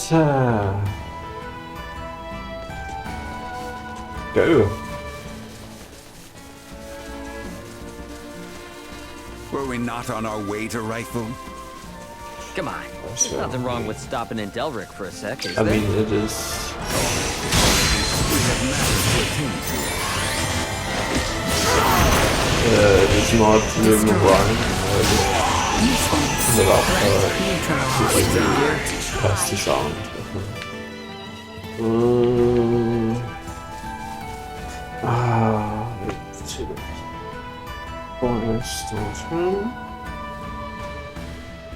So. Go. Were we not on our way to Rifle? Come on. There's nothing wrong with stopping in Delric for a sec, is I there? mean, it is. We have matters to attend to. It is not living O'Brien. Eller past the sound. Let's see.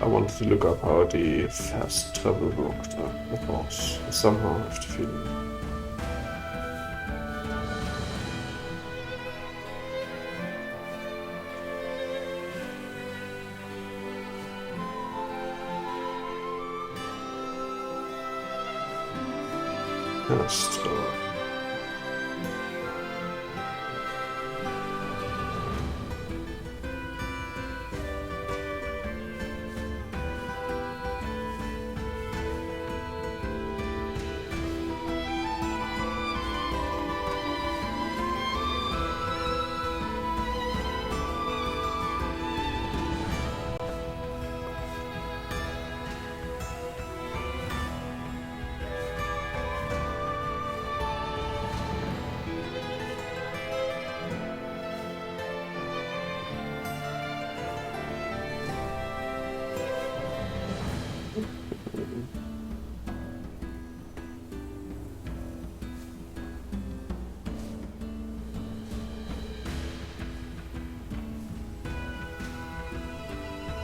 I wanted to look up how the fast travel worked, of course. Somehow I have the feeling. Fast travel.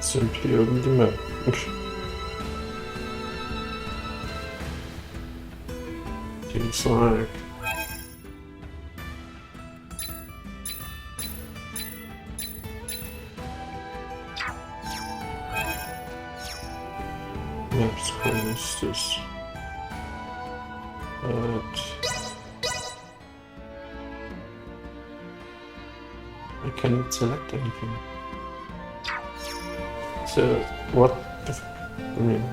Simply open the map. Seems like maps close this. But I cannot select anything. So what the I mean,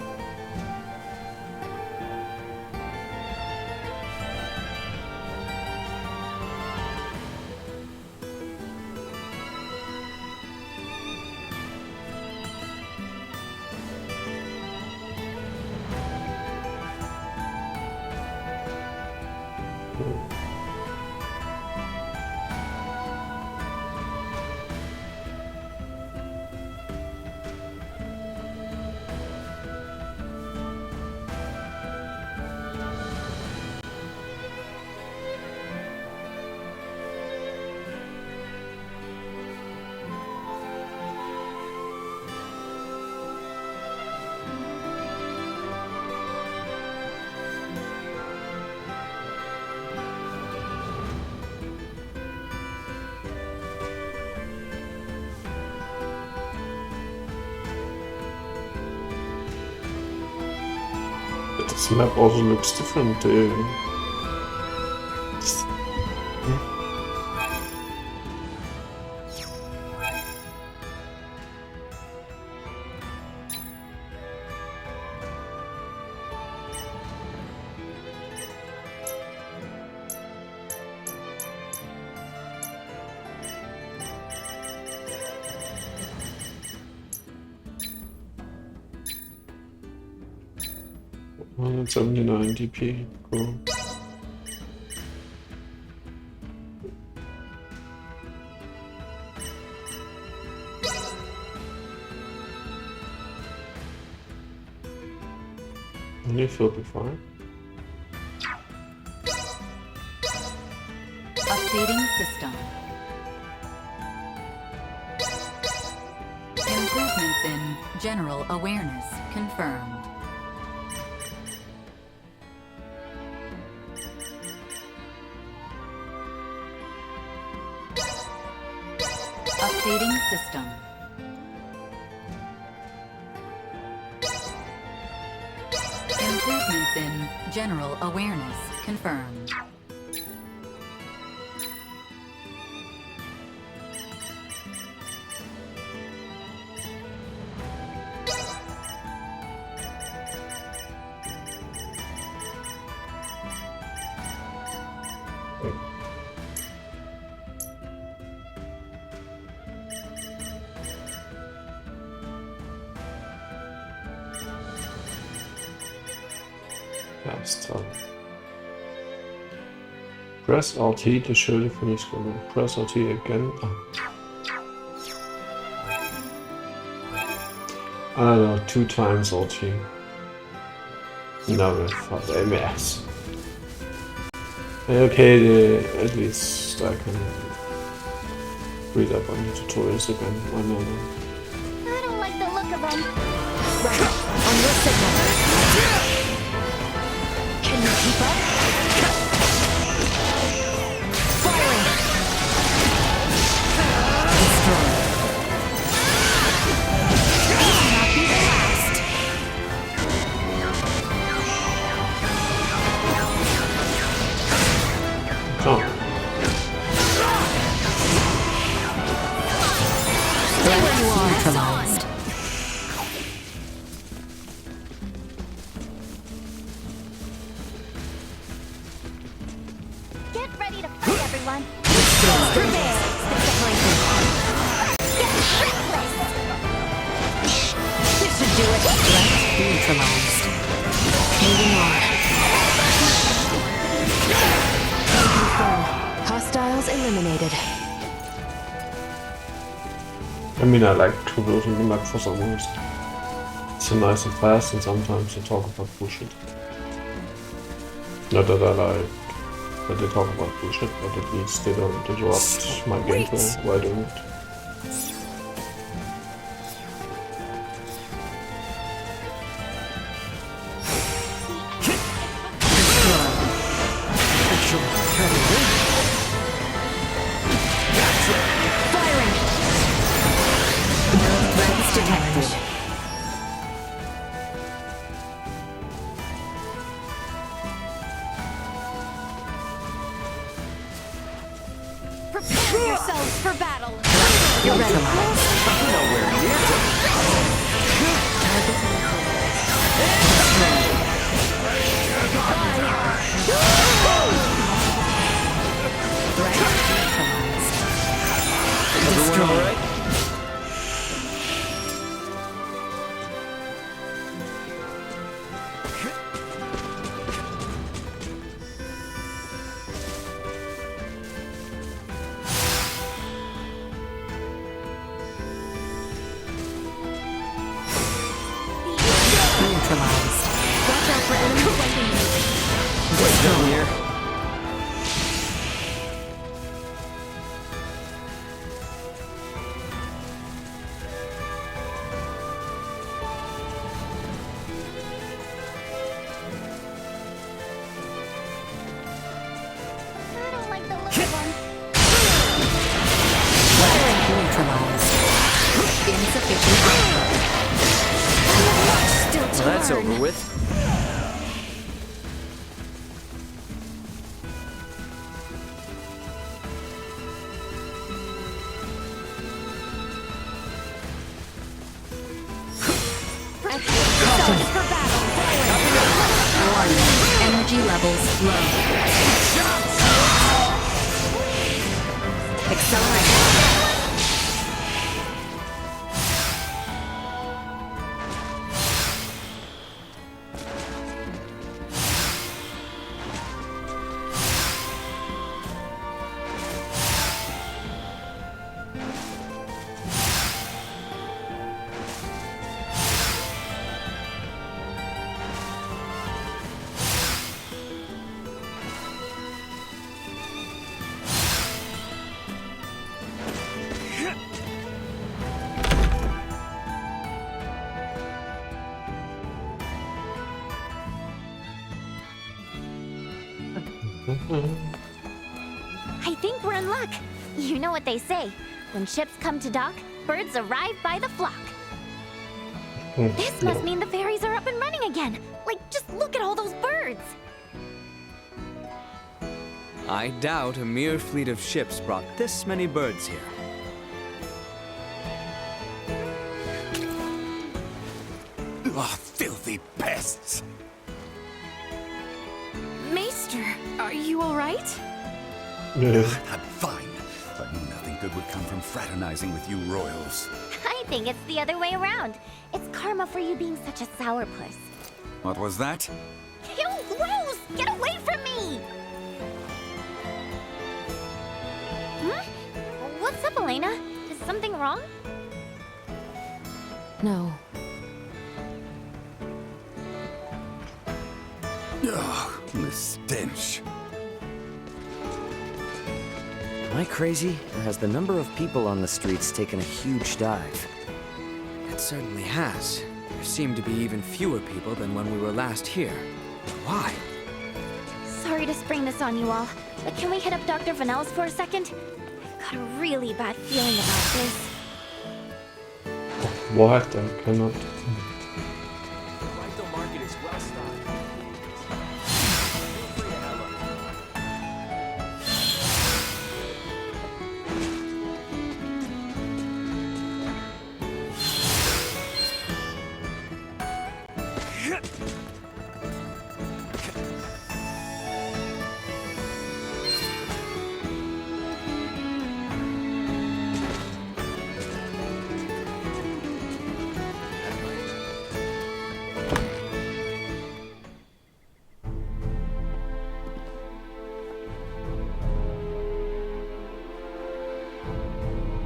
but this map also looks different. It's 79 dp. Cool. Only 35. Updating system. Improvements in general awareness confirmed. Updating system. Improvements in general awareness confirmed. Ja, ist toll. Press RT to show the finished level. Press RT again. I don't know, 2 times RT. No, for the MS. Okay, at least I can read up on the tutorials again. I know them. I don't like the look of them. Right, on your signal. Can you keep up? Firing! Destroy. This will not be the last. Oh, Stay where you are. Neutralized. Get ready to fight, everyone. Prevail. Step behind me. Get reckless. This should do it. Threat neutralized. Moving on. Hostiles eliminated. I mean, I like traversing the map for some reason. It's so nice and fast, and sometimes they talk about bullshit. Not that I like that they talk about bullshit, but at least they don't interrupt my gameplay while doing it. Firing! No threats detected. Prepare yourselves for battle. Neutralized. Nowhere near. Threat neutralized. Everyone all right? Neutralized. Watch out for enemy weapons. Down here. I don't like the look of them. Neutralized. Insufficient output. Still to Well, that's learn. over with. Prepare yourselves for battle. Warning. Energy levels low. Accelerate. I think we're in luck. You know what they say. When ships come to dock, birds arrive by the flock. This must mean the ferries are up and running again. Like, just look at all those birds. I doubt a mere fleet of ships brought this many birds here. Ah, filthy pests! Maester, are you all right? Yeah. I'm fine. I knew nothing good would come from fraternizing with you royals. I think it's the other way around. It's karma for you being such a sourpuss. What was that? Ew, gross! Get away from me! What's up, Elena? Is something wrong? No. Ugh, the stench. Am I crazy, or has the number of people on the streets taken a huge dive? It certainly has. There seem to be even fewer people than when we were last here. Why? Sorry to spring this on you all, but can we hit up Dr. Vanel's for a second? I've got a really bad feeling about this. What? I cannot. Market is well stocked.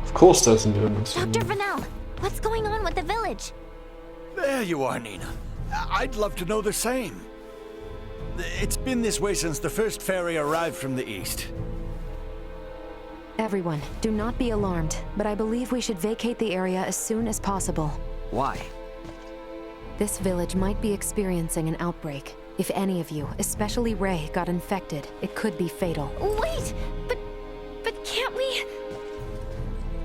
Of course there's an illness. Dr. Vanel, what's going on with the village? There you are, Nina. I'd love to know the same. It's been this way since the first ferry arrived from the east. Everyone, do not be alarmed, but I believe we should vacate the area as soon as possible. Why? This village might be experiencing an outbreak. If any of you, especially Ray, got infected, it could be fatal. Wait, but can't we?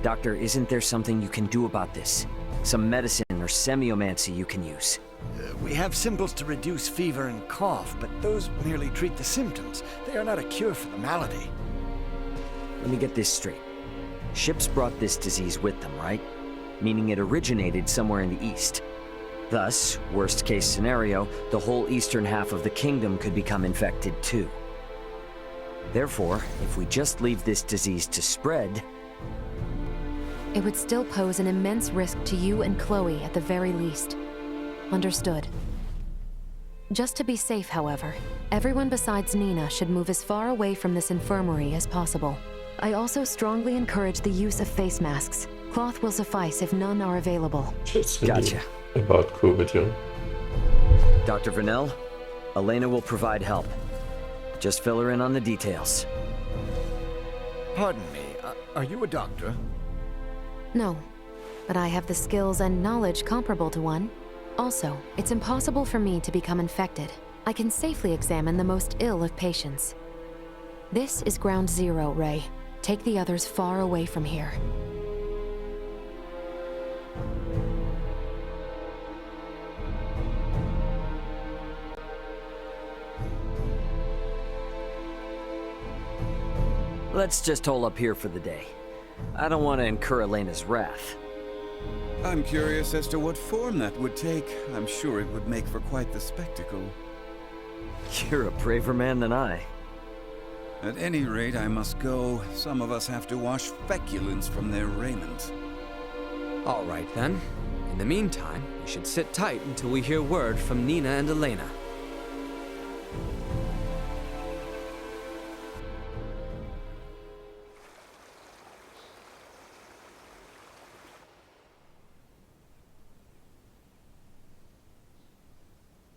Doctor, isn't there something you can do about this? Some medicine or semiomancy you can use? We have symbols to reduce fever and cough, but those merely treat the symptoms. They are not a cure for the malady. Let me get this straight. Ships brought this disease with them, right? Meaning it originated somewhere in the east. Thus, worst case scenario, the whole eastern half of the kingdom could become infected too. Therefore, if we just leave this disease to spread, It would still pose an immense risk to you and Chloe at the very least. Understood. Just to be safe, however, everyone besides Nina should move as far away from this infirmary as possible. I also strongly encourage the use of face masks. Cloth will suffice if none are available. It's really Gotcha. about COVID, yeah. Dr. Vanel, Elena will provide help. Just fill her in on the details. Pardon me, are you a doctor? No, but I have the skills and knowledge comparable to one. Also, it's impossible for me to become infected. I can safely examine the most ill of patients. This is Ground Zero, Ray. Take the others far away from here. Let's just hole up here for the day. I don't want to incur Elena's wrath. I'm curious as to what form that would take. I'm sure it would make for quite the spectacle. You're a braver man than I. At any rate, I must go. Some of us have to wash feculence from their raiment. All right, then. In the meantime, we should sit tight until we hear word from Nina and Elena.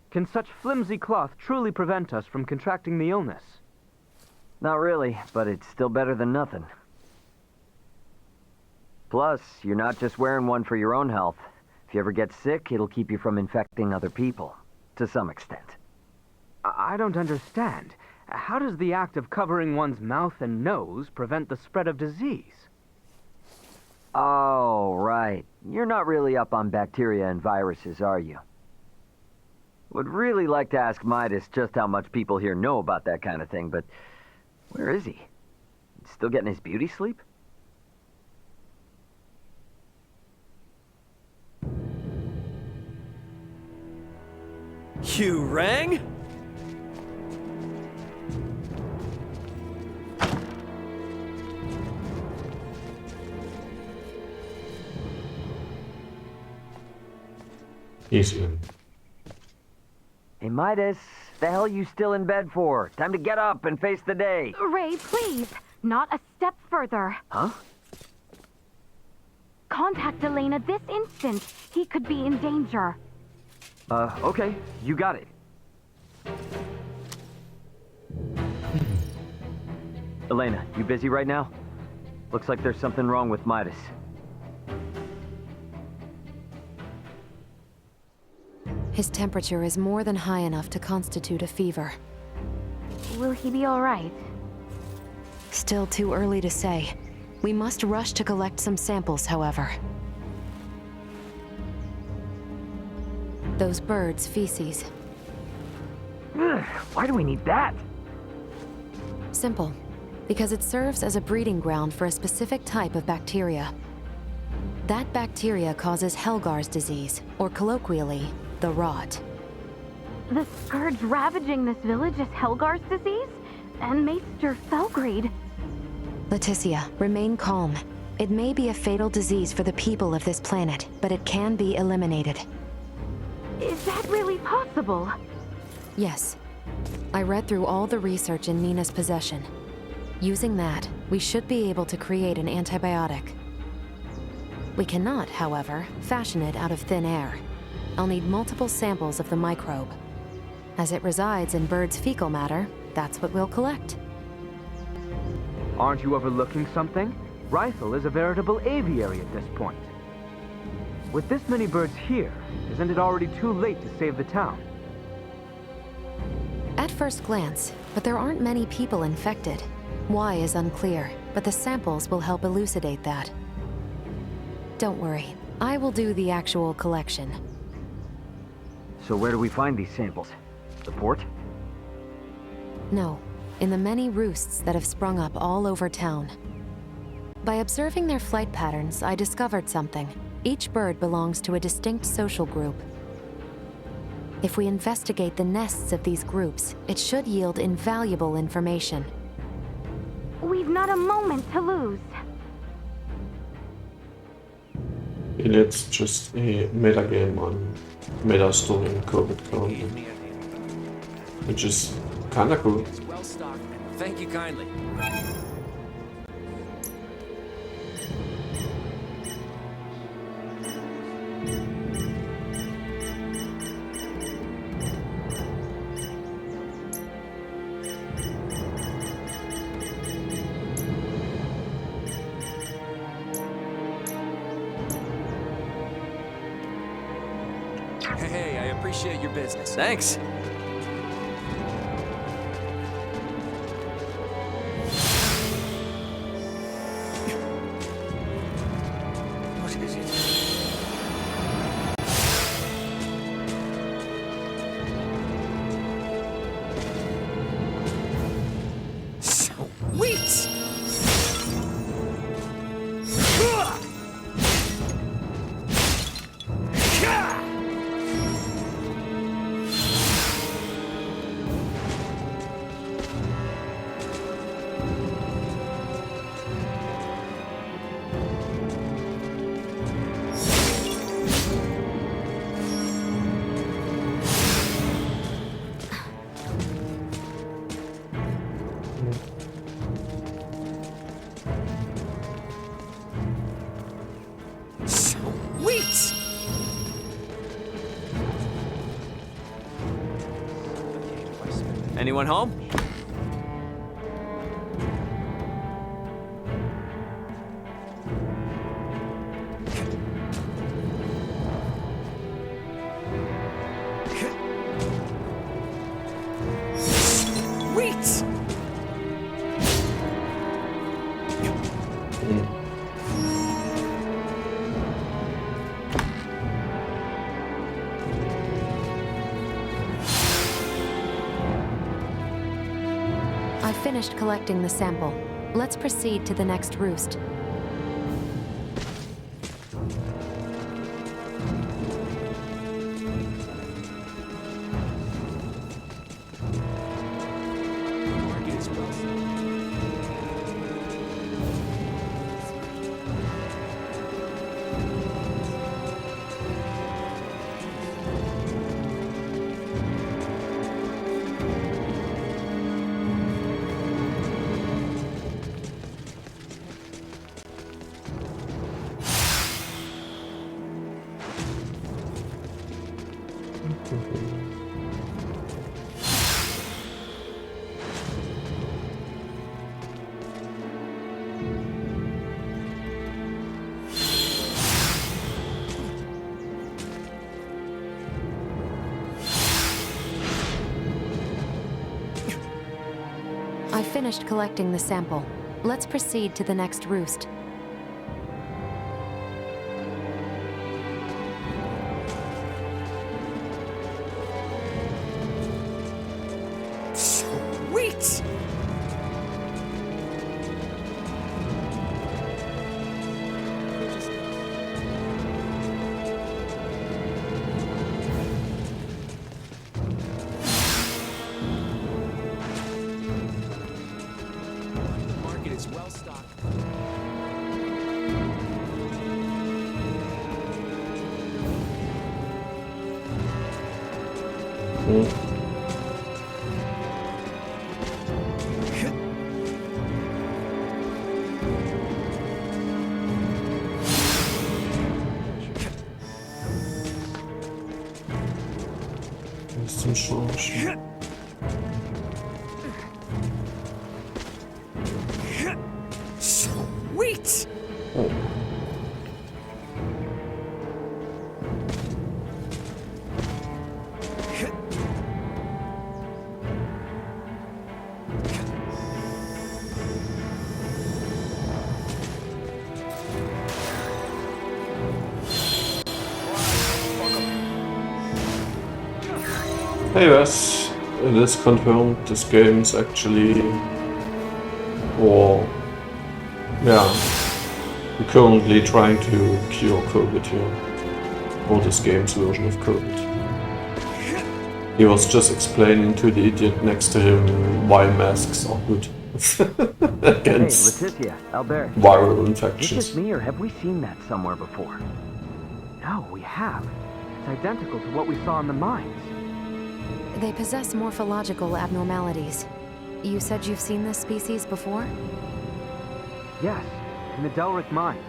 Can such flimsy cloth truly prevent us from contracting the illness? Not really, but it's still better than nothing. Plus, you're not just wearing one for your own health. If you ever get sick, it'll keep you from infecting other people, to some extent. I don't understand. How does the act of covering one's mouth and nose prevent the spread of disease? Oh, right. You're not really up on bacteria and viruses, are you? Would really like to ask Midas just how much people here know about that kind of thing, but where is he? Still getting his beauty sleep? You rang? Easy. Hey, Midas, the hell you still in bed for? Time to get up and face the day. Ray, please. Not a step further. Huh? Contact Elena this instant. He could be in danger. Okay. You got it. Elena, you busy right now? Looks like there's something wrong with Midas. His temperature is more than high enough to constitute a fever. Will he be all right? Still too early to say. We must rush to collect some samples, however. Those birds' feces. Ugh, why do we need that? Simple. Because it serves as a breeding ground for a specific type of bacteria. That bacteria causes Helgar's disease, or colloquially, the rot. The scourge ravaging this village is Helgar's disease? And Maester Felgreed. Leticia, remain calm. It may be a fatal disease for the people of this planet, but it can be eliminated. Is that really possible? Yes. I read through all the research in Nina's possession. Using that, we should be able to create an antibiotic. We cannot, however, fashion it out of thin air. I'll need multiple samples of the microbe. As it resides in birds' fecal matter, that's what we'll collect. Aren't you overlooking something? Rifle is a veritable aviary at this point. With this many birds here, isn't it already too late to save the town? At first glance, but there aren't many people infected. Why is unclear, but the samples will help elucidate that. Don't worry, I will do the actual collection. So where do we find these samples? The port? No, in the many roosts that have sprung up all over town. By observing their flight patterns, I discovered something. Each bird belongs to a distinct social group. If we investigate the nests of these groups, it should yield invaluable information. We've not a moment to lose. It's just a meta game on meta story in COVID currently, which is kinda cool. It's well stocked. Thank you kindly. Hey, I appreciate your business. Thanks. What is it? Sweet! Sweet! Anyone home? Sweet! I've finished collecting the sample. Let's proceed to the next roost. finished collecting the sample. Let's proceed to the next roost. Sweet! Ist zum Schorsch. Sweet! Oh. Hey Wes, it is confirmed this game is actually, or yeah, we're currently trying to cure COVID here, or this game's version of COVID. He was just explaining to the idiot next to him why masks are good against Hey, Letitia, Albert. viral Is infections. this just me, or have we seen that somewhere before? No, we have. It's identical to what we saw in the mines. They possess morphological abnormalities. You said you've seen this species before? Yes, in the Delric mines.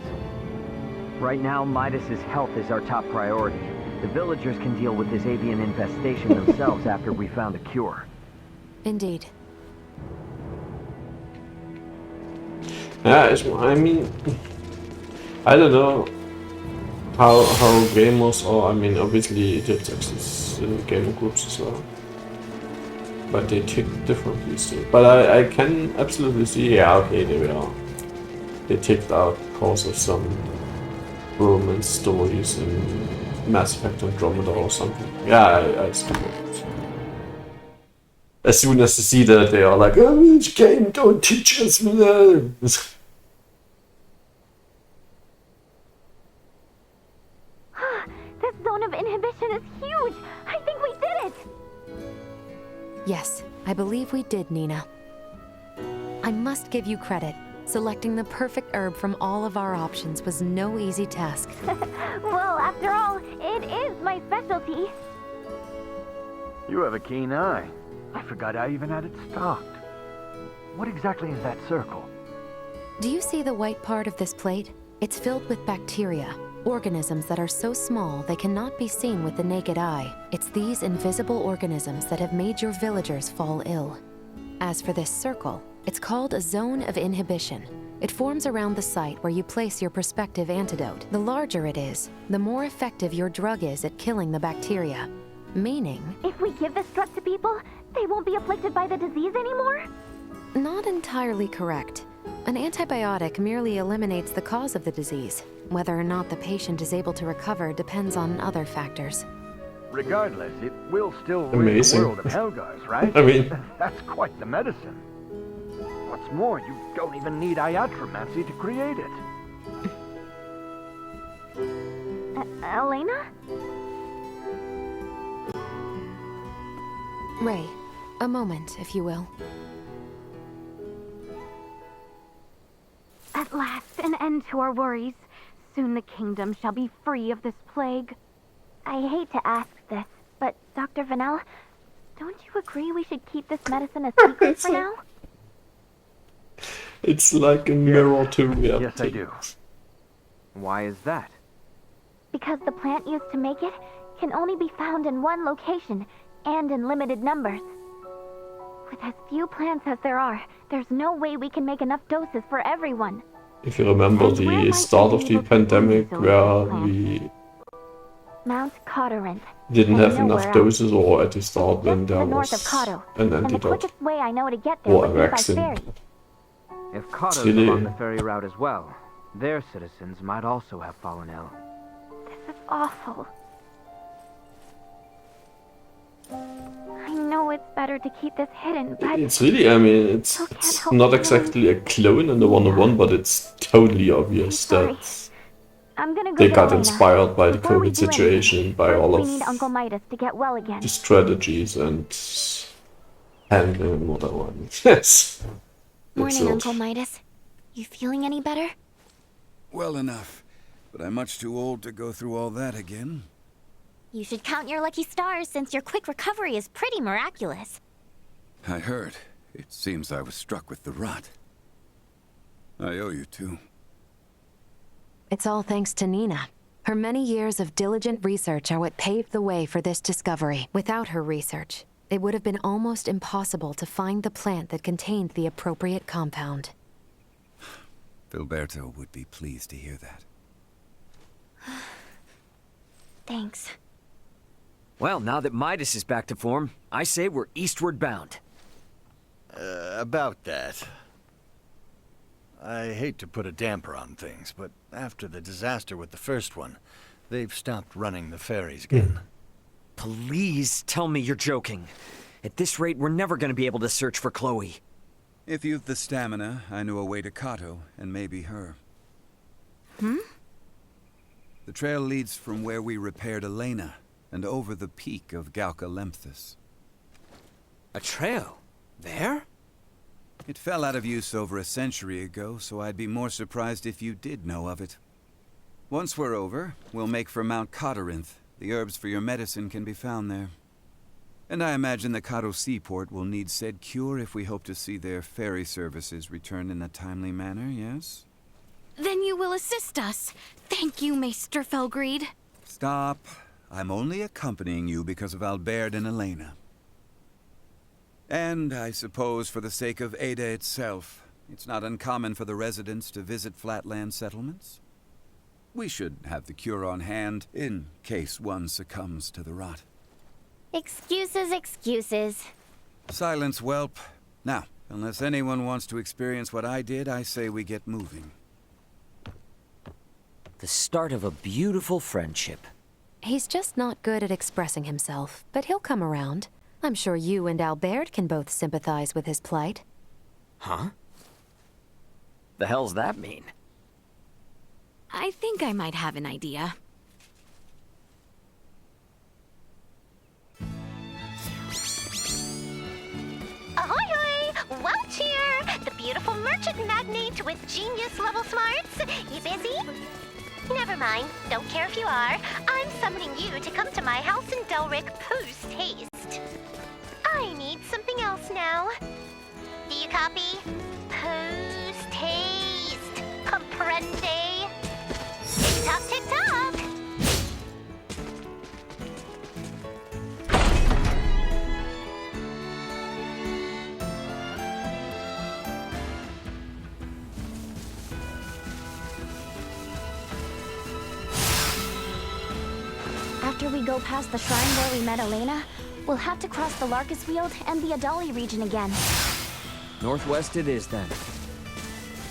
Right now, Midas's health is our top priority. The villagers can deal with this avian infestation themselves after we found a cure. Indeed. Yeah, I mean, I don't know how gamers, or I mean, obviously idiots access gamer groups as well, but they tick differently still. But I can absolutely see, yeah, okay, they ticked out because of some romance stories in Mass Effect Andromeda or something. Yeah, I see it. As soon as they see that, they are like, oh, this game don't teach us. This zone of inhibition is huge! I think we did it! Yes, I believe we did, Nina. I must give you credit. Selecting the perfect herb from all of our options was no easy task. Well, after all, it is my specialty. You have a keen eye. I forgot I even had it stocked. What exactly is that circle? Do you see the white part of this plate? It's filled with bacteria, organisms that are so small they cannot be seen with the naked eye. It's these invisible organisms that have made your villagers fall ill. As for this circle, it's called a zone of inhibition. It forms around the site where you place your prospective antidote. The larger it is, the more effective your drug is at killing the bacteria. Meaning... If we give this drug to people, they won't be afflicted by the disease anymore? Not entirely correct. An antibiotic merely eliminates the cause of the disease. Whether or not the patient is able to recover depends on other factors. Regardless, it will still rid the Amazing. world of Helgars, right? I mean, That's quite the medicine. What's more, you don't even need iatromancy to create it. Elena? Ray, a moment, if you will. At last, an end to our worries. Soon the kingdom shall be free of this plague. I hate to ask this, but Dr. Vanel, don't you agree we should keep this medicine a secret for now? it's like a mirror to reality. Yes, I do. Why is that? Because the plant used to make it can only be found in one location, and in limited numbers. With as few plants as there are, there's no way we can make enough doses for everyone. If you remember And where the might start we of be the able to pandemic find those where plants? we... Mount Cotteranth. didn't and have enough nowhere else. doses, or at the start when Just to there the north of was Kato. an And the antidote quickest way I know to get there or a would be by vaccine. ferry. If Kato's really- along the ferry route as well, their citizens might also have fallen ill. This is awful. I know it's better to keep this hidden, but It's really, I mean, it's Still can't it's help not feeling- exactly a clone in the 101, but it's totally obvious sorry. that I'm gonna go they get got Elena. inspired by the Before we COVID do anything, situation, by first all we of need Uncle Midas to get well again. the strategies and handling and whatever. Yes. Morning, That's Uncle it. Midas. You feeling any better? Well enough, but I'm much too old to go through all that again. You should count your lucky stars since your quick recovery is pretty miraculous. I heard. It seems I was struck with the rot. I owe you two. It's all thanks to Nina. Her many years of diligent research are what paved the way for this discovery. Without her research, it would have been almost impossible to find the plant that contained the appropriate compound. Filberto would be pleased to hear that. Thanks. Well, now that Midas is back to form, I say we're eastward bound. About that. I hate to put a damper on things, but after the disaster with the first one, they've stopped running the ferries again. Please tell me you're joking. At this rate, we're never going to be able to search for Chloe. If you've the stamina, I know a way to Kato, and maybe her. The trail leads from where we repaired Elena, and over the peak of Galca-Lemphis. A trail? There? It fell out of use over a century ago, so I'd be more surprised if you did know of it. Once we're over, we'll make for Mount Cotarinth. The herbs for your medicine can be found there. And I imagine the Kato seaport will need said cure if we hope to see their ferry services return in a timely manner, yes? Then you will assist us. Thank you, Maester Felgreed. Stop. I'm only accompanying you because of Albert and Elena. And I suppose for the sake of Ada itself, it's not uncommon for the residents to visit flatland settlements. We should have the cure on hand in case one succumbs to the rot. Excuses, excuses. Silence, whelp. Now, unless anyone wants to experience what I did, I say we get moving. The start of a beautiful friendship. He's just not good at expressing himself, but he'll come around. I'm sure you and Albert can both sympathize with his plight. Huh? The hell's that mean? I think I might have an idea. Ahoy hoy! Welch here! The beautiful merchant magnate with genius-level smarts. You busy? Never mind. Don't care if you are. I'm summoning you to come to my house in Delric post-haste. I need something else now. Do you copy? Post-haste. Comprende? Tick-tock, tick-tock! After we go past the shrine where we met Elena, we'll have to cross the Larkusfield and the Adali region again. Northwest it is then.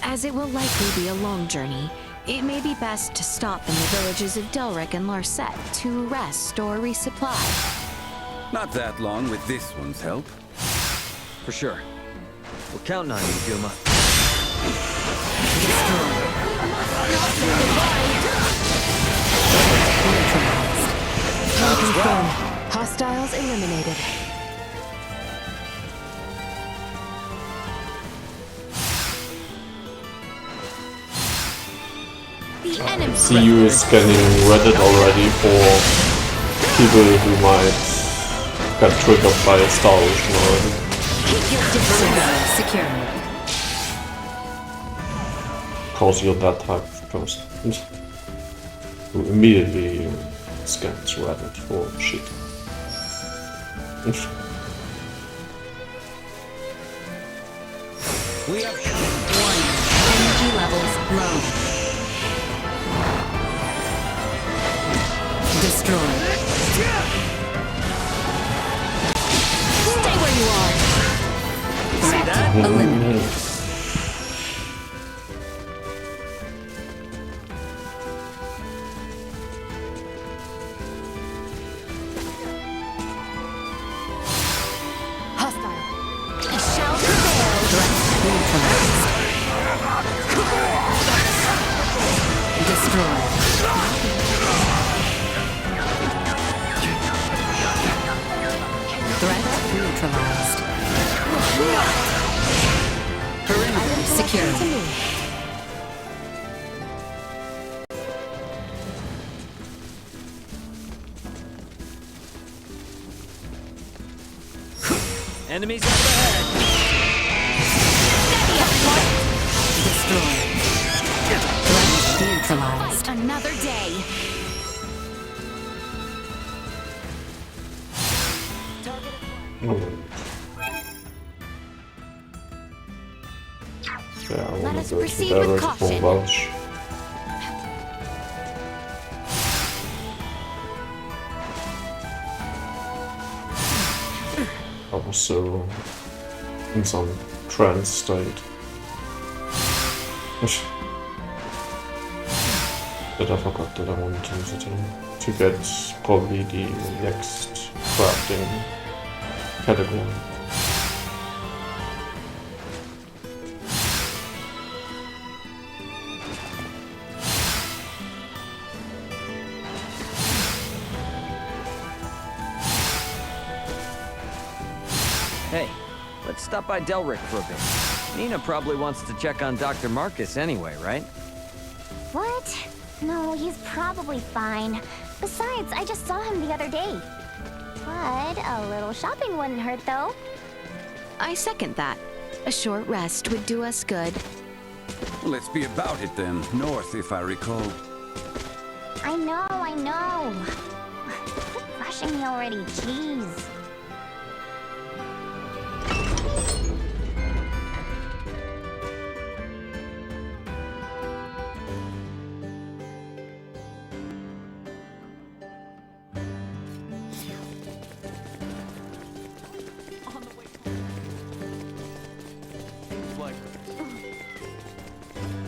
As it will likely be a long journey, it may be best to stop in the villages of Delric and Larset to rest or resupply. Not that long with this one's help. For sure. We're counting on you, Duma. Confirmed. Hostiles eliminated. The enemy. See you scanning Reddit already for people who might get triggered by a Star Ocean already. Keep your distance. Secure. Because you're that type of person who immediately scans Reddit for shit. We have Energy levels low. Destroyed. Stay where you are. See that? Eliminate. Hostile. It shall prevail. Neutralized. Destroy. Threat neutralized. Perimeter secure. Enemies up ahead. Destroy. Threat neutralized. Fight another day. Yeah, I Let wanna us go to proceed with direct caution. for Welsh. I was so in some trance state that I forgot that I wanted to use it to get probably the next crafting category. Hey, let's stop by Delric for a bit. Nina probably wants to check on Dr. Marcus anyway, right? What? No, he's probably fine. Besides, I just saw him the other day. But a little shopping wouldn't hurt, though. I second that. A short rest would do us good. Let's be about it then. North, if I recall. I know, I know. Quit rushing me already, jeez.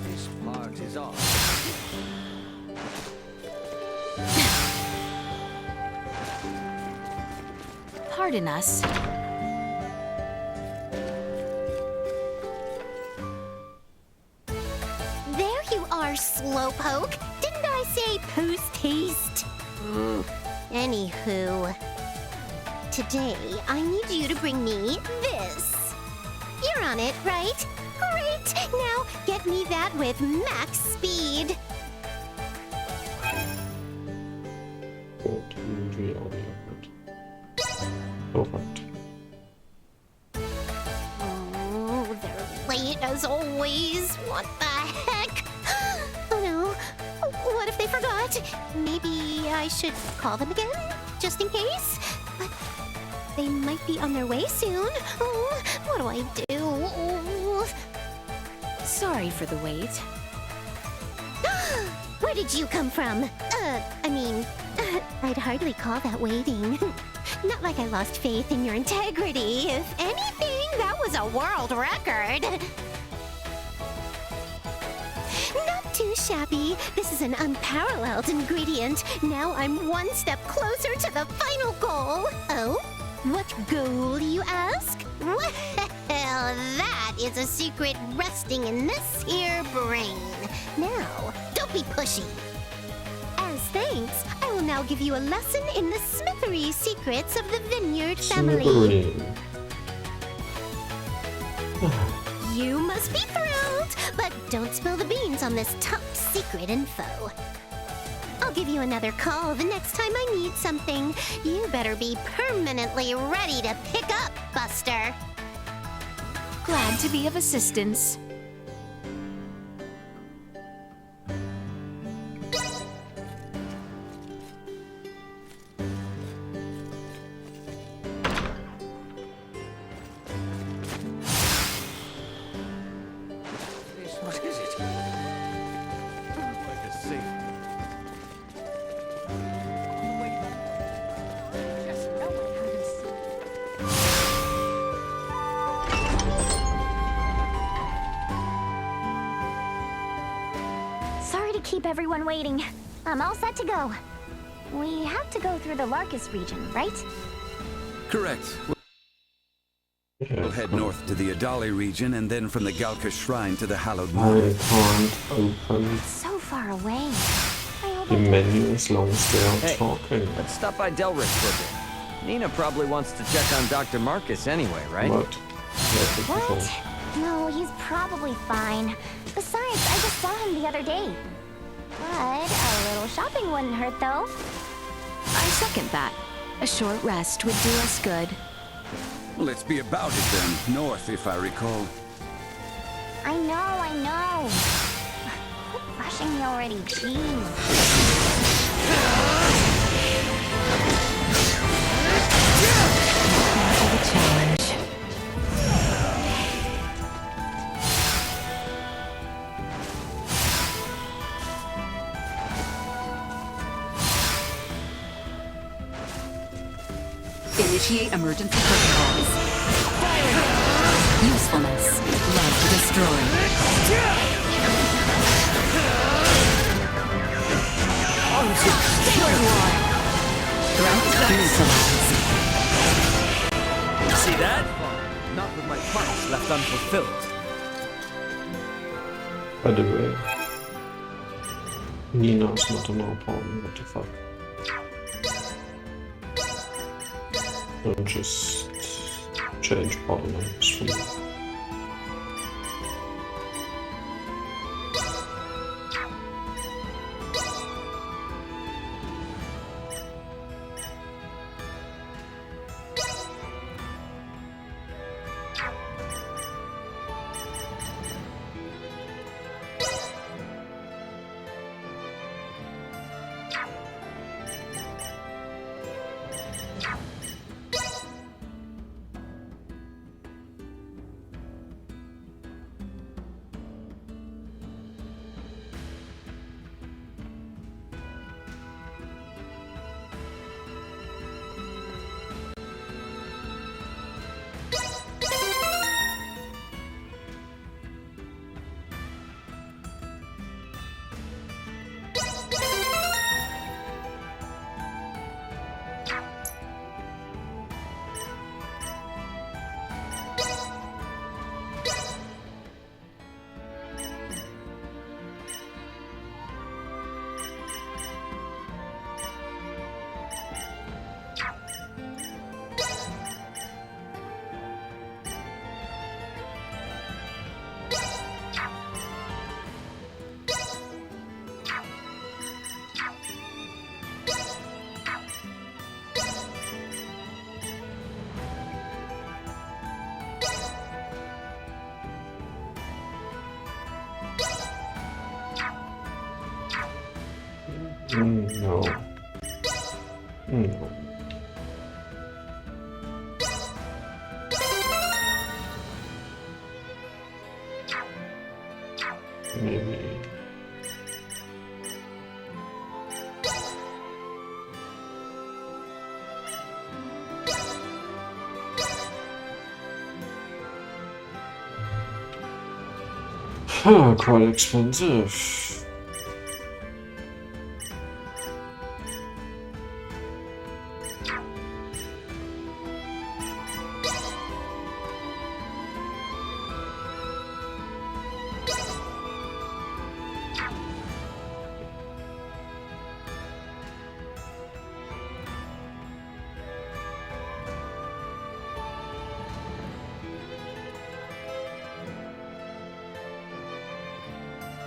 This part is off. Pardon us. There you are, Slowpoke. Didn't I say post-haste? Anywho. Today, I need you to bring me this. You're on it, right? Great! Now, get me that with max speed. Perfect. Oh, they're late as always. What the heck? Oh no. What if they forgot? Maybe I should call them again, just in case? But they might be on their way soon. Oh, what do I do? Oh. Sorry for the wait. Where did you come from? I'd hardly call that waiting. Not like I lost faith in your integrity. If anything, that was a world record. Not too shabby. This is an unparalleled ingredient. Now I'm one step closer to the final goal. Oh? What goal, you ask? Well, that is a secret resting in this here brain. Now, don't be pushy. As thanks, I will now give you a lesson in the smithery secrets of the Vineyard family. Smithery. You must be thrilled, but don't spill the beans on this top secret info. I'll give you another call the next time I need something. You better be permanently ready to pick up, Buster. Glad to be of assistance. What is it? Like a safe. keep everyone waiting. I'm all set to go. We have to go through the Larkus region, right? Correct. Yeah, We'll head north to the Adali region and then from the Galka Shrine to the Hallowed I Moon. can't open So far away. I hope the I menu as long as they are Hey, talking. let's stop by Delric for a bit. Nina probably wants to check on Dr. Marcus anyway, right? But that would be What? fun. No, he's probably fine. Besides, I just saw him the other day. But a little shopping wouldn't hurt, though. I second that. A short rest would do us good. Let's be about it then. North, if I recall. I know. Quit rushing me already, jeez. For the challenge. Initiate emergency protocols. Usefulness. Love to destroy. Threat neutralized. See that? Not with my promise left unfulfilled. By the way, Nina is not an opponent. What the fuck? Don't just change body names for me. No. No. Maybe. Quite expensive.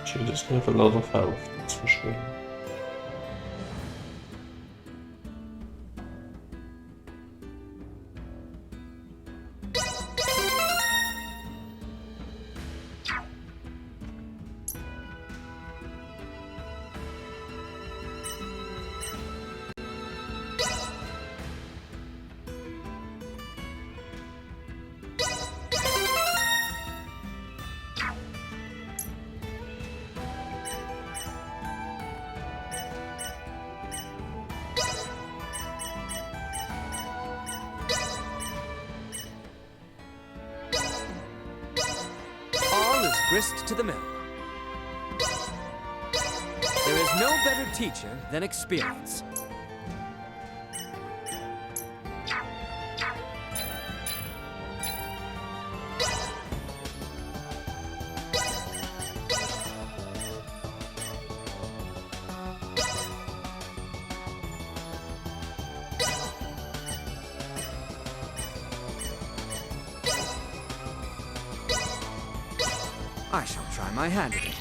She doesn't have a lot of health, that's for sure. Grist to the mill. There's no better teacher than experience. I shall try my hand at it.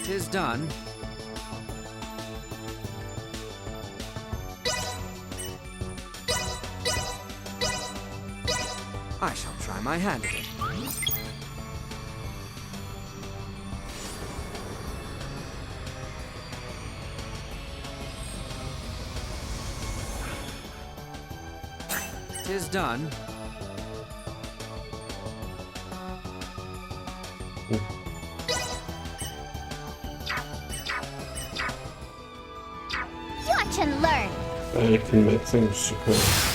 Tis done. I shall try my hand at it. Tis done. Watch and learn. I can make things occur.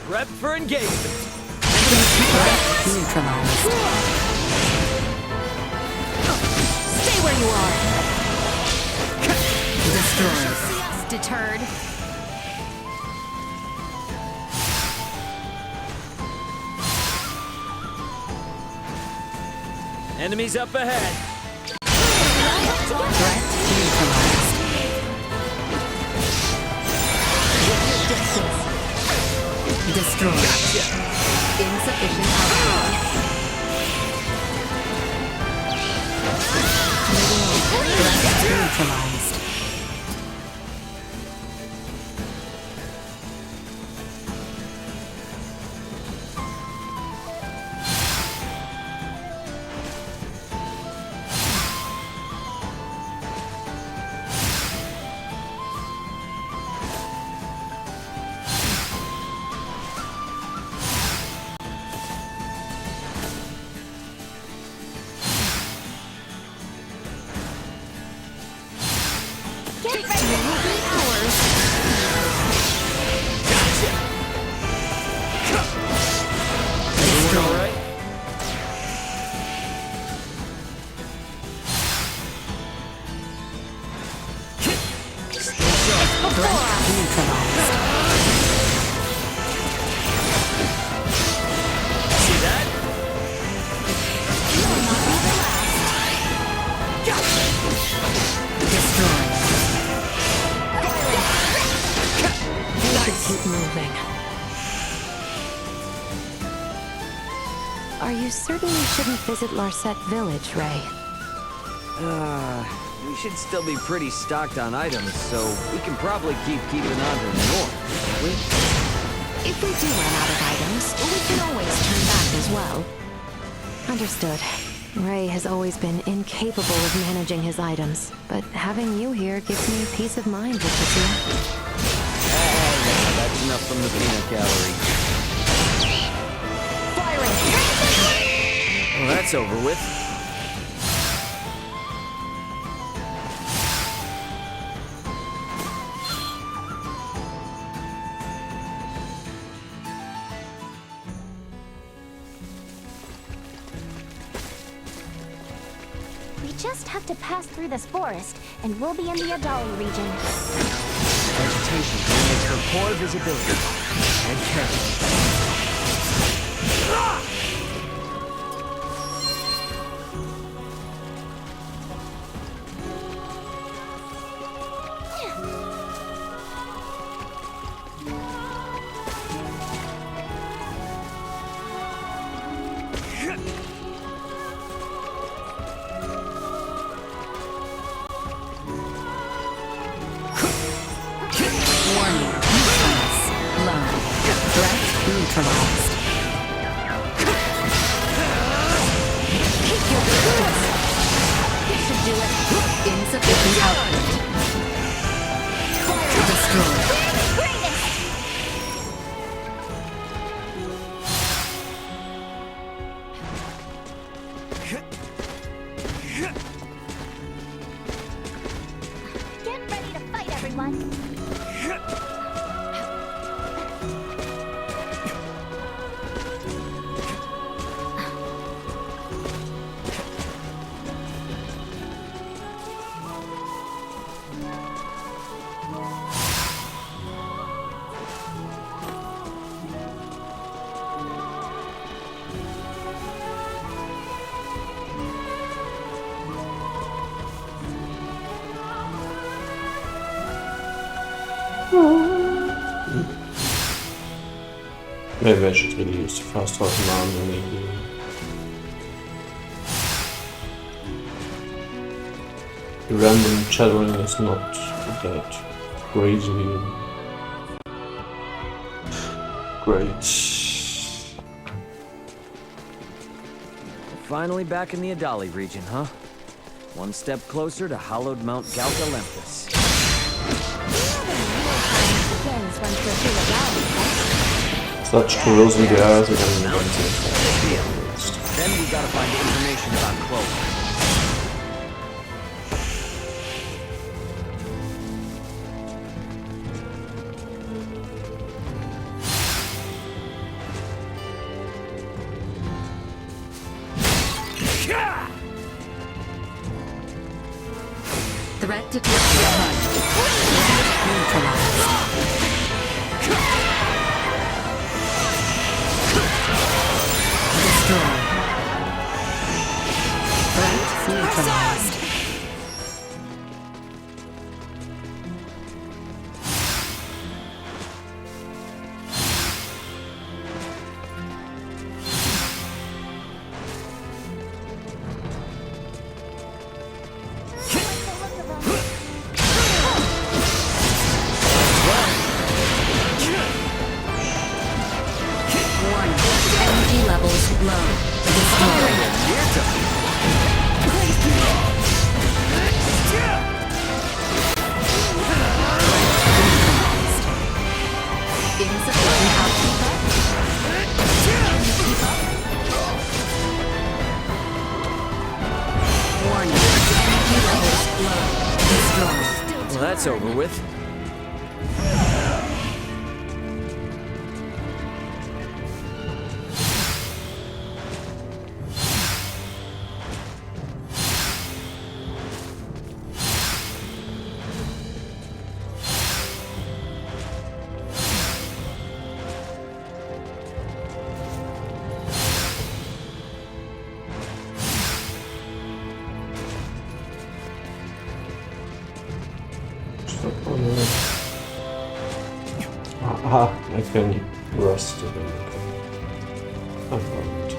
Prep for engagement. Neutralized. Stay where you are. Destroyed. See us deterred. Enemies up ahead. Threat neutralized. Destroyed. Insufficient output. Threat neutralized. Keep moving. Are you certain we shouldn't visit Larset Village, Ray? We should still be pretty stocked on items, so we can probably keeping on to the north, can't we? If we do run out of items, we can always turn back as well. Understood. Ray has always been incapable of managing his items, but having you here gives me peace of mind, Leticia. That's enough from the peanut gallery. Well, that's over with. We just have to pass through this forest, and we'll be in the Adali region. Vegetation can make for poor visibility. Head carefully. Warning. Weakness. Low. Threat neutralized. Keep your distance. Maybe I should really use the fast travel now. Maybe. The random chattering is not that crazy great. Finally back in the Adali region, huh? One step closer to hallowed Mount Galca Lempus. Such tools in the eyes again. Then we gotta find information about Chloe. Threat detected. Neutralized. Destroy. Threat neutralized. Energy levels low. Destroy. Insufficient output. Warning. Energy levels low. Destroy. Well, that's over with. Aha, I can rust again. I found it.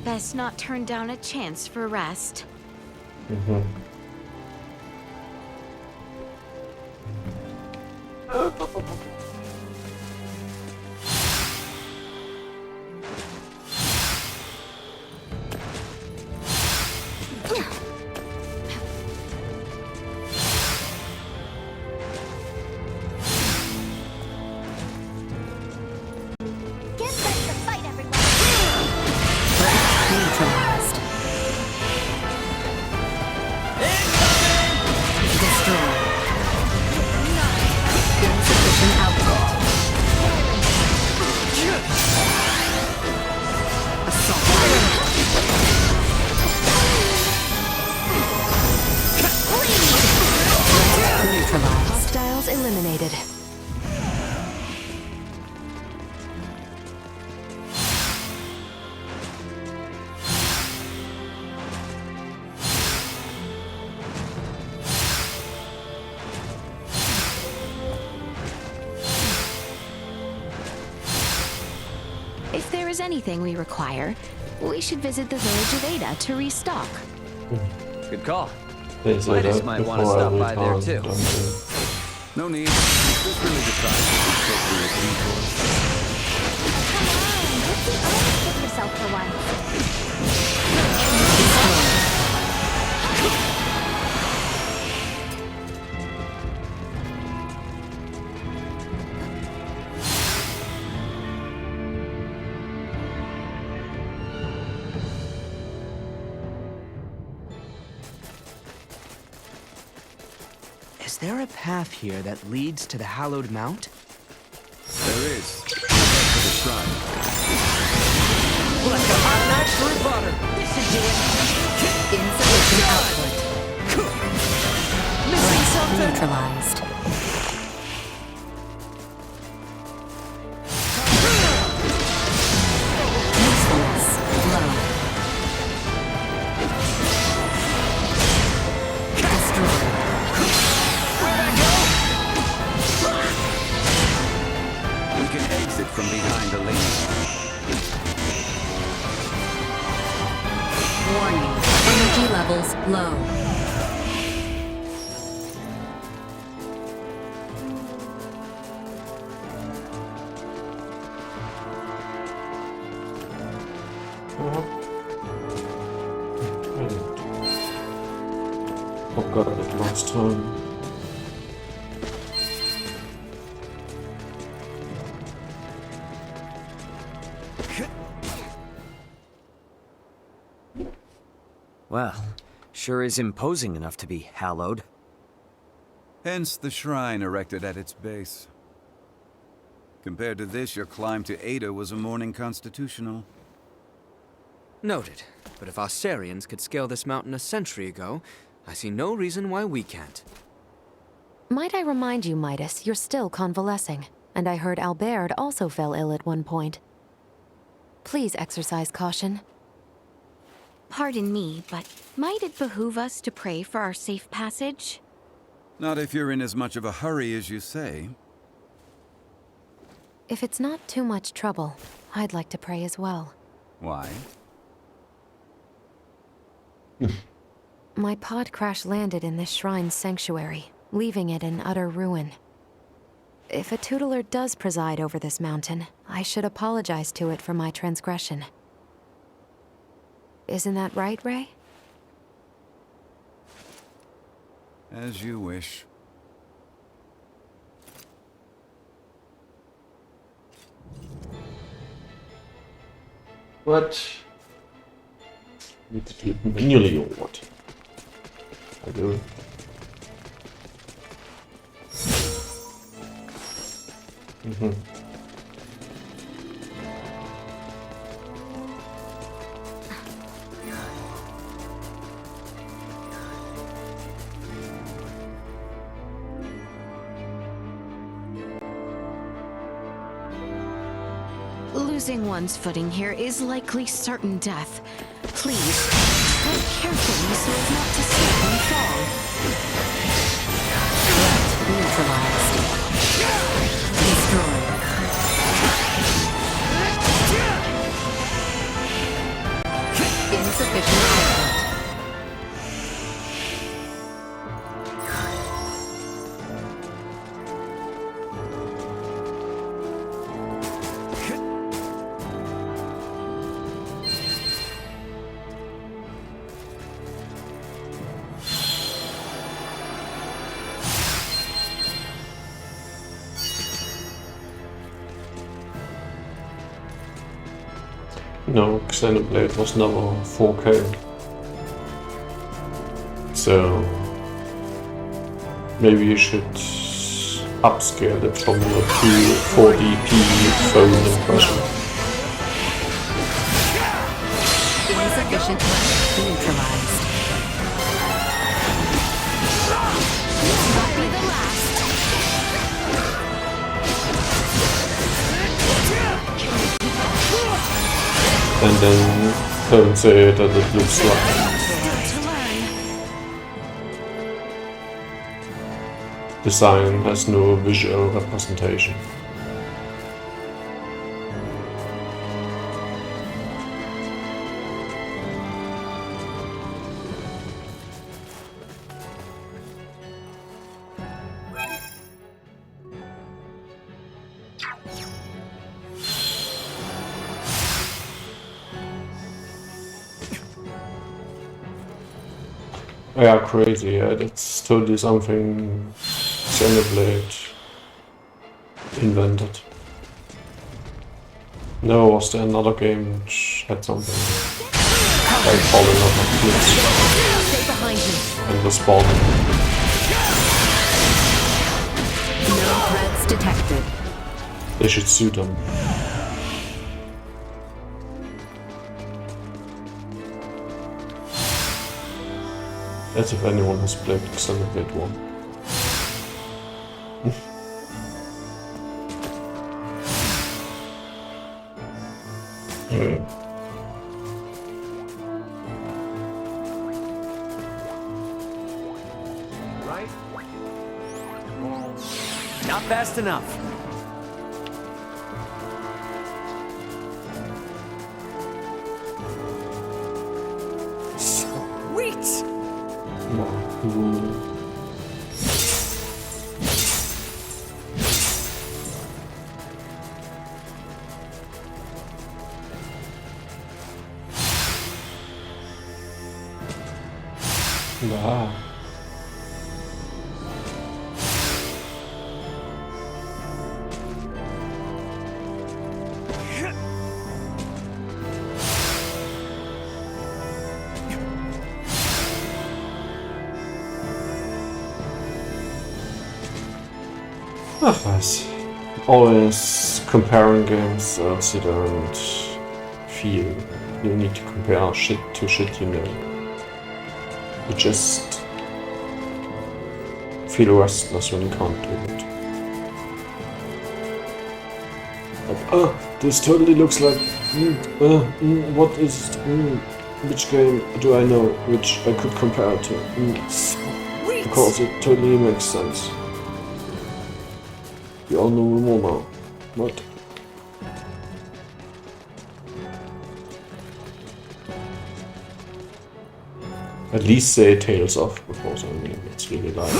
Best not turn down a chance for rest. Get ready to fight, everyone! Neutralized. Destroy. Insufficient output. Assault. Neutralized. Hostiles eliminated. If there is anything we require, we should visit the village of Ada to restock. Good call. They say Midas that might want before to stop every by there time, too. don't they? No need. This really decides appropriate detour. Give yourself for once. Is there a path here that leads to the Hallowed Mount? There is. To the shrine. Like a hot knife through butter. This should do it. Insufficient output. Missing something. Neutralized. Usefulness low. Destroy. We can exit it from behind a lane. Warning. Energy levels low. Forgot it last time. Well, sure is imposing enough to be hallowed. Hence the shrine erected at its base. Compared to this, your climb to Ada was a morning constitutional. Noted. But if Aussarians could scale this mountain a century ago, I see no reason why we can't. Might I remind you, Midas, you're still convalescing, and I heard Albert also fell ill at one point. Please exercise caution. Pardon me, but might it behoove us to pray for our safe passage? Not if you're in as much of a hurry as you say. If it's not too much trouble, I'd like to pray as well. Why? My pod crash-landed in this shrine's sanctuary, leaving it in utter ruin. If a tutelar does preside over this mountain, I should apologize to it for my transgression. Isn't that right, Ray? As you wish. What? Need to do it manually or what? I do. Losing one's footing here is likely certain death. Please, tread carefully so as not to slip and fall. Neutralized. Destroyed. Insufficient output. No, Xenoblade was never 4K. So maybe you should upscale it from your 4DP phone impression. Insufficient light neutralized. Might be the last. And then don't say that it looks like. Design has no visual representation. Yeah, crazy, yeah, that's totally something Xenoblade invented. No, was there another game which had something like falling off of cliffs Stay behind me. and respawning? No threats detected. They should sue them. As if anyone has played Xenoblade 1. Right? Not fast enough. Wow. Ach was. Always comparing games, else you don't feel. You need to compare shit to shit, you know. You just feel restless when you can't do it. Like, oh, this totally looks like, what is, which game do I know which I could compare to? Because it totally makes sense. We all know Rumor. What? At least say Tales of before, so I mean, it's really like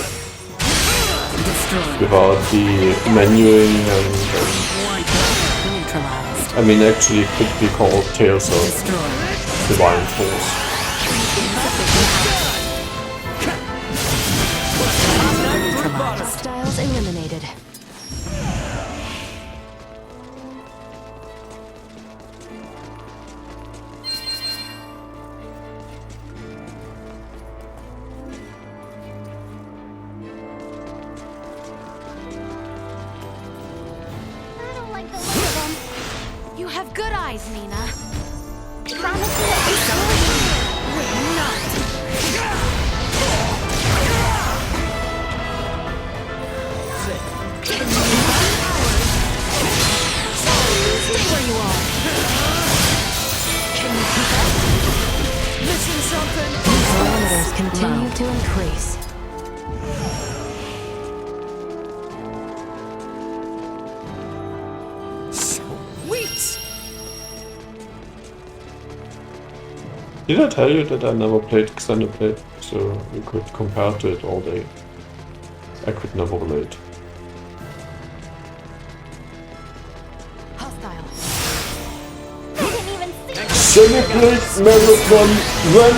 without the menuing and I mean, actually it could be called Tales of Divine Force. Hostiles eliminated. I don't like the look of them. You have good eyes, Nina. Promise me that you Will not. Stay where you are. Can you keep up? Missing something? Parameters continue to increase. Did I tell you that I never played Xenoblade, so you could compare to it all day? I could never relate. Hostile. didn't even see it. Xenoblade Marathon Run!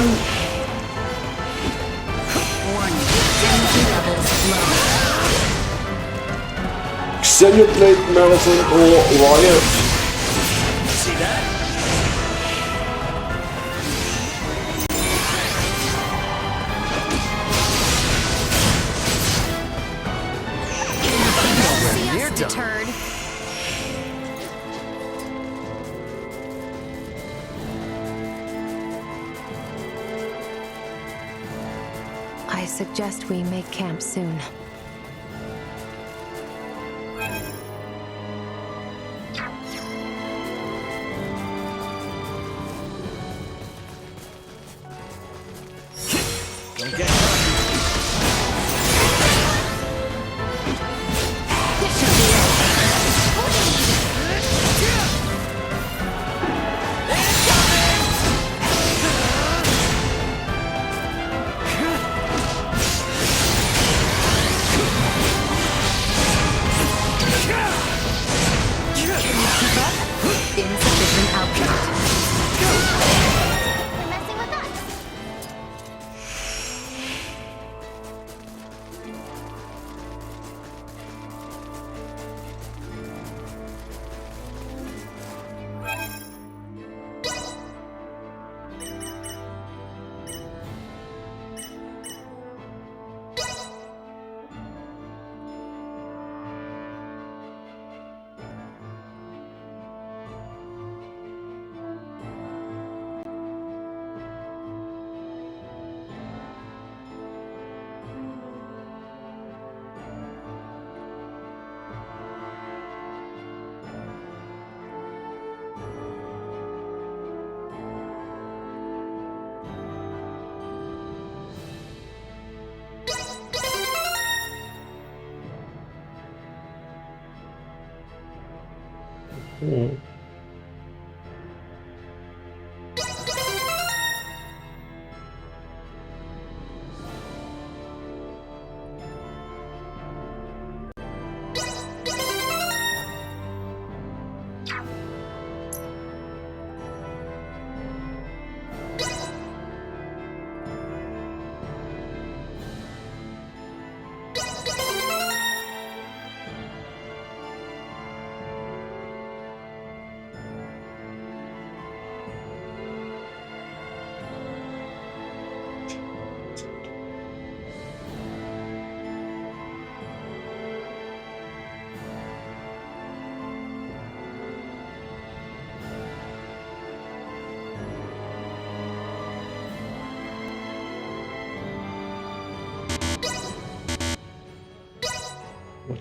Xenoblade Marathon or Riot? See that? See us, deterred. I suggest we make camp soon. Don't get cocky. Insufficient output. They're messing with us.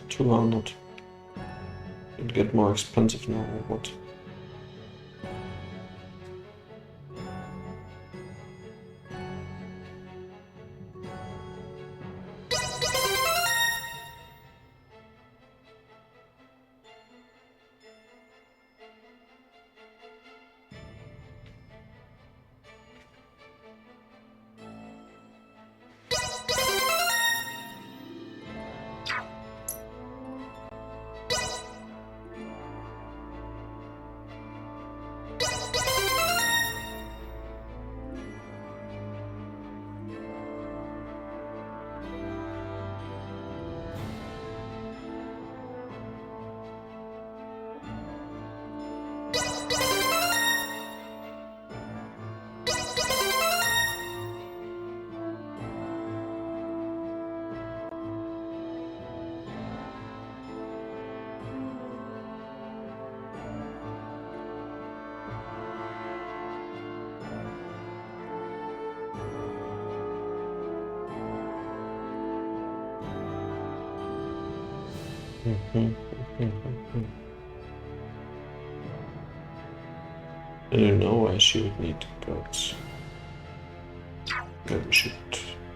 200. It get more expensive now or what? I don't know why she would need goats. Maybe we should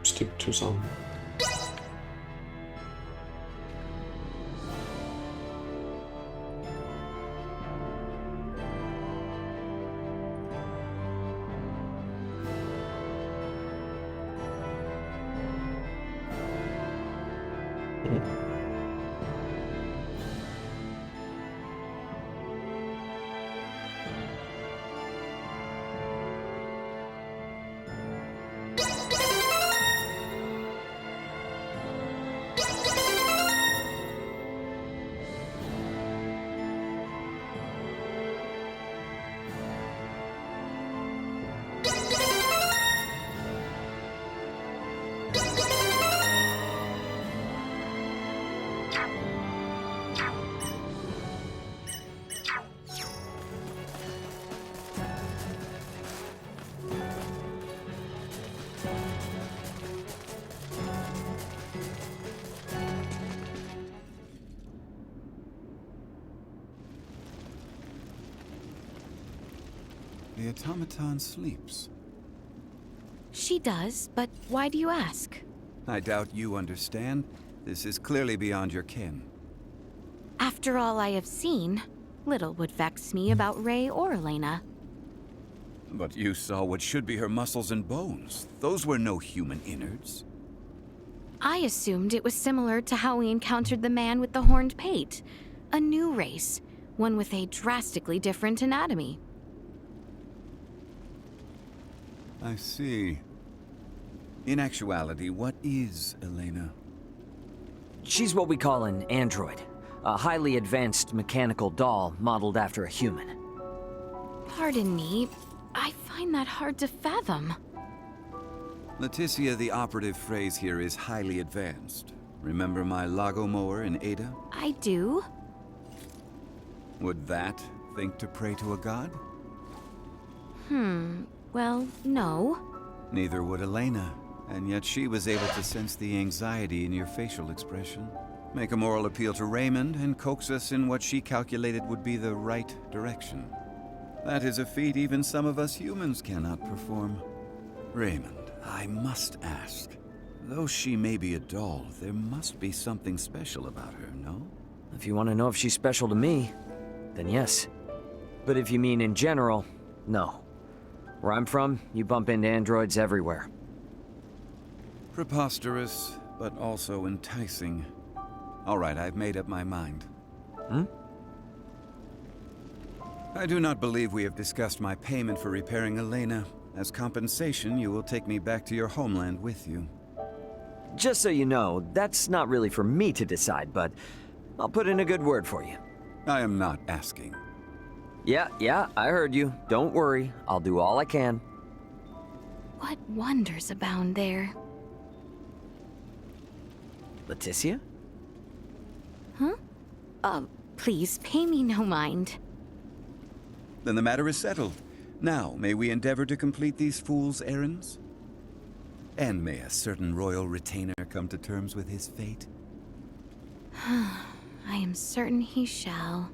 stick to some. The automaton sleeps. She does, but why do you ask? I doubt you understand. This is clearly beyond your ken. After all I have seen, little would vex me about Ray or Elena. But you saw what should be her muscles and bones. Those were no human innards. I assumed it was similar to how we encountered the man with the horned pate. A new race, one with a drastically different anatomy. I see. In actuality, what is Elena? She's what we call an android. A highly advanced mechanical doll modeled after a human. Pardon me, I find that hard to fathom. Leticia, the operative phrase here is highly advanced. Remember my Lago mower in Ada? I do. Would that think to pray to a god? Well, no. Neither would Elena, and yet she was able to sense the anxiety in your facial expression, make a moral appeal to Raymond, and coax us in what she calculated would be the right direction. That is a feat even some of us humans cannot perform. Raymond, I must ask, though she may be a doll, there must be something special about her, no? If you want to know if she's special to me, then yes. But if you mean in general, no. Where I'm from, you bump into androids everywhere. Preposterous, but also enticing. All right, I've made up my mind. I do not believe we have discussed my payment for repairing Elena. As compensation, you will take me back to your homeland with you. Just so you know, that's not really for me to decide, but I'll put in a good word for you. I am not asking. Yeah, I heard you. Don't worry, I'll do all I can. What wonders abound there? Leticia? Please, pay me no mind. Then the matter is settled. Now, may we endeavor to complete these fool's errands? And may a certain royal retainer come to terms with his fate? I am certain he shall.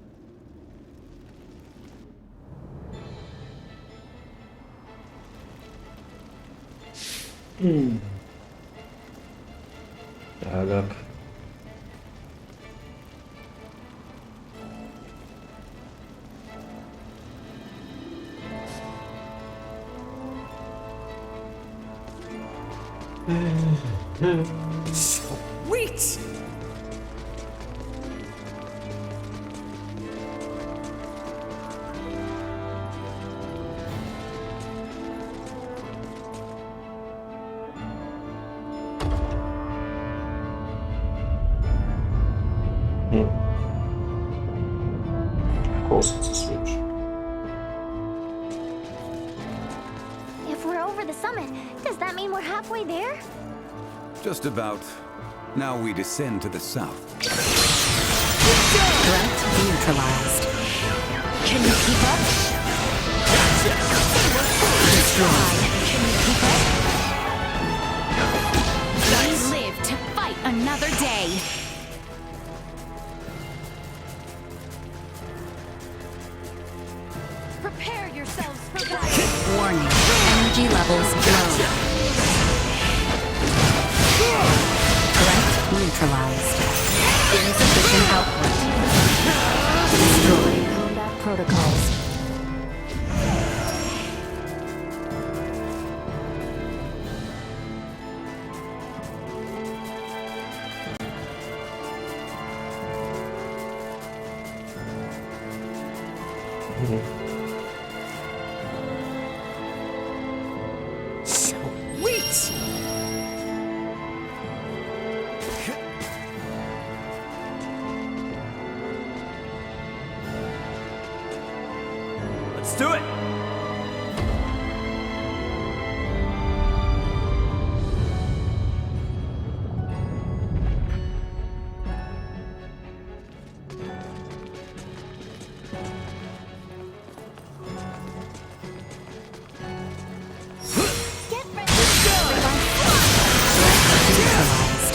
Ärger. Sweet! Of course it's a switch. If we're over the summit, does that mean we're halfway there? Just about. Now we descend to the south. Threat neutralized. Can you keep up? Destroyed. Can you keep up? We live to fight another day. Prepare yourselves for battle. Warning. Energy levels low. Threat neutralized. Insufficient output. Destroyed. Combat protocols. Sweet! Let's do it! Get ready! Everyone, Neutralized.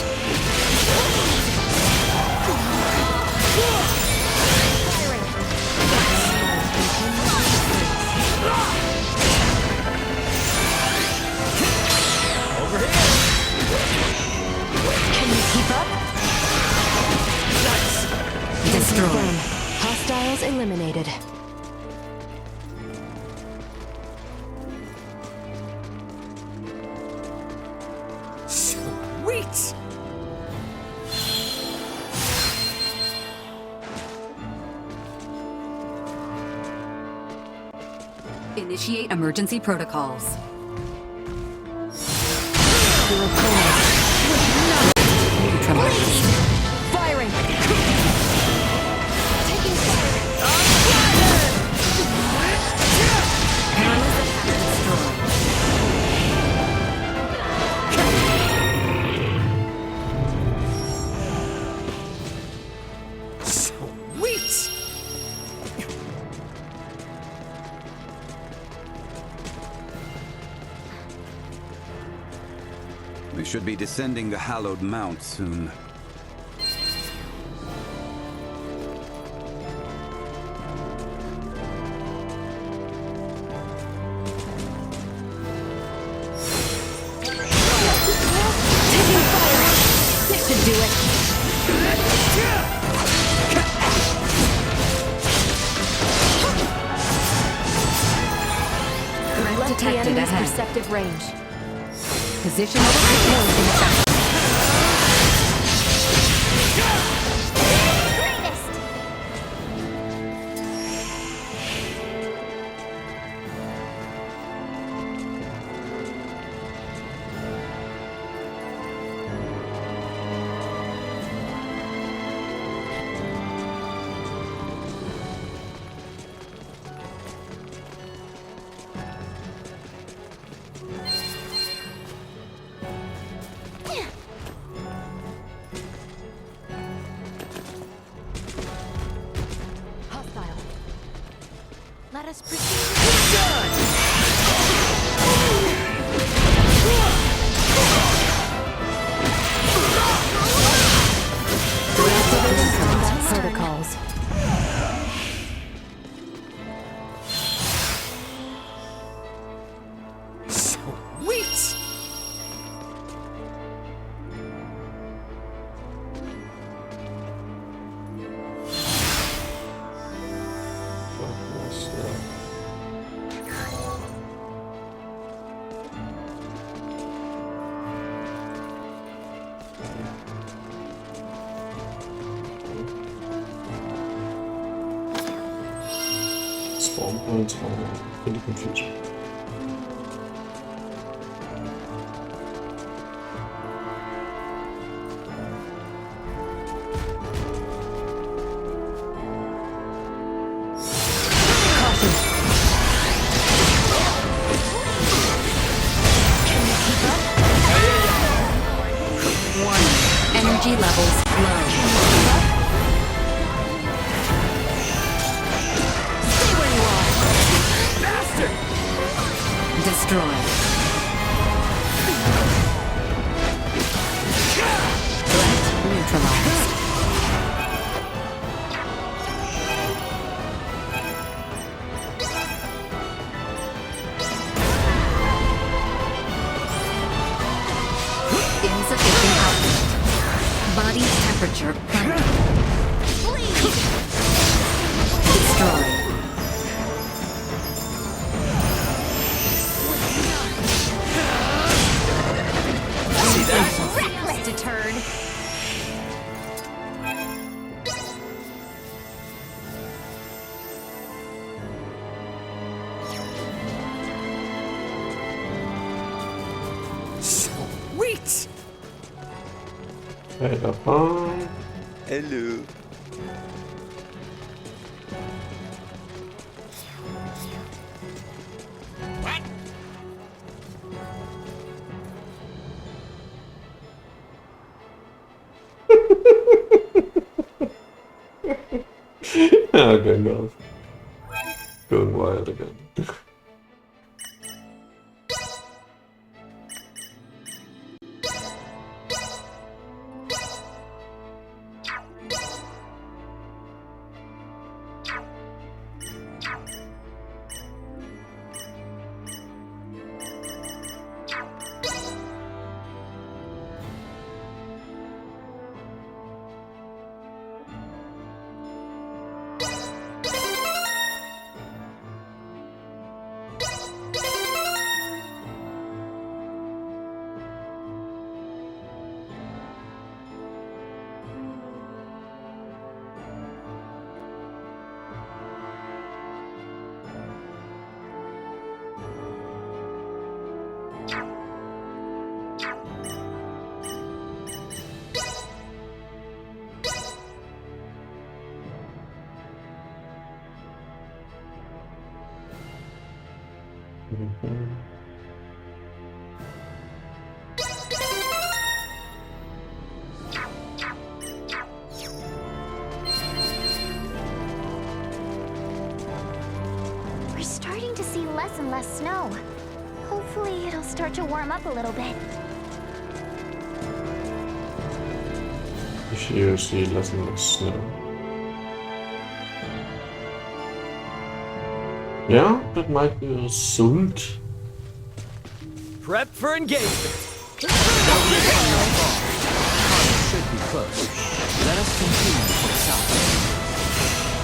Can you keep up? Destroyed. Hostiles eliminated. Sweet! Initiate emergency protocols. Your opponent Neutralized. firing. Taking fire. Perilous attack destroyed. Sweet! We should be descending the hallowed mount soon. This should do it. Threat Left the detected enemy's ahead. perceptive range. Position point in effect. greatest! Hostile. Let us proceed. Threat spawn points are pretty confusing. Energy levels low. Stay where you are! Bastard! Destroy. Threat neutralized. Insufficient output. Body temperature plummeted. Destroy. See that? Reckless! Deterred. Sweet! Right up on. Hello. Okay, no. Going wild again. We're starting to see less and less snow. Hopefully it'll start to warm up a little bit. If you see less and less snow. Yeah, that might be a result. Prep for engagement. Should be close. Let us continue to the south.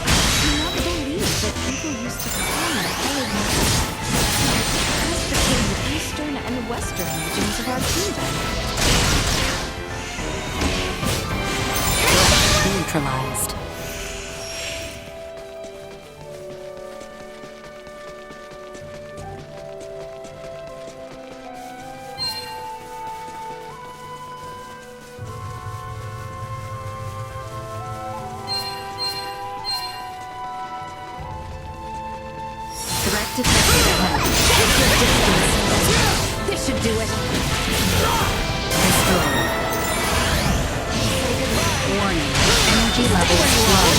I cannot believe that people used to call me This became the eastern and western regions of our kingdom. Neutralized. Threat detected ahead. This should do it. Destroy. Warning. Energy levels low.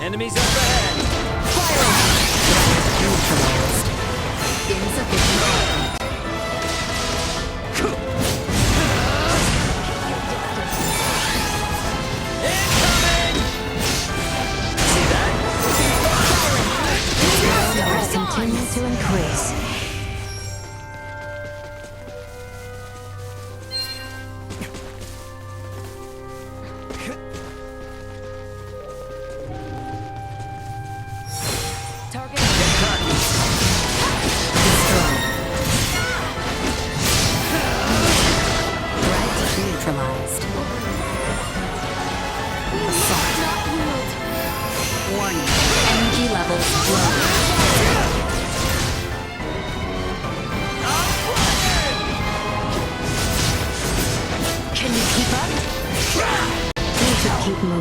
Enemies up ahead. Neutralized. Insufficient output. Numbers continue to increase. Destroy.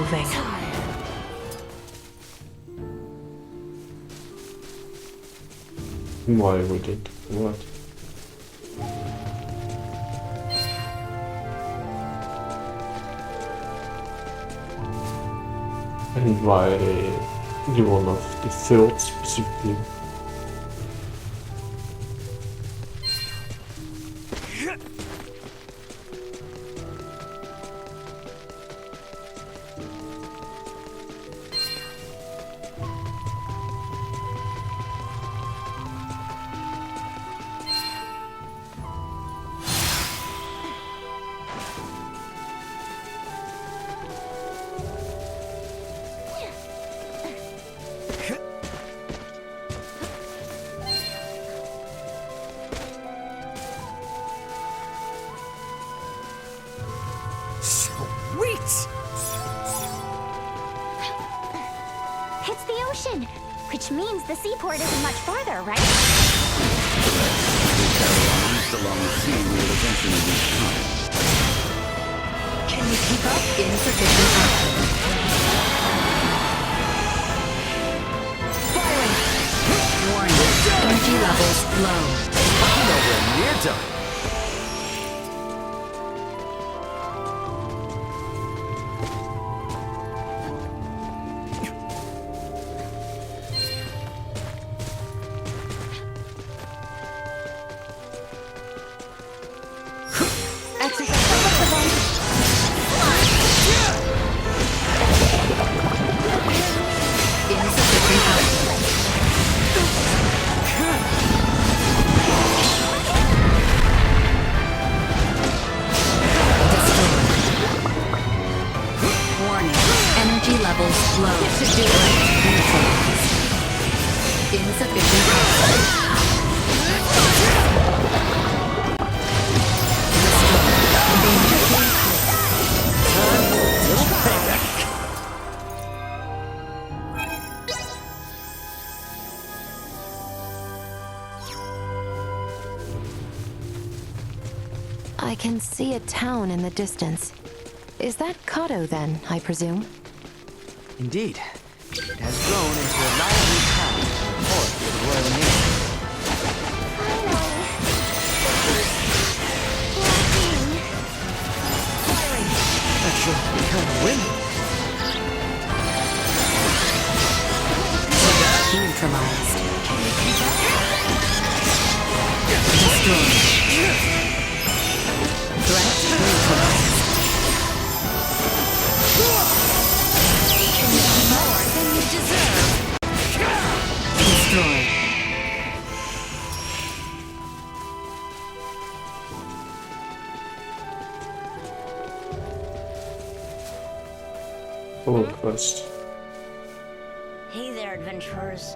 moving. Why would it? What? And why the one of the third specifically? It's the ocean, which means the seaport isn't much farther, right? East along the sea will eventually reach Kano. Can you keep up? Insufficient output. Firing! Warning. Energy levels low. I'm nowhere near done. Levels low. Insufficient I can see a town in the distance. Is that Kato then, I presume? Indeed. It has grown into a lively town, port for the Royal Navy. That should be kind of windy. Neutralized. destroyed. Threat neutralized. More than you deserve. Destroyed. Oh, quest. Hey there, adventurers.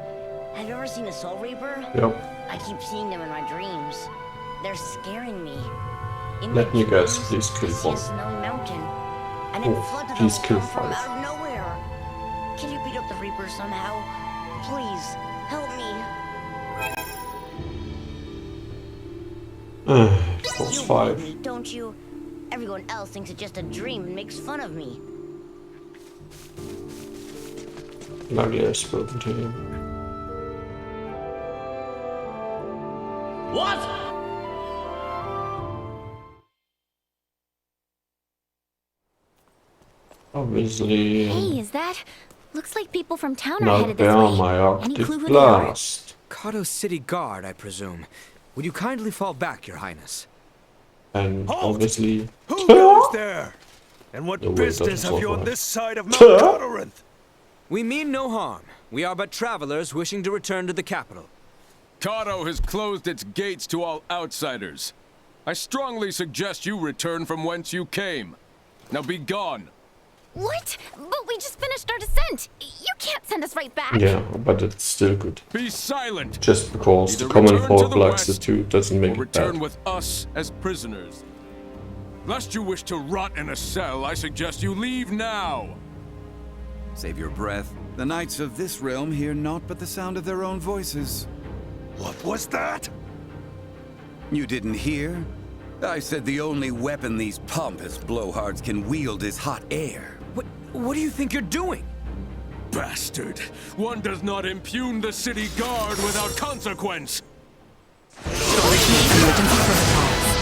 Have you ever seen a Soul Reaper? Yep. I keep seeing them in my dreams. They're scaring me. In Let my me guess, dreams, please kill I see a one. snowy mountain, and it Oh, floods the please kill whole from 5. out of nowhere. Can you beat up the Reaper somehow? Please, help me. Force You 5. believe me, don't you? Everyone else thinks it's just a dream and makes fun of me. Luckily I've spoken to him. What? Obviously, Hey, is that? Looks like people from town are not headed this bear way. my Any Arctic clue who they are? blast. Kato City Guard, I presume. Would you kindly fall back, Your Highness? And Halt! obviously, Who goes there? And what The way business doesn't have you fall on back. this side of Mount Codorinth? We mean no harm. We are but travelers wishing to return to the capital. Kato has closed its gates to all outsiders. I strongly suggest you return from whence you came. Now be gone. What? But we just finished our descent. You can't send us right back. yeah, but it's still good. Be silent. Just because Either the common return to folk the likes west, it too doesn't or make it return bad. with us as prisoners. Lest you wish to rot in a cell, I suggest you leave now. Save your breath. The knights of this realm hear naught but the sound of their own voices. What was that? You didn't hear? I said the only weapon these pompous blowhards can wield is hot air. What? What do you think you're doing? Bastard! One does not impugn the city guard without consequence! Emergency protocols.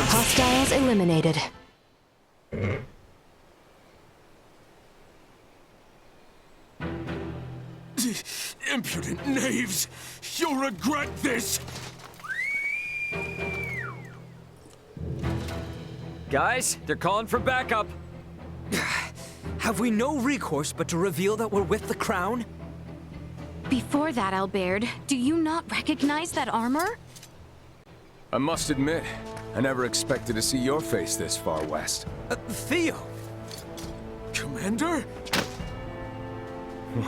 Hostiles eliminated. Impudent knaves! You'll regret this! Guys, they're calling for backup. Have we no recourse but to reveal that we're with the Crown? Before that, Albert, do you not recognize that armor? I must admit, I never expected to see your face this far west. Theo! Commander?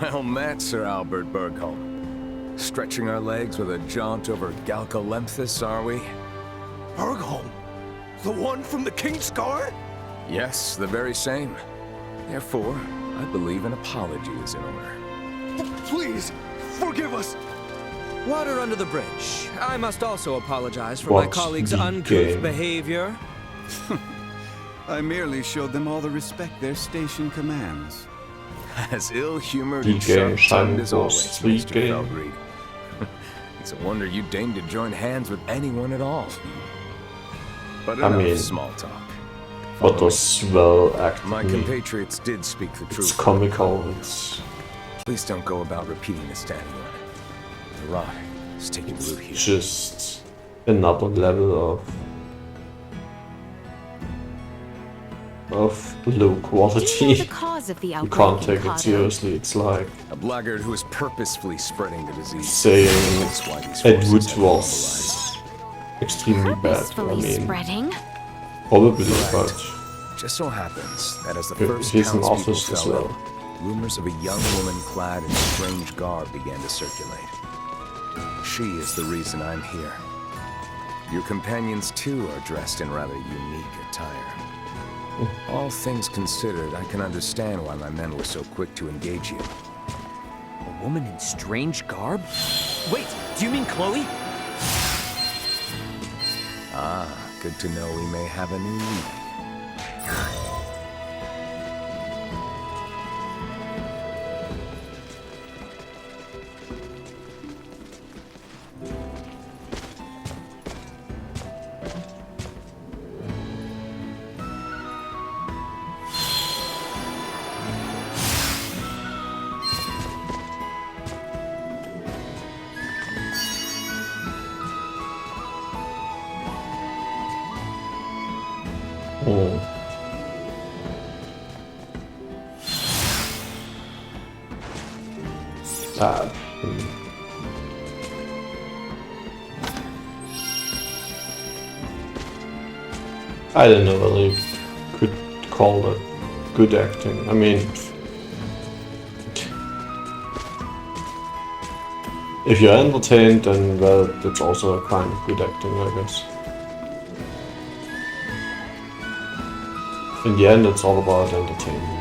Well met, Sir Albert Bergholm. Stretching our legs with a jaunt over Galca-Lemthis, are we? Bergholm? The one from the King's Guard? Yes, the very same. Therefore, I believe an apology is in order. Please, forgive us! Water under the bridge. I must also apologize for my colleagues' uncouth behavior. I merely showed them all the respect their station commands. As ill-humored and sharp-tongued as always, Mr. Feldreed. It's a wonder you deigned to join hands with anyone at all. But enough small talk. But was well acted. My compatriots did speak the truth. It's comical. It's Please don't go about repeating this to anyone. The rot is taking root here. just another level of low quality. Do you know the cause of the You outbreak can't in take it Kata? seriously. It's like A blackguard who is purposefully spreading the disease. saying That's why these Ed forces Wood have was extremely bad. I Purposefully mean, spreading? probably, Correct. but Just so happens that as the He- first he's an townspeople artist as fell well. ill, rumors of a young woman clad in strange garb began to circulate. She is the reason I'm here. Your companions too are dressed in rather unique attire. All things considered, I can understand why my men were so quick to engage you. A woman in strange garb? Wait, do you mean Chloe? Ah, good to know we may have a new leader. I don't know whether you could call that good acting. I mean, if you're entertained, then well, that's also a kind of good acting, I guess. In the end, it's all about entertainment.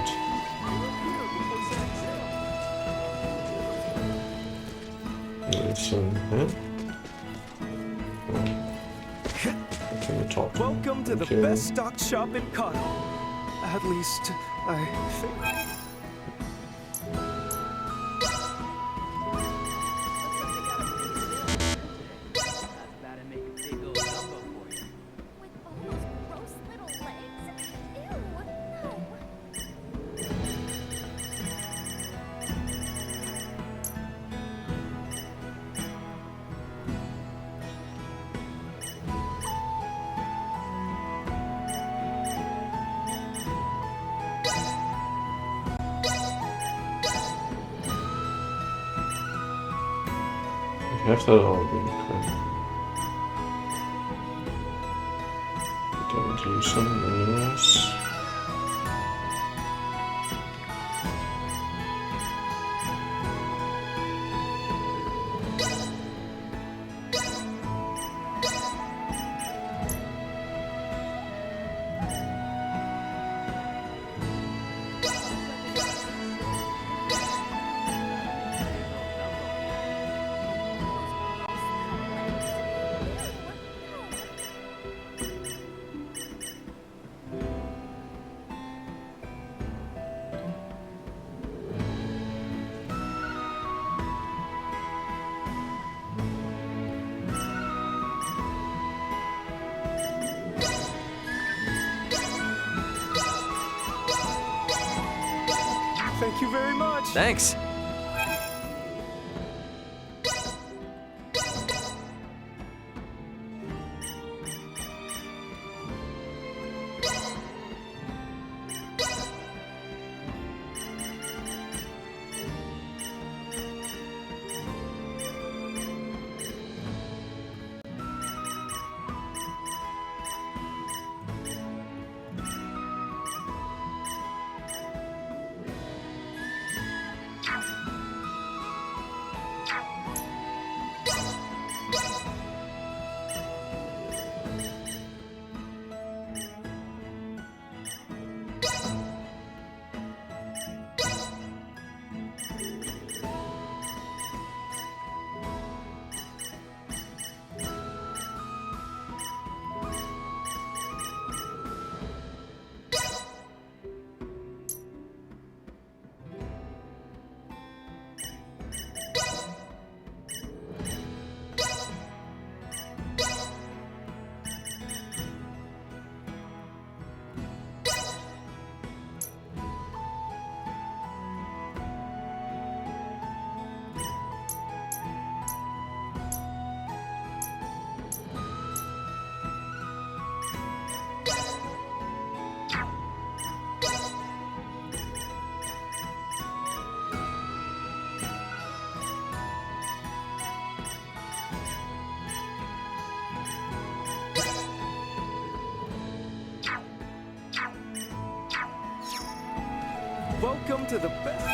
Welcome to the best stocked shop in Kata. At least, I think. You have that all being correct. Don't use some anyways. Thank you very much. Thanks. Welcome to the best.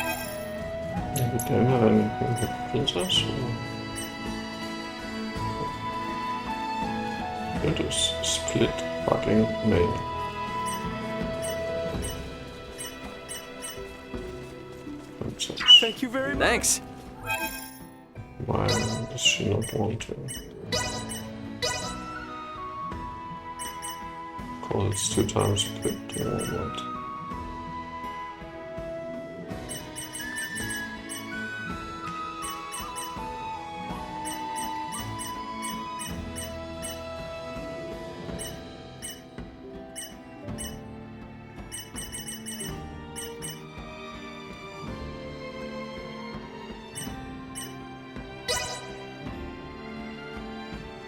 Ja, wir können immer einen Princess. Und das Split fucking Main. Thank you very much. Thanks. Why does she not want to? Call it 2 times split or what?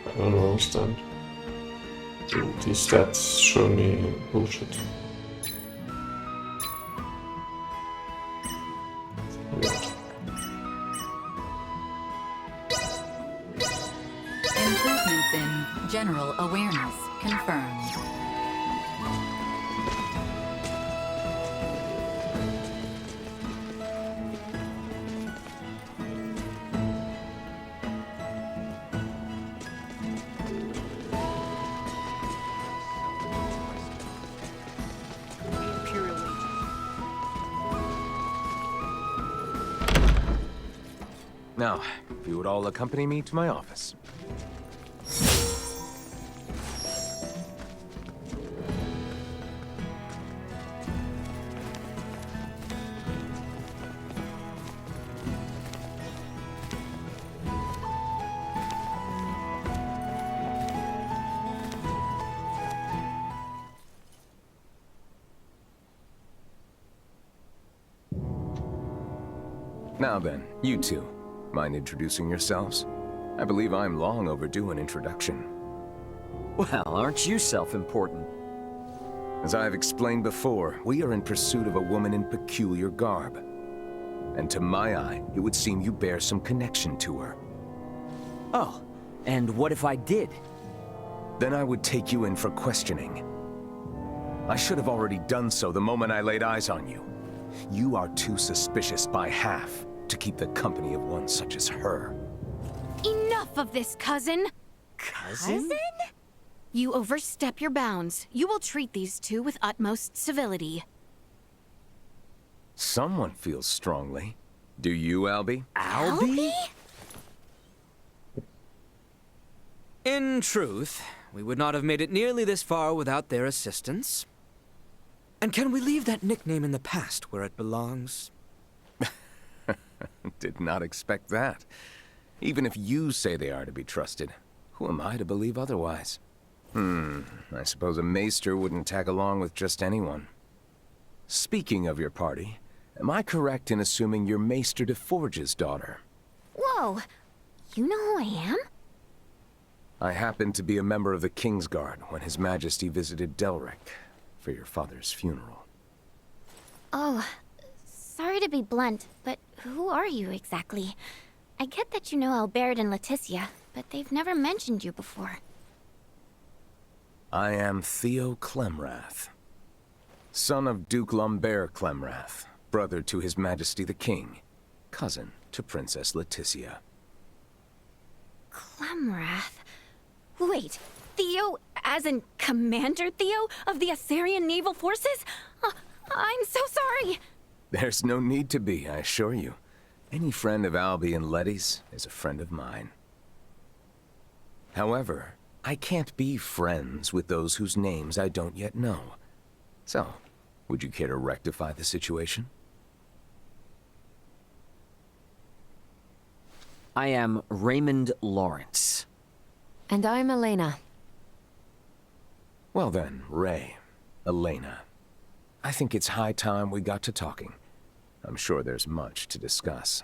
I don't understand. These stats show me bullshit. Weird. Improvements in general awareness confirmed. Now, if you would all accompany me to my office. Now then, you two. Mind introducing yourselves? I believe I'm long overdue an introduction. Well, aren't you self-important? As I've explained before, we are in pursuit of a woman in peculiar garb. And to my eye, it would seem you bear some connection to her. Oh, and what if I did? Then I would take you in for questioning. I should have already done so the moment I laid eyes on you. You are too suspicious by half to keep the company of one such as her. Enough of this, cousin! Cousin? You overstep your bounds. You will treat these two with utmost civility. Someone feels strongly. Do you, Albie? Albie? In truth, we would not have made it nearly this far without their assistance. And can we leave that nickname in the past where it belongs? Did not expect that. Even if you say they are to be trusted, who am I to believe otherwise? I suppose a maester wouldn't tag along with just anyone. Speaking of your party, Am I correct in assuming you're Maester de Forge's daughter? Whoa! You know who I am? I happened to be a member of the Kingsguard when His Majesty visited Delric for your father's funeral. Oh, sorry to be blunt, but who are you exactly? I get that you know Albert and Leticia, but they've never mentioned you before. I am Theo Clemrath, son of Duke Lambert Clemrath, brother to His Majesty the King, cousin to Princess Leticia. Clemrath? Wait, Theo, as in Commander Theo of the Assyrian Naval Forces? I'm so sorry! There's no need to be, I assure you. Any friend of Albie and Letty's is a friend of mine. However, I can't be friends with those whose names I don't yet know. So, would you care to rectify the situation? I am Raymond Lawrence. And I'm Elena. Well then, Ray, Elena. I think it's high time we got to talking. I'm sure there's much to discuss.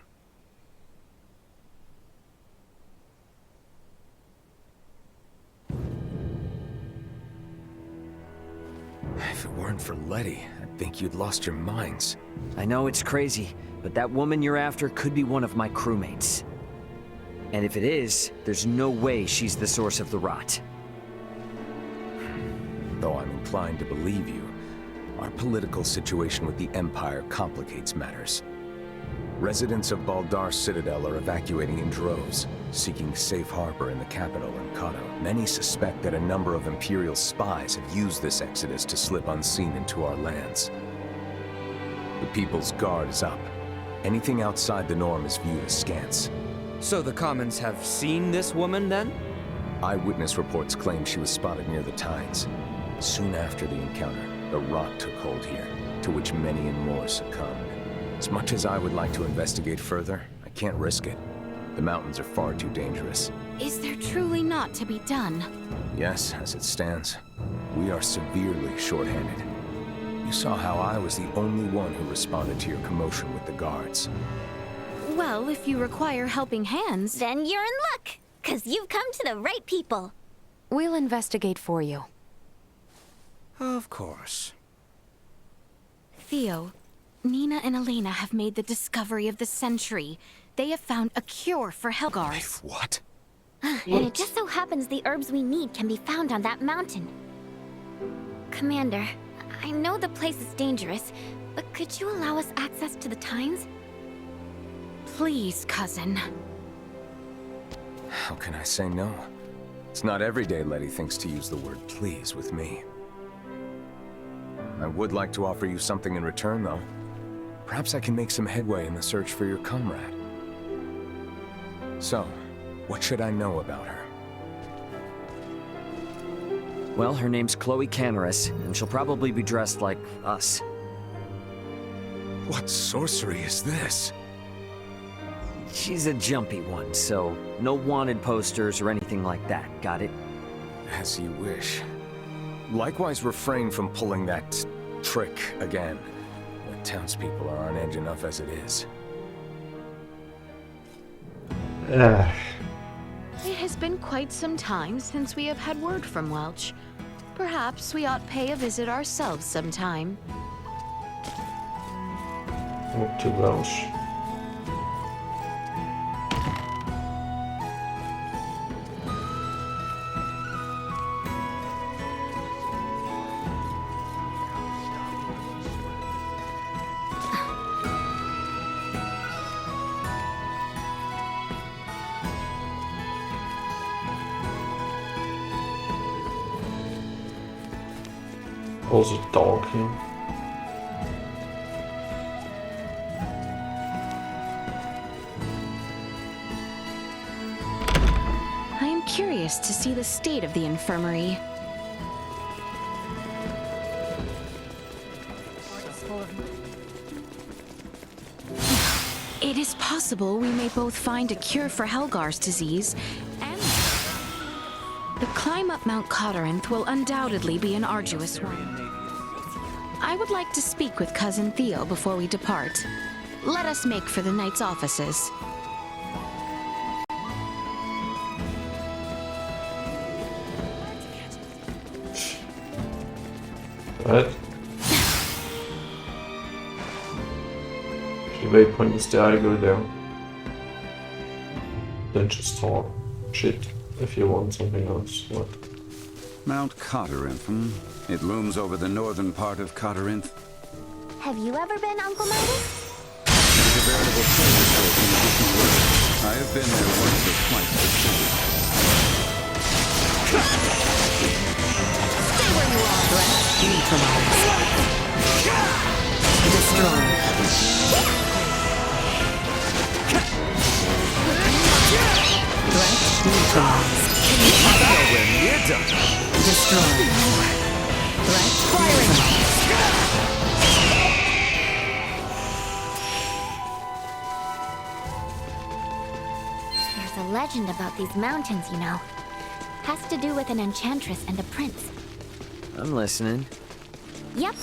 If it weren't for Letty, I'd think you'd lost your minds. I know it's crazy, but that woman you're after could be one of my crewmates. And if it is, there's no way she's the source of the rot. Though I'm inclined to believe you, our political situation with the Empire complicates matters. Residents of Baldar Citadel are evacuating in droves, seeking safe harbor in the capital and Kato. Many suspect that a number of Imperial spies have used this exodus to slip unseen into our lands. The People's Guard is up. Anything outside the norm is viewed askance. So the Commons have seen this woman, then? Eyewitness reports claim she was spotted near the Tines. Soon after the encounter, the rot took hold here, to which many and more succumbed. As much as I would like to investigate further, I can't risk it. The mountains are far too dangerous. Is there truly not to be done? Yes, as it stands, we are severely short-handed. You saw how I was the only one who responded to your commotion with the guards. Well, if you require helping hands... Then you're in luck, 'cause you've come to the right people. We'll investigate for you. Of course. Theo, Nina and Elena have made the discovery of the century. They have found a cure for Helgars. What? And it just so happens the herbs we need can be found on that mountain. Commander, I know the place is dangerous, but could you allow us access to the Tines? Please, cousin. How can I say no? It's not every day Letty thinks to use the word please with me. I would like to offer you something in return, though. Perhaps I can make some headway in the search for your comrade. So, what should I know about her? Well, her name's Chloe Canaris, and she'll probably be dressed like us. What sorcery is this? She's a jumpy one, so no wanted posters or anything like that, got it? As you wish. Likewise, refrain from pulling that trick again. The townspeople are on edge enough as it is. It has been quite some time since we have had word from Welch. Perhaps we ought pay a visit ourselves sometime. To Welsh. Also dog here. I am curious to see the state of the infirmary. It is possible we may both find a cure for Helgar's disease, and the climb up Mount Cotterinth will undoubtedly be an arduous one. I I would like to speak with Cousin Theo before we depart. Let us make for the knight's offices. Right. The waypoint is there, I go there. Then just talk shit if you want something else. What? Mount Coterinth, It looms over the northern part of Coterinth. Have you ever been, Uncle Midas? It's a veritable treasure trove in the distant world. I have been there once or twice before. Stay where you are, Brett. Neutralize. Destroy. Threat neutralized. Nowhere near done. Destroy. Threat neutralized. There's a legend about these mountains, you know. Has to do with an enchantress and a prince. I'm listening. Yep.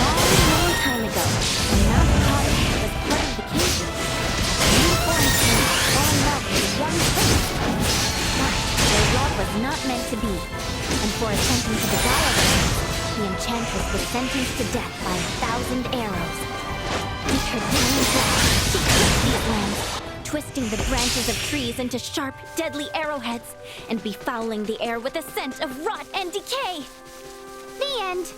Long time ago, when Mount Coterinth was part of the kingdom, a newborn king fell in love with a young prince. But their love was not meant to be, and for attempting to beguile the prince, the enchantress was sentenced to death by 1,000 arrows. With her burning breath, she clipped these lands, twisting the branches of trees into sharp, deadly arrowheads, and befouling the air with a scent of rot and decay. The end.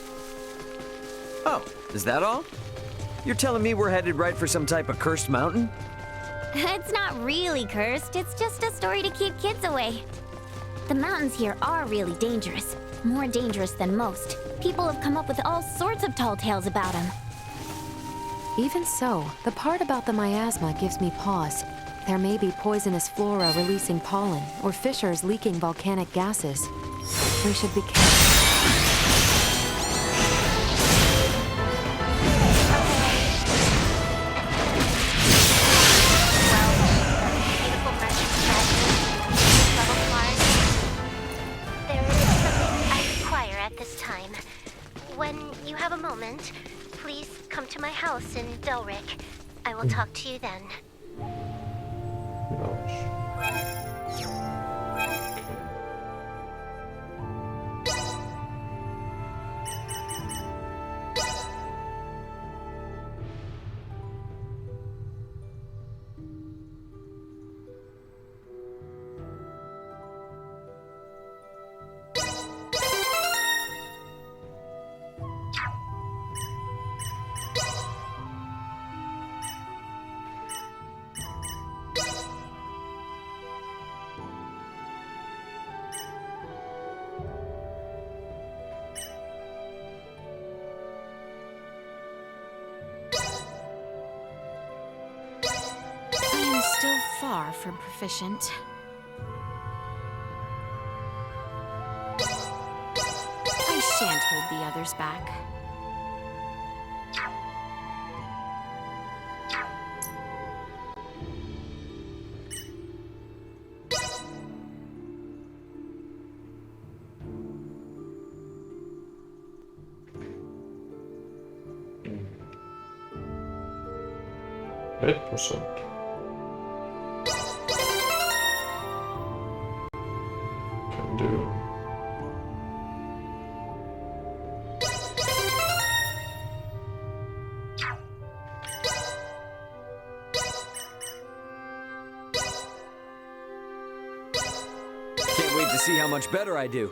Oh, is that all? You're telling me we're headed right for some type of cursed mountain? It's not really cursed, it's just a story to keep kids away. The mountains here are really dangerous. More dangerous than most. People have come up with all sorts of tall tales about them. Even so, the part about the miasma gives me pause. There may be poisonous flora releasing pollen, or fissures leaking volcanic gases. We should be careful. When you have a moment, please come to my house in Delric. I will talk to you then. Still far from proficient. I shan't hold the others back. %. Can do. Can't wait to see how much better I do.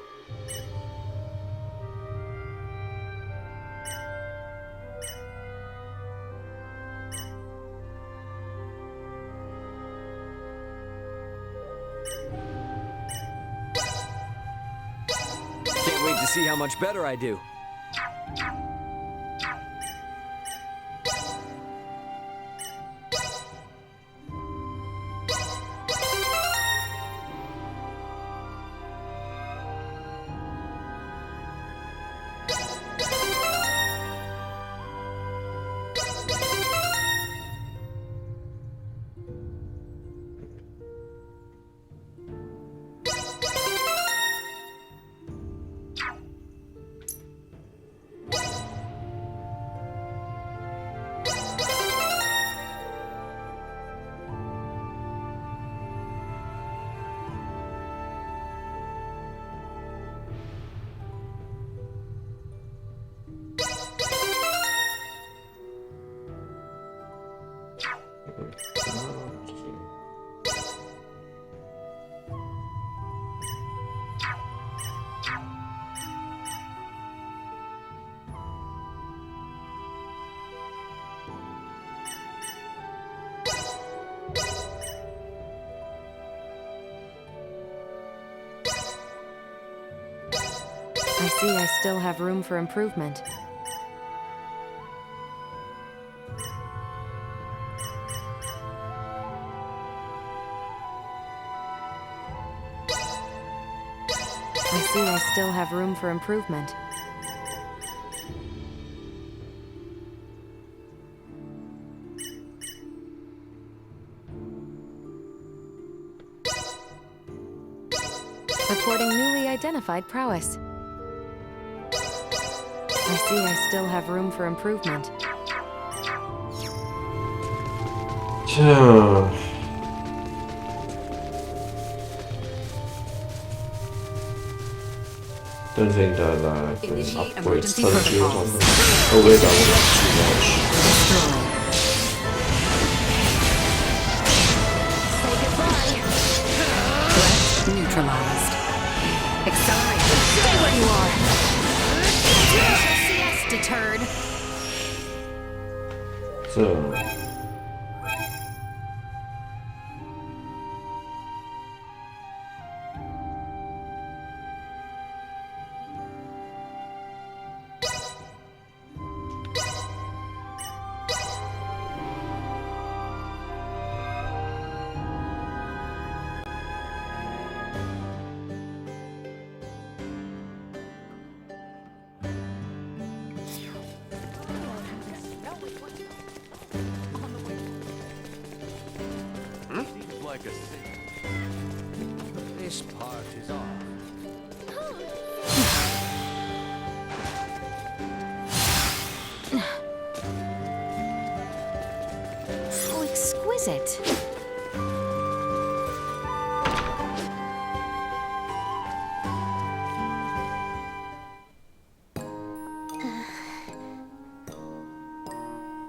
Can't wait to see how much better I do. I see I still have room for improvement. I see I still have room for improvement. Reporting newly identified prowess. I see I still have room for improvement. Tja. Don't think that I can upgrade strategy or something. Oh wait, that was too much. Threat neutralized. Accelerate. Stay where you are. CS deterred. So. This part is off. How exquisite.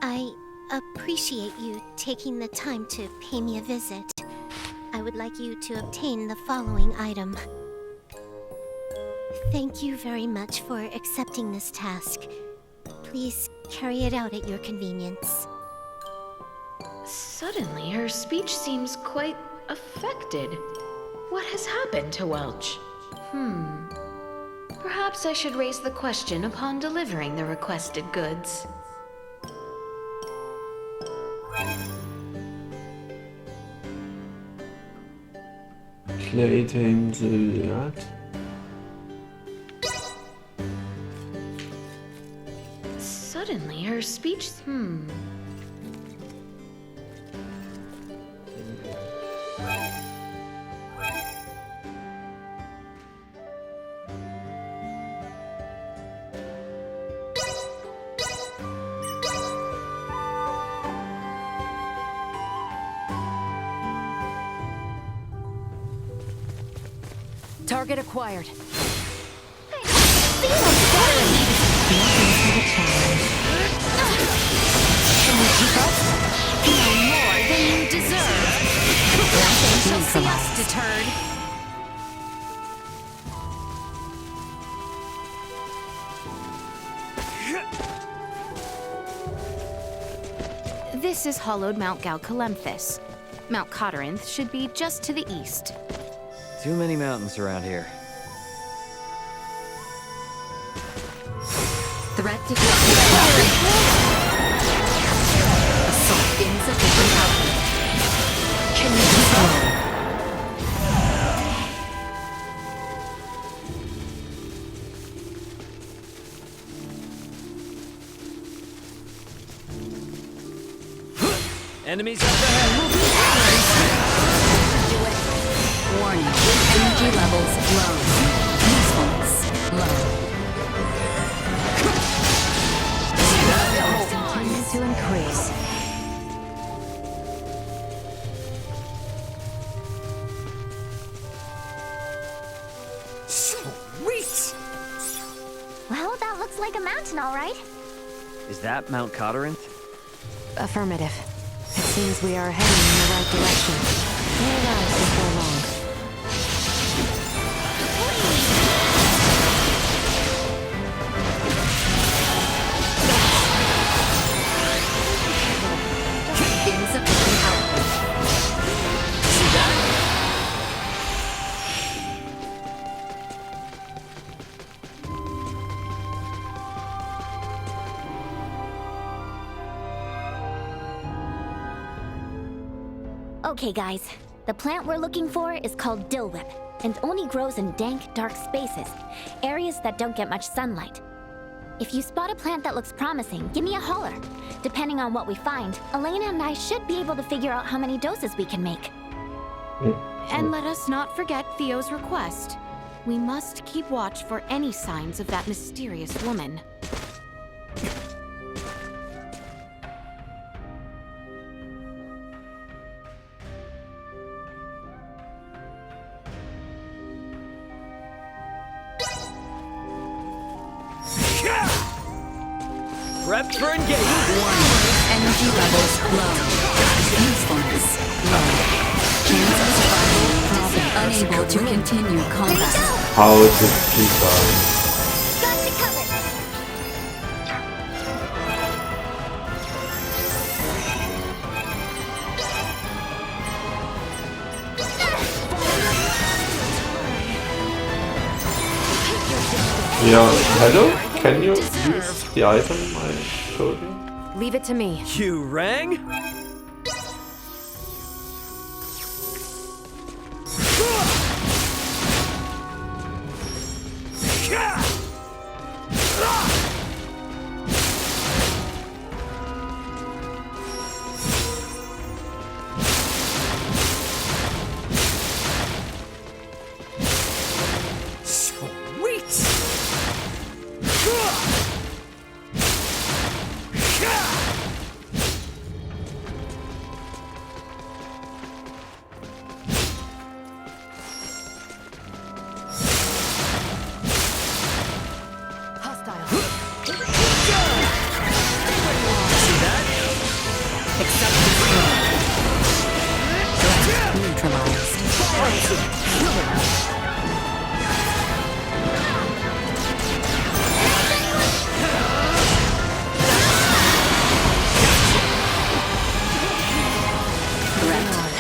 I appreciate you taking the time to pay me a visit. I would like you to obtain the following item. Thank you very much for accepting this task. Please carry it out at your convenience. Suddenly, her speech seems quite affected. What has happened to Welch? Perhaps I should raise the question upon delivering the requested goods. Claim the yacht. Suddenly, her speech. Target acquired. Can you keep up? No more than you deserve. Nothing shall see us deterred. This is hollowed Mount Galcalemphis. Mount Cotarinth should be just to the east. Too many mountains around here. Threat detected. Assault insufficient output. Can you keep up? Enemies up ahead! Warning. Energy levels low. Usefulness low. Continues to increase. Sweet! Well, that looks like a mountain, all right. Is that Mount Cotarinth? Affirmative. It's Seems we are heading in the right direction. We'll arrive before long. Insufficient output. See that? Okay, guys. The plant we're looking for is called dill whip, and only grows in dank, dark spaces, areas that don't get much sunlight. If you spot a plant that looks promising, give me a holler. Depending on what we find, Elena and I should be able to figure out how many doses we can make. And let us not forget Theo's request. We must keep watch for any signs of that mysterious woman. Prep for engagement. Energy levels low. Usefulness low. Chance of survival present. Unable to continue combat. How to keep Got you covered. Yeah, hello? Can you use the item I told you? Leave it to me. You rang?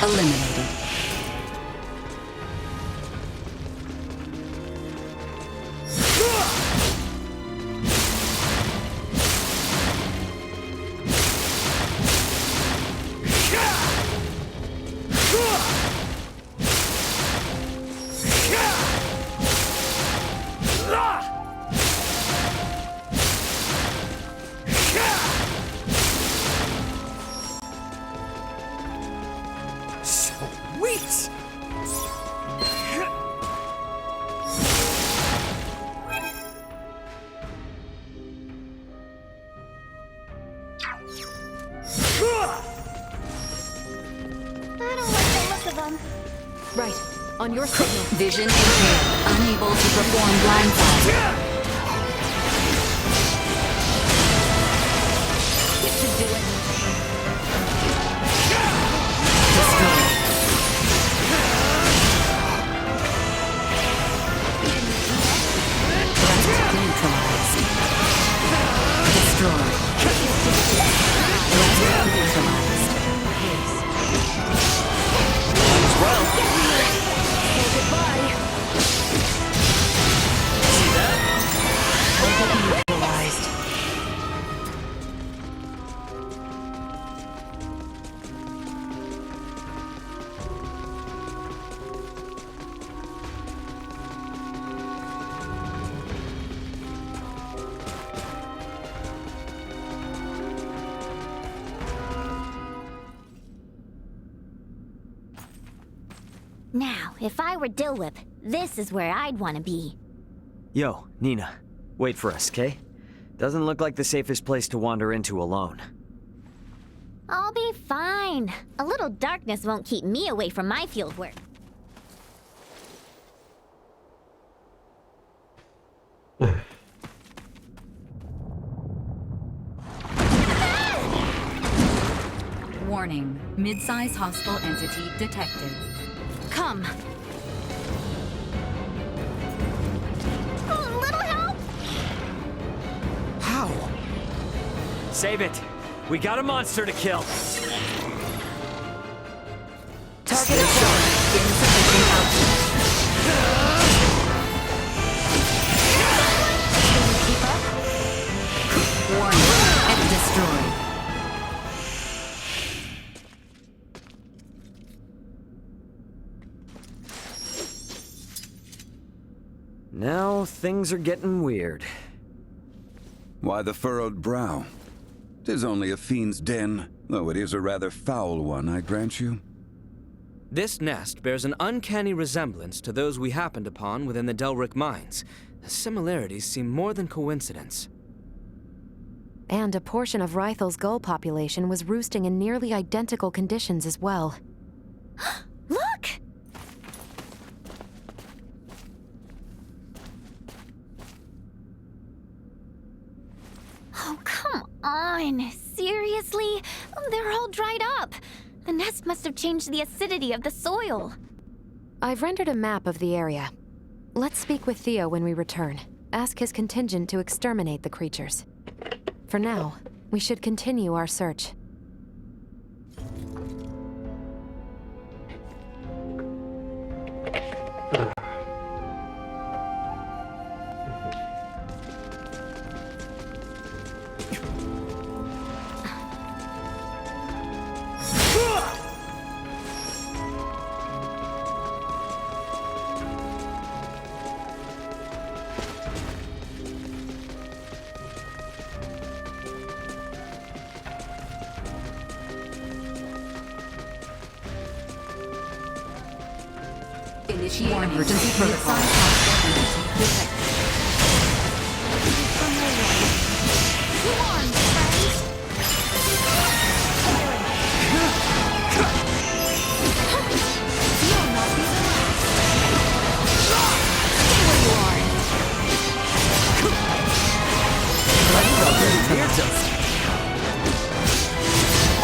Eliminated. Right. On your signal. Vision impaired. Unable to perform blindfold. Get to doing. Destroyed. Threat neutralized. Destroyed. Threat neutralized. Well. Goodbye. See that? Neutralized. Now, if I were Dill Whip, this is where I'd want to be. Yo, Nina. Wait for us, okay? Doesn't look like the safest place to wander into alone. I'll be fine. A little darkness won't keep me away from my field work. Warning. Mid-size hostile entity detected. Come. A little help? How? Save it. We got a monster to kill. Target acquired. Insufficient output. Keep up? Warning. Edit destroyed. Now things are getting weird. Why the furrowed brow? 'Tis only a fiend's den, though it is a rather foul one, I grant you. This nest bears an uncanny resemblance to those we happened upon within the Delric mines. The similarities seem more than coincidence. And a portion of Rythel's gull population was roosting in nearly identical conditions as well. Look! Oh, come on. Seriously? They're all dried up. The nest must have changed the acidity of the soil. I've rendered a map of the area. Let's speak with Theo when we return. Ask his contingent to exterminate the creatures. For now, we should continue our search. Initiate emergency protocol. Come on, friends. You'll not be the last.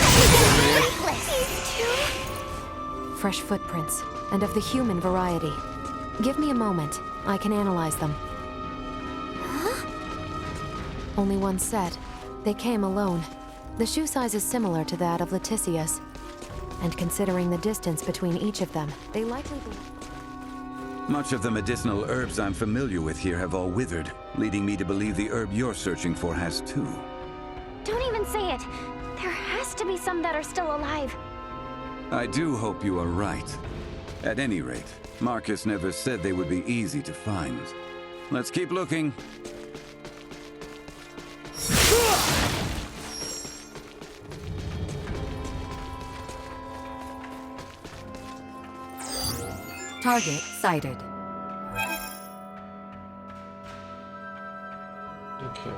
Stay where you are. Fresh footprints, and of the human variety. Give me a moment. I can analyze them. Huh? Only one set. They came alone. The shoe size is similar to that of Leticia's. And considering the distance between each of them, they likely Much of the medicinal herbs I'm familiar with here have all withered, leading me to believe the herb you're searching for has too. Don't even say it. There has to be some that are still alive. I do hope you are right. At any rate, Marcus never said they would be easy to find. Let's keep looking. Target sighted. Okay.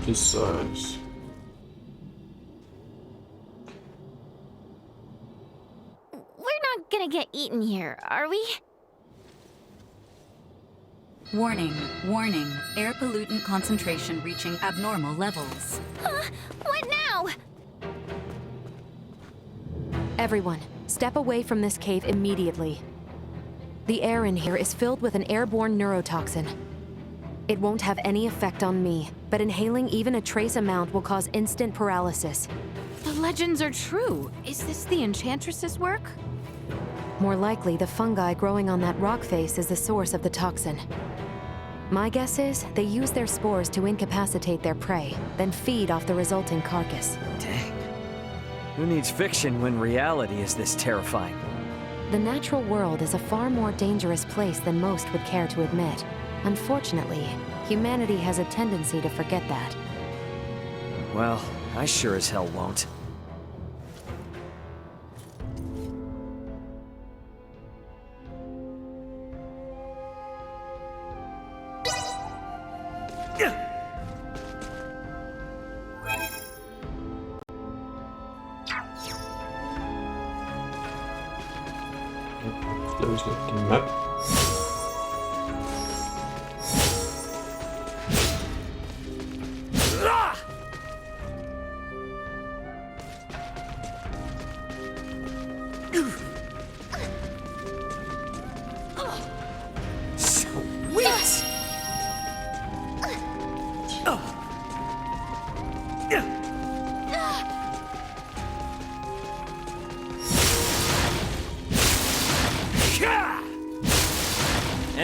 This size. We're not gonna get eaten here, are we? Warning, warning. Air pollutant concentration reaching abnormal levels. Huh? What now? Everyone, step away from this cave immediately. The air in here is filled with an airborne neurotoxin. It won't have any effect on me, but inhaling even a trace amount will cause instant paralysis. The legends are true. Is this the Enchantress's work? More likely, the fungi growing on that rock face is the source of the toxin. My guess is they use their spores to incapacitate their prey, then feed off the resulting carcass. Dang. Who needs fiction when reality is this terrifying? The natural world is a far more dangerous place than most would care to admit. Unfortunately, humanity has a tendency to forget that. Well, I sure as hell won't. Close the map.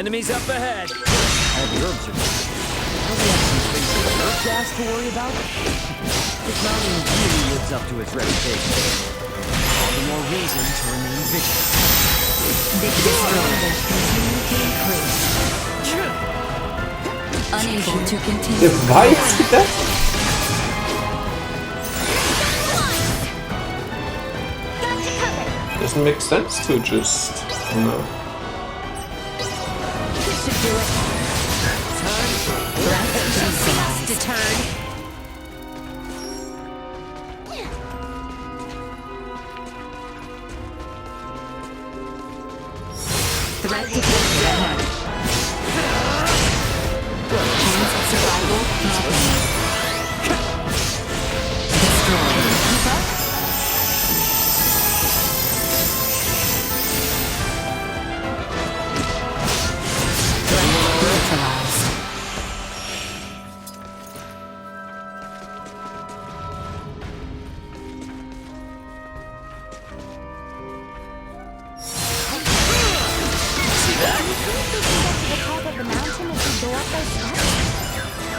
Enemies up ahead. All the herbs are gone. Now we have some things with herb gas to worry about? This mountain really lives up to its reputation. All the more reason to remain vigilant. The destroyers continue to increase. Unable to continue. Why is he that? Doesn't make sense to just no. This should do it. Turn. To turn. Threat detected ahead. Chance of survival nothing. Destroy. Keep up. Threat neutralized.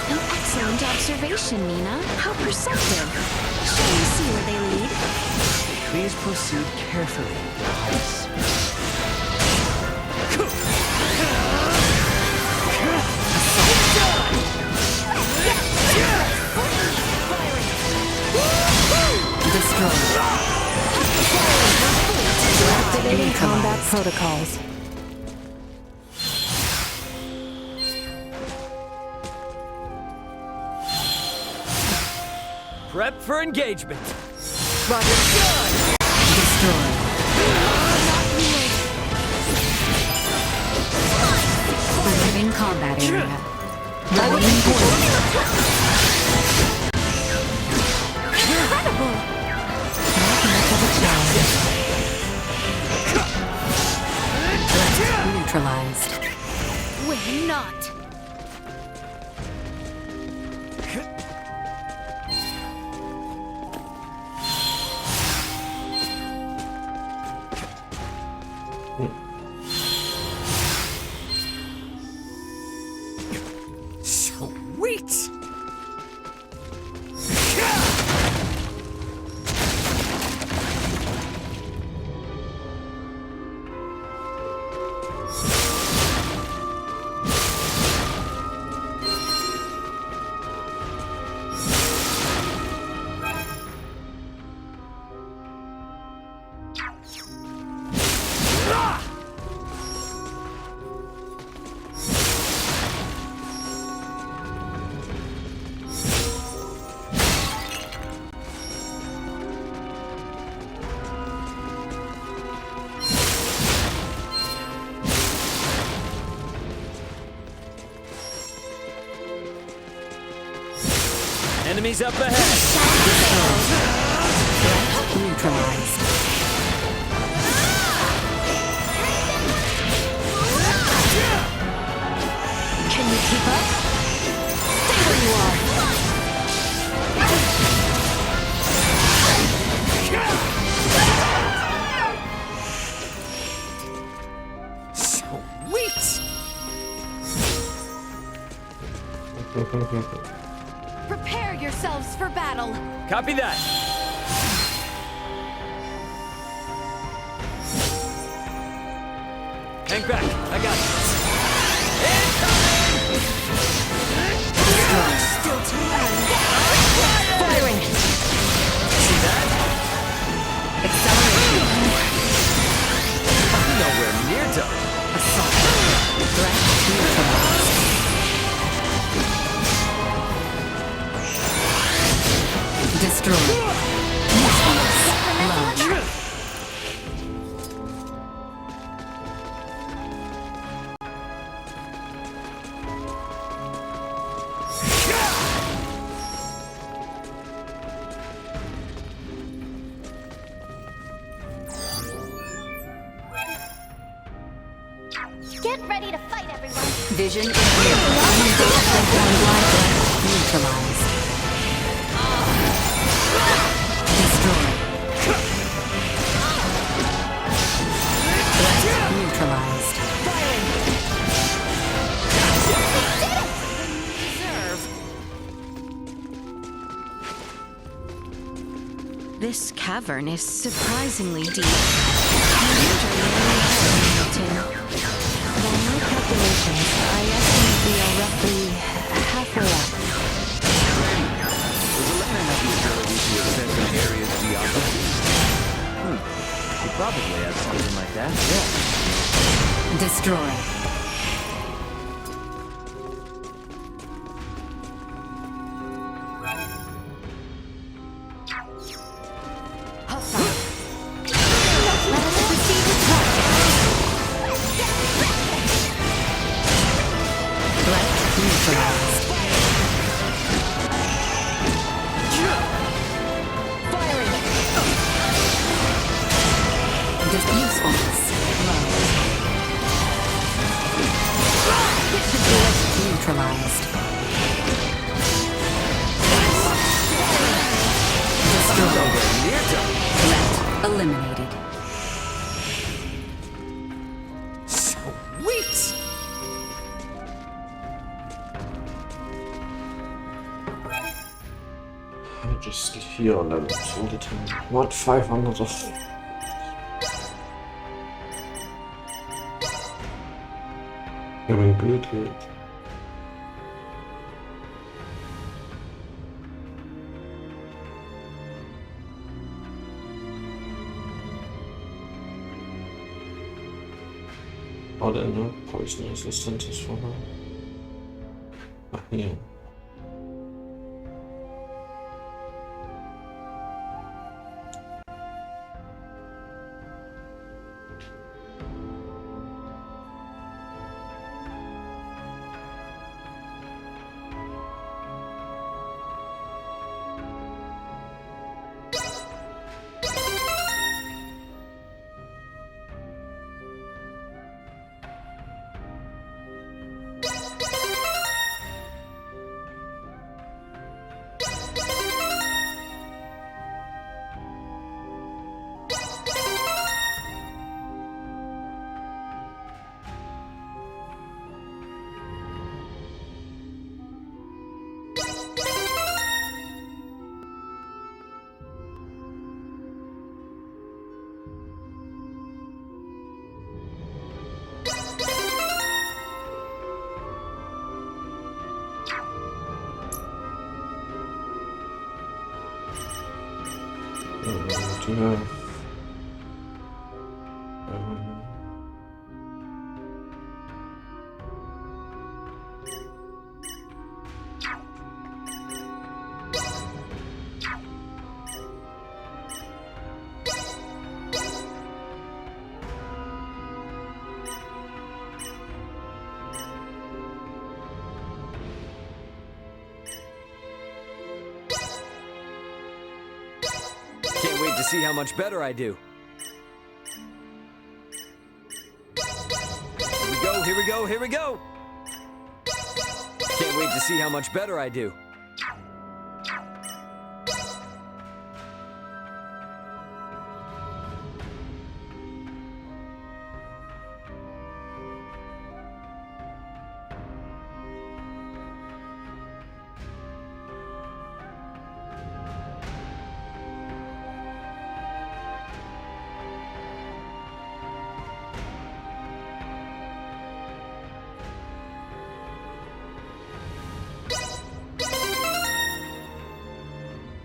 An excellent observation, Nina. How perceptive. Shall we see where they lead? Please proceed carefully, Highness. Activating combat protocols. Prep for engagement. Roger. Destroy. Leaving combat area. Routing point. Incredible! Not much of a challenge. Threat neutralized. We're not. Sweet! Enemies up ahead. Threat neutralized. Can you keep up? Stay where you are. Sweet! Prepare yourselves for battle. Copy that. Hang back. I got this. Still too early. Firing. See that? Acceleration. Nowhere near done. Assault. Threat neutralized. Destroy. Useless. Low. Get ready to fight, everyone! Vision neutralized. Destroy. Threat neutralized. This cavern is surprisingly deep. I wonder where we are, Milton. By my calculations, I estimate we are roughly halfway up. Does Elena have the ability to assess an area's geography? She probably has something like that, yeah. Destroy. Eliminated. Sweet! I just hear levels all the time. What, 500 of... Doing good. Oh, there are no poison resistances for her. Ah, here. Can't wait to see how much better I do. Here we go! Can't wait to see how much better I do.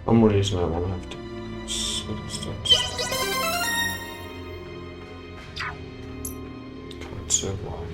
For some reason I want to have to substance. Can't say why.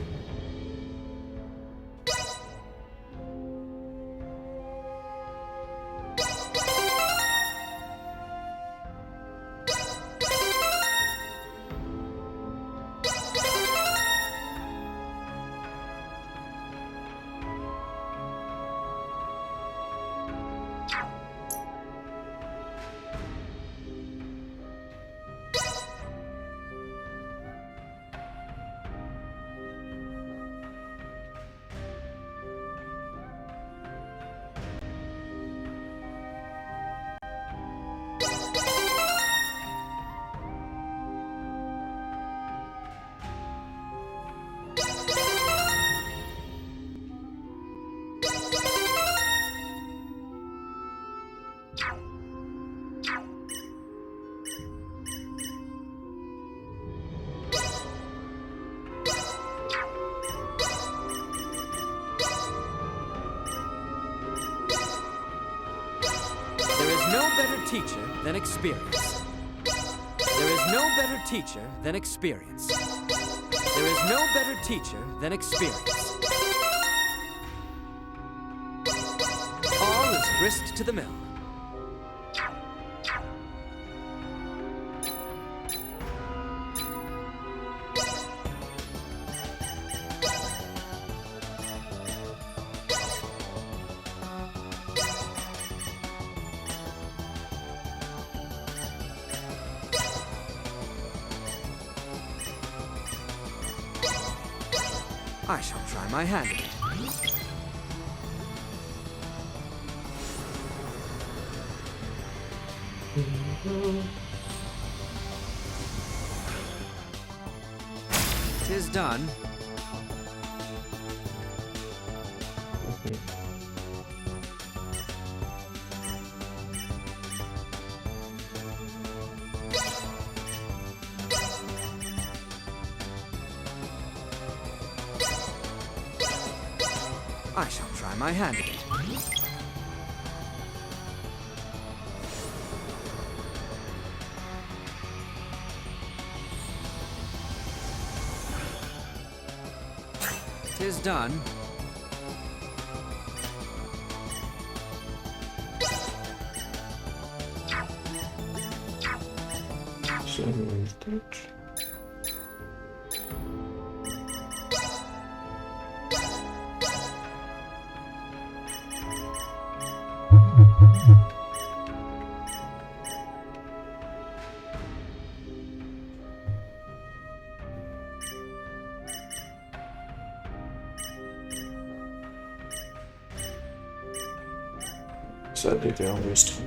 no better teacher than experience. There is no better teacher than experience. There is no better teacher than experience. All is grist to the mill. I shall try my hand at it. Tis done. I shall try my hand at it. Tis done. Sadly, they are wasteful.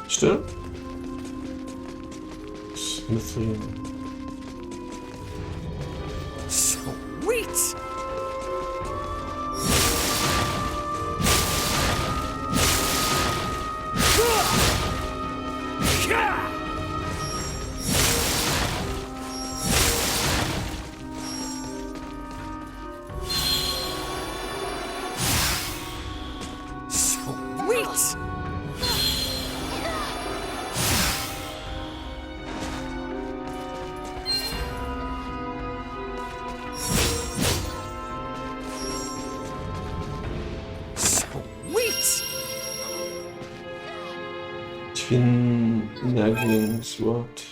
Still? Smithing. Sweet! Twin Nagging Sword.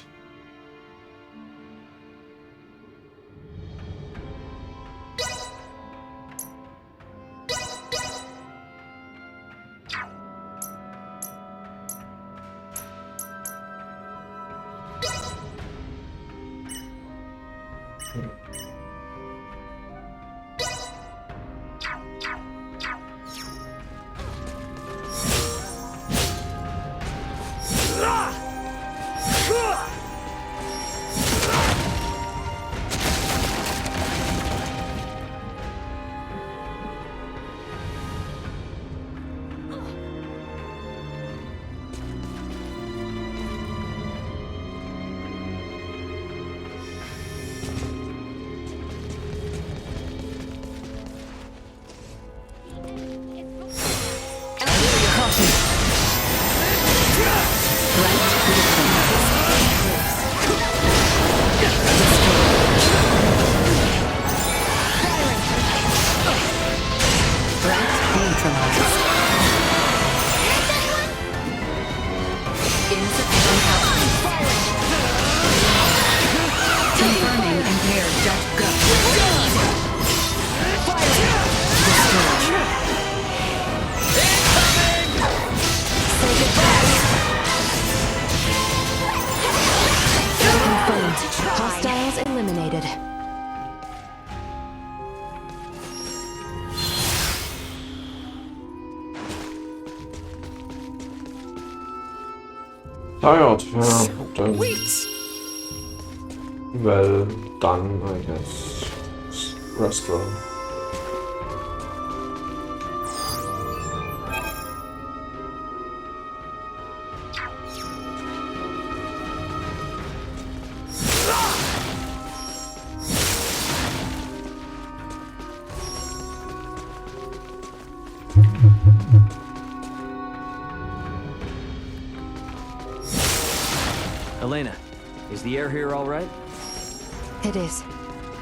Hostiles eliminated. Tired, yeah, done. Well done, I guess. Restaurant. Elena, is the air here all right? It is.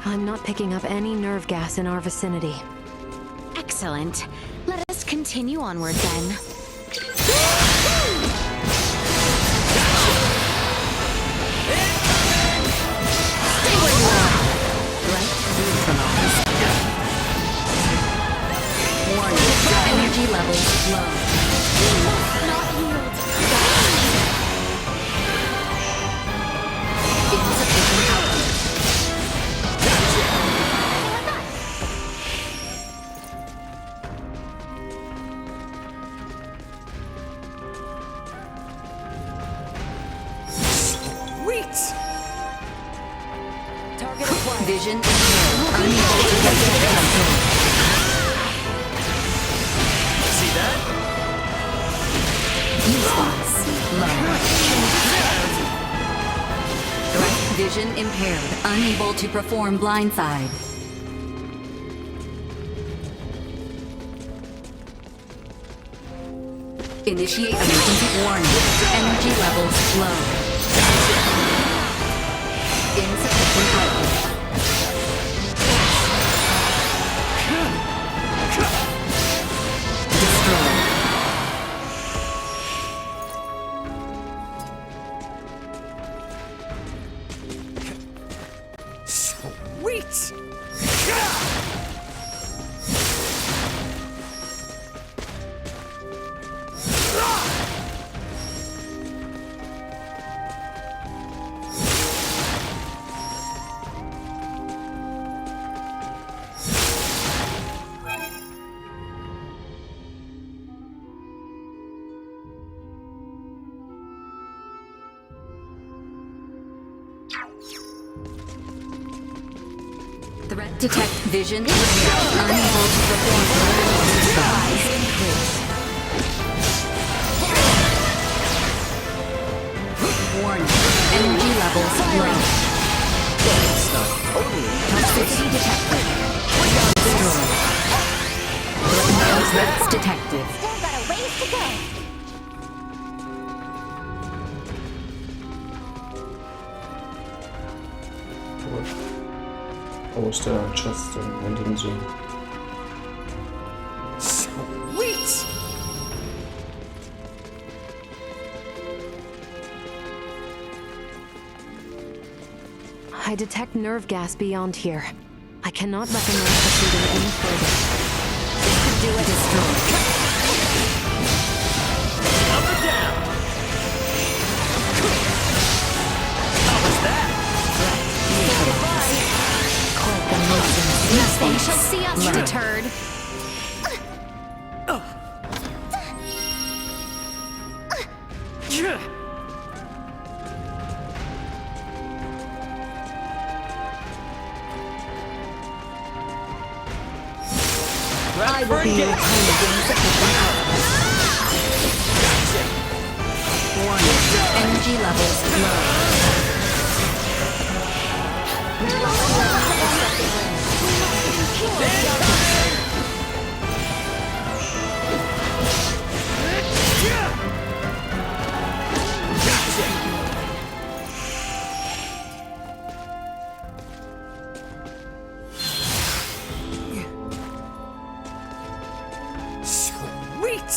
I'm not picking up any nerve gas in our vicinity. Excellent. Let us continue onward then. Stay where you are! Right? Warning, energy levels low. We must not yield. Insufficient output. Target acquired. Vision impaired. Unable to get control. See that? Response low. Threat vision impaired. Unable to perform blindside. Initiate emergency warning. Energy levels low. Insufficient output. Destroy. Sweet! Threat detect vision impaired. Unable to perform size increase. Warning. Energy levels low. Toxicity detected. Destroyed. Threats detected. Still got a ways to go. Or was there just and didn't see? Sweet! I detect nerve gas beyond here. I cannot recommend proceeding any further. This could do it. Destroyed. Up and down! How was that? Quite amazing. Nothing shall see us deterred. I will be your Warning. Energy levels low. Sweet!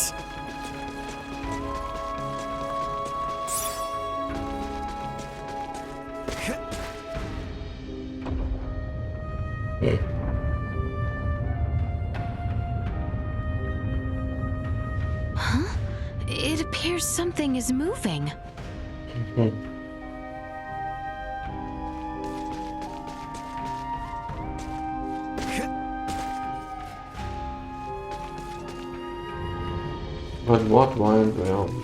Huh? It appears something is moving. But what wild realm?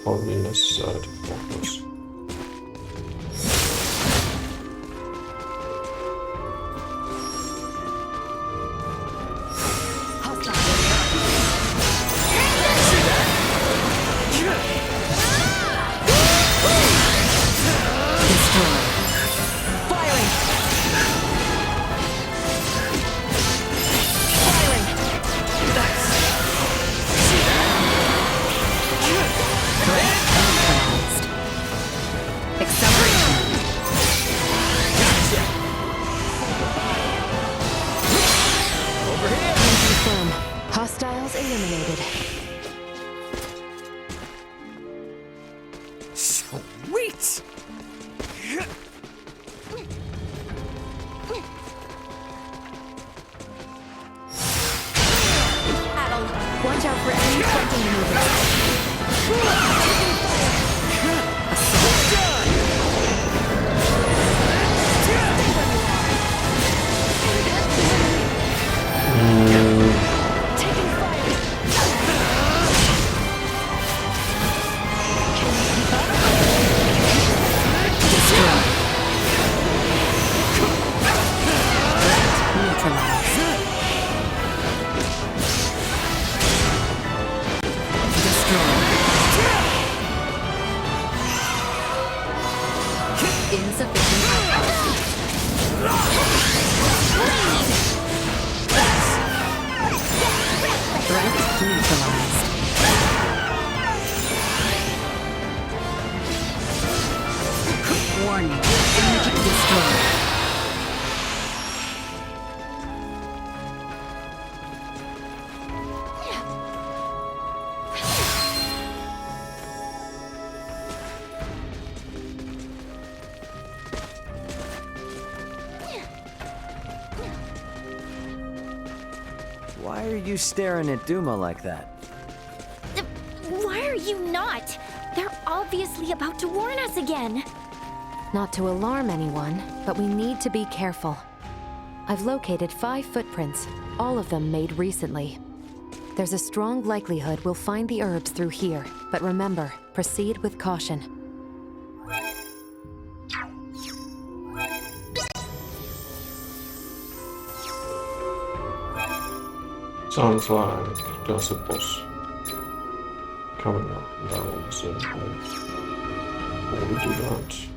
Probably necessary to focus. See Hostiles eliminated. Sweet! Watch out for any frontal maneuvers. Why are you staring at Duma like that? Why are you not? They're obviously about to warn us again. Not to alarm anyone, but we need to be careful. I've located 5 footprints, all of them made recently. There's a strong likelihood we'll find the herbs through here, but remember, proceed with caution. Sounds like there's a boss coming up down, so before we do that.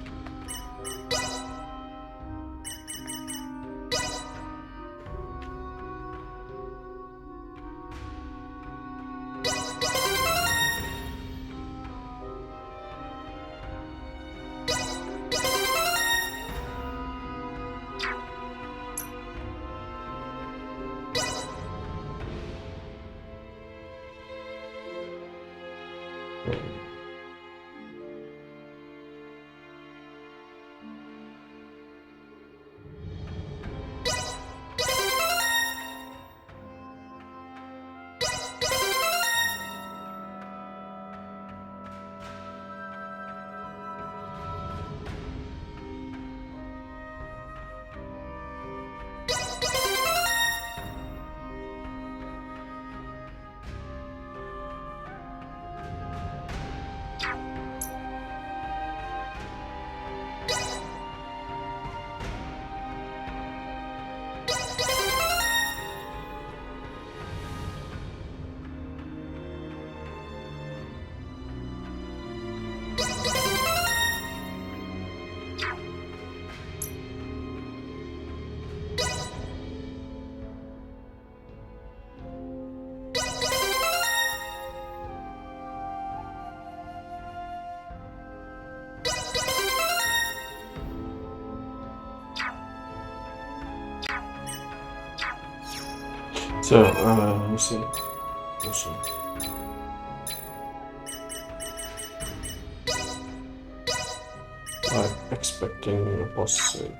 So, let's see. Awesome. I'm expecting a boss save.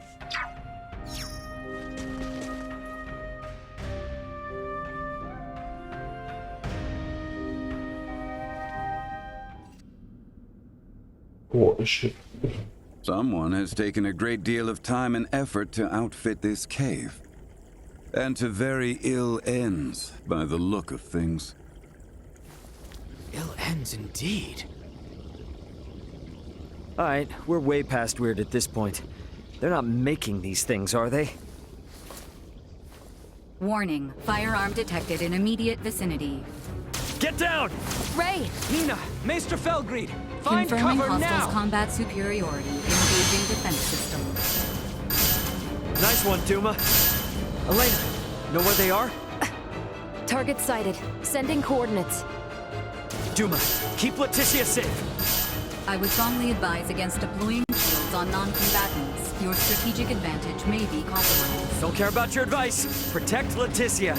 What a ship. Someone has taken a great deal of time and effort to outfit this cave. And to very ill ends, by the look of things. Ill ends indeed. Alright, we're way past weird at this point. They're not making these things, are they? Warning, firearm detected in immediate vicinity. Get down! Ray! Nina! Maester Felgreed! Find Confirming cover hostiles' now! combat superiority. Engaging defense system. Nice one, Duma. Elena, know where they are? Target sighted. Sending coordinates. Duma, keep Leticia safe. I would strongly advise against deploying shields on non-combatants. Your strategic advantage may be compromised. Don't care about your advice. Protect Leticia.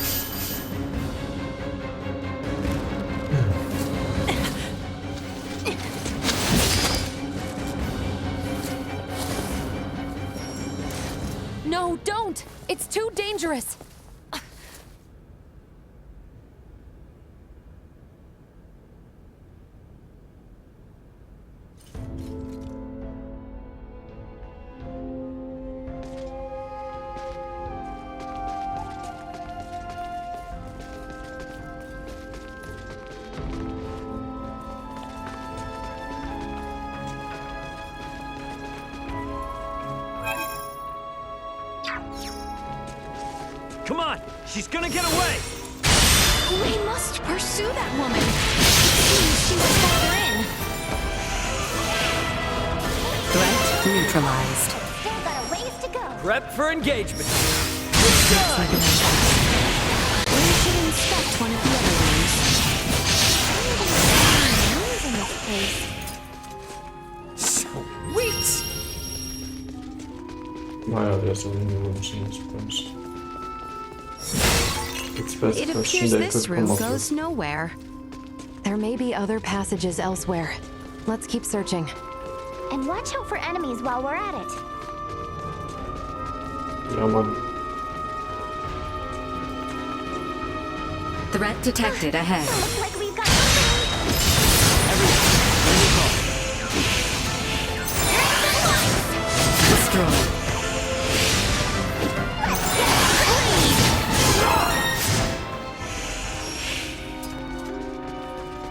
Don't! It's too dangerous! Come on! She's gonna get away! We must pursue that woman. It seems she was farther in. Threat neutralized. Still got a ways to go. Prep for engagement. Looks like an impact. We should inspect one of the other rooms. Rooms in this place. Sweet! Why are there so many rooms in this place? It's best It question appears they this could come room up goes with. nowhere. There may be other passages elsewhere. Let's keep searching. And watch out for enemies while we're at it. Yeah, man. Threat detected ahead. Looks like we've got Destroy.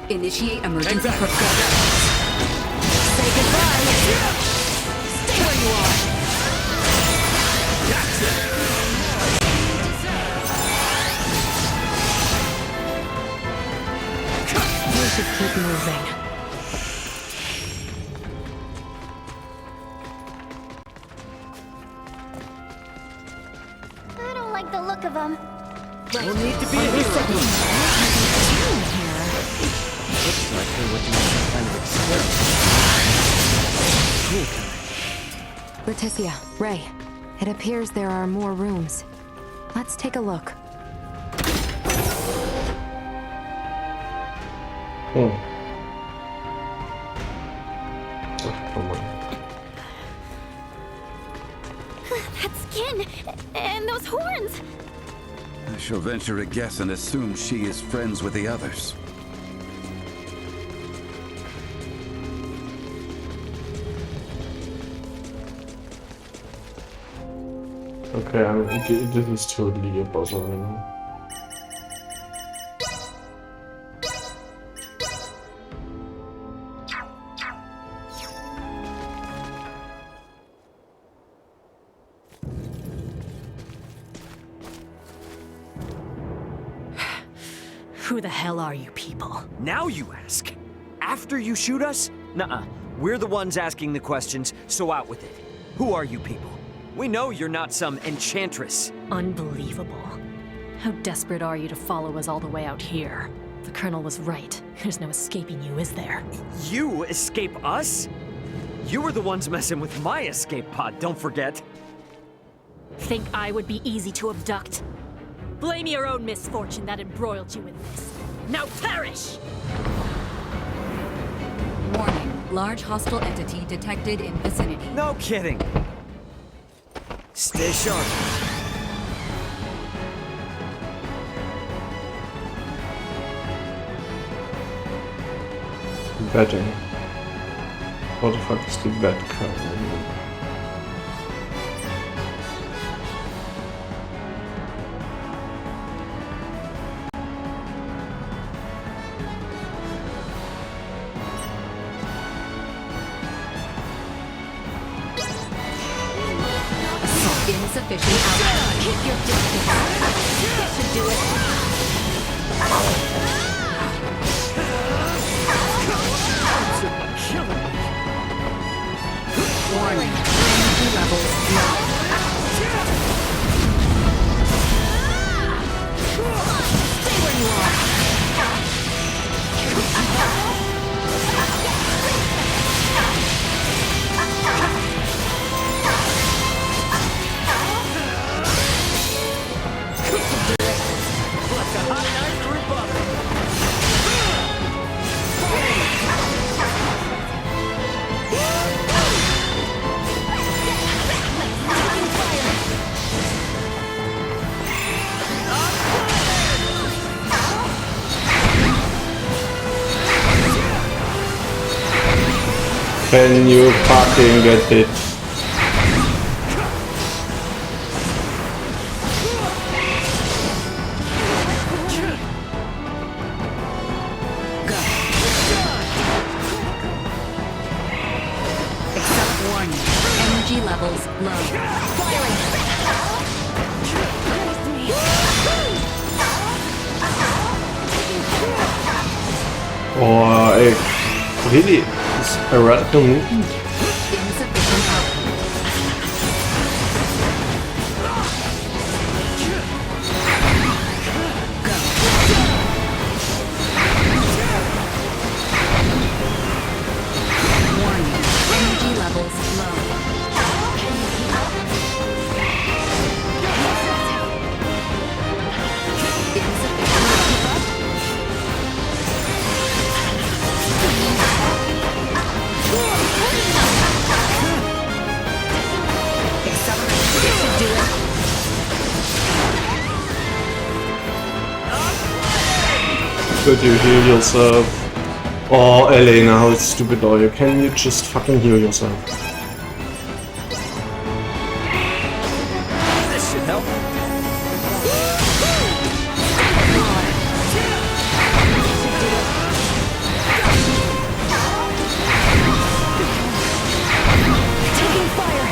Initiate emergency procedure. Say goodbye! Stay where you are! We should keep moving. I don't like the look of them. No need to be a hero. Looks like they're looking at some kind of experiment. Cool. Leticia, Ray, it appears there are more rooms. Let's take a look. Oh, come on. That skin and those horns. I shall venture a guess and assume she is friends with the others. Okay, I mean, this is totally a puzzle, you know. Who the hell are you people? Now you ask? After you shoot us? Nuh-uh. We're the ones asking the questions, so out with it. Who are you people? We know you're not some enchantress. Unbelievable. How desperate are you to follow us all the way out here? The Colonel was right. There's no escaping you, is there? You escape us? You were the ones messing with my escape pod, don't forget. Think I would be easy to abduct? Blame your own misfortune that embroiled you in this. Now perish! Warning. Large hostile entity detected in vicinity. No kidding. Stay sharp. Betting. What the fuck is the bet card? Insufficient output. Hit your distance. That should do it. Warning. Energy levels low. Stay where you are. Can you fucking get it? Except warning. Energy levels low. Oh, ey. Really? Is a radical movement? Insufficient output. Warning. Energy levels low. Could you heal yourself? Oh, Elena, how stupid are you? Can you just fucking heal yourself? This should help. Taking fire.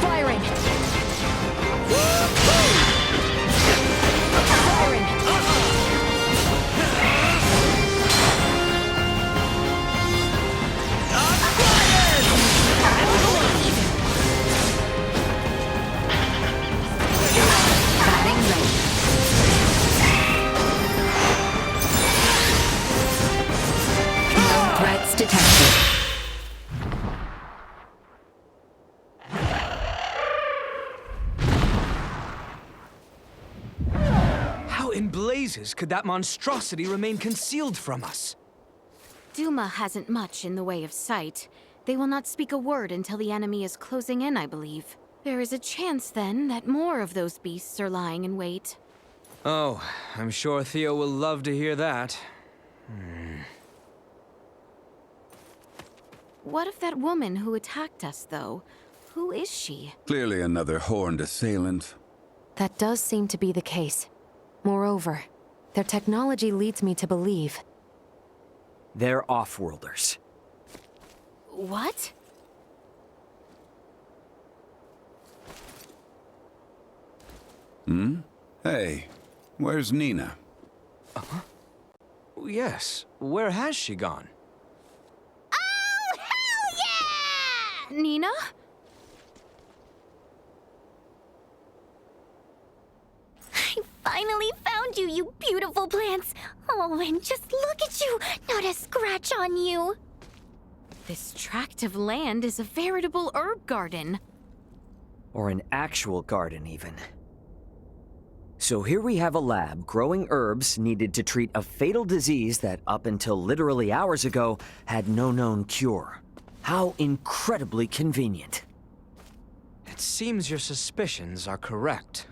Firing. No threats detected. How in blazes could that monstrosity remain concealed from us? Duma hasn't much in the way of sight. They will not speak a word until the enemy is closing in, I believe. There is a chance, then, that more of those beasts are lying in wait. Oh, I'm sure Theo will love to hear that. What of that woman who attacked us, though? Who is she? Clearly another horned assailant. That does seem to be the case. Moreover, their technology leads me to believe... They're off-worlders. What? Hmm? Hey, where's Nina? Yes, where has she gone? Nina? I finally found you, you beautiful plants. Oh, and just look at you, not a scratch on you. This tract of land is a veritable herb garden. Or an actual garden, even. So here we have a lab growing herbs needed to treat a fatal disease that, up until literally hours ago, had no known cure. How incredibly convenient. It seems your suspicions are correct.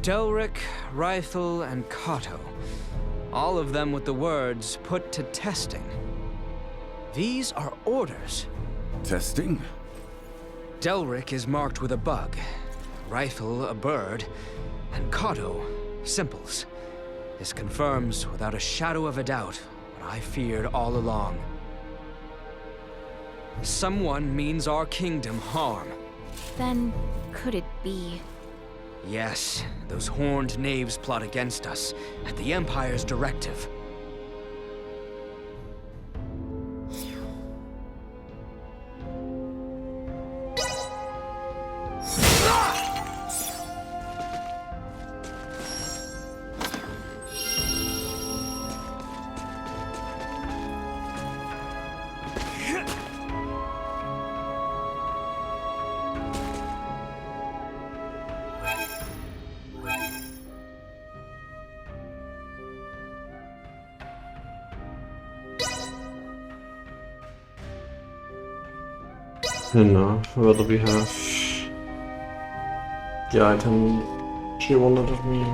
Delric, Rythel, and Kato. All of them with the words, put to testing. These are orders. Testing? Delric is marked with a bug, Rythel a bird, and Kato, simples. This confirms without a shadow of a doubt what I feared all along. Someone means our kingdom harm. Then, could it be... Yes, those horned knaves plot against us, at the Empire's directive. enough whether we have the item she wanted of me.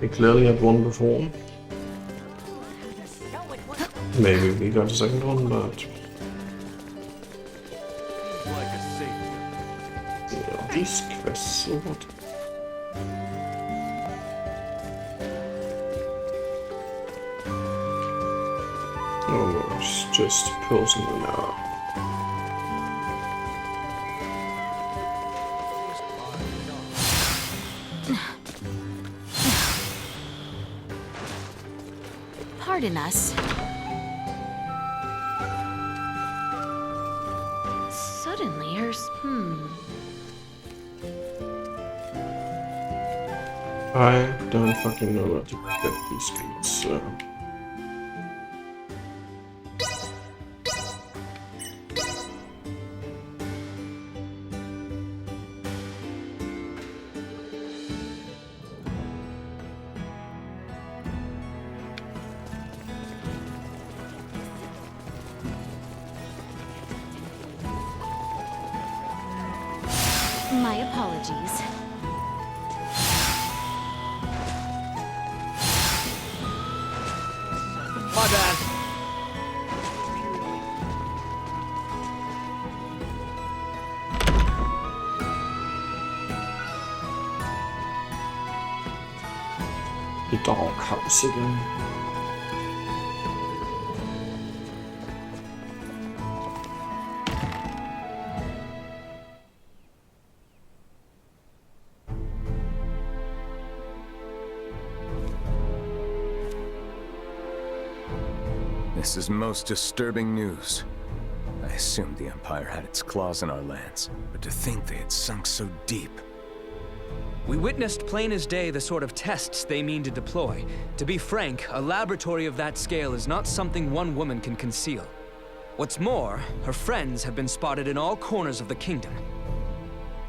We clearly had one before. Maybe we got a second one, but yeah, these quests or what? Oh, it's just personal now. Pardon us. Suddenly, I don't fucking know where to get these streets, so... My apologies. My bad. The doghouse again. This is most disturbing news. I assumed the Empire had its claws in our lands, but to think they had sunk so deep. We witnessed plain as day the sort of tests they mean to deploy. To be frank, a laboratory of that scale is not something one woman can conceal. What's more, her friends have been spotted in all corners of the kingdom.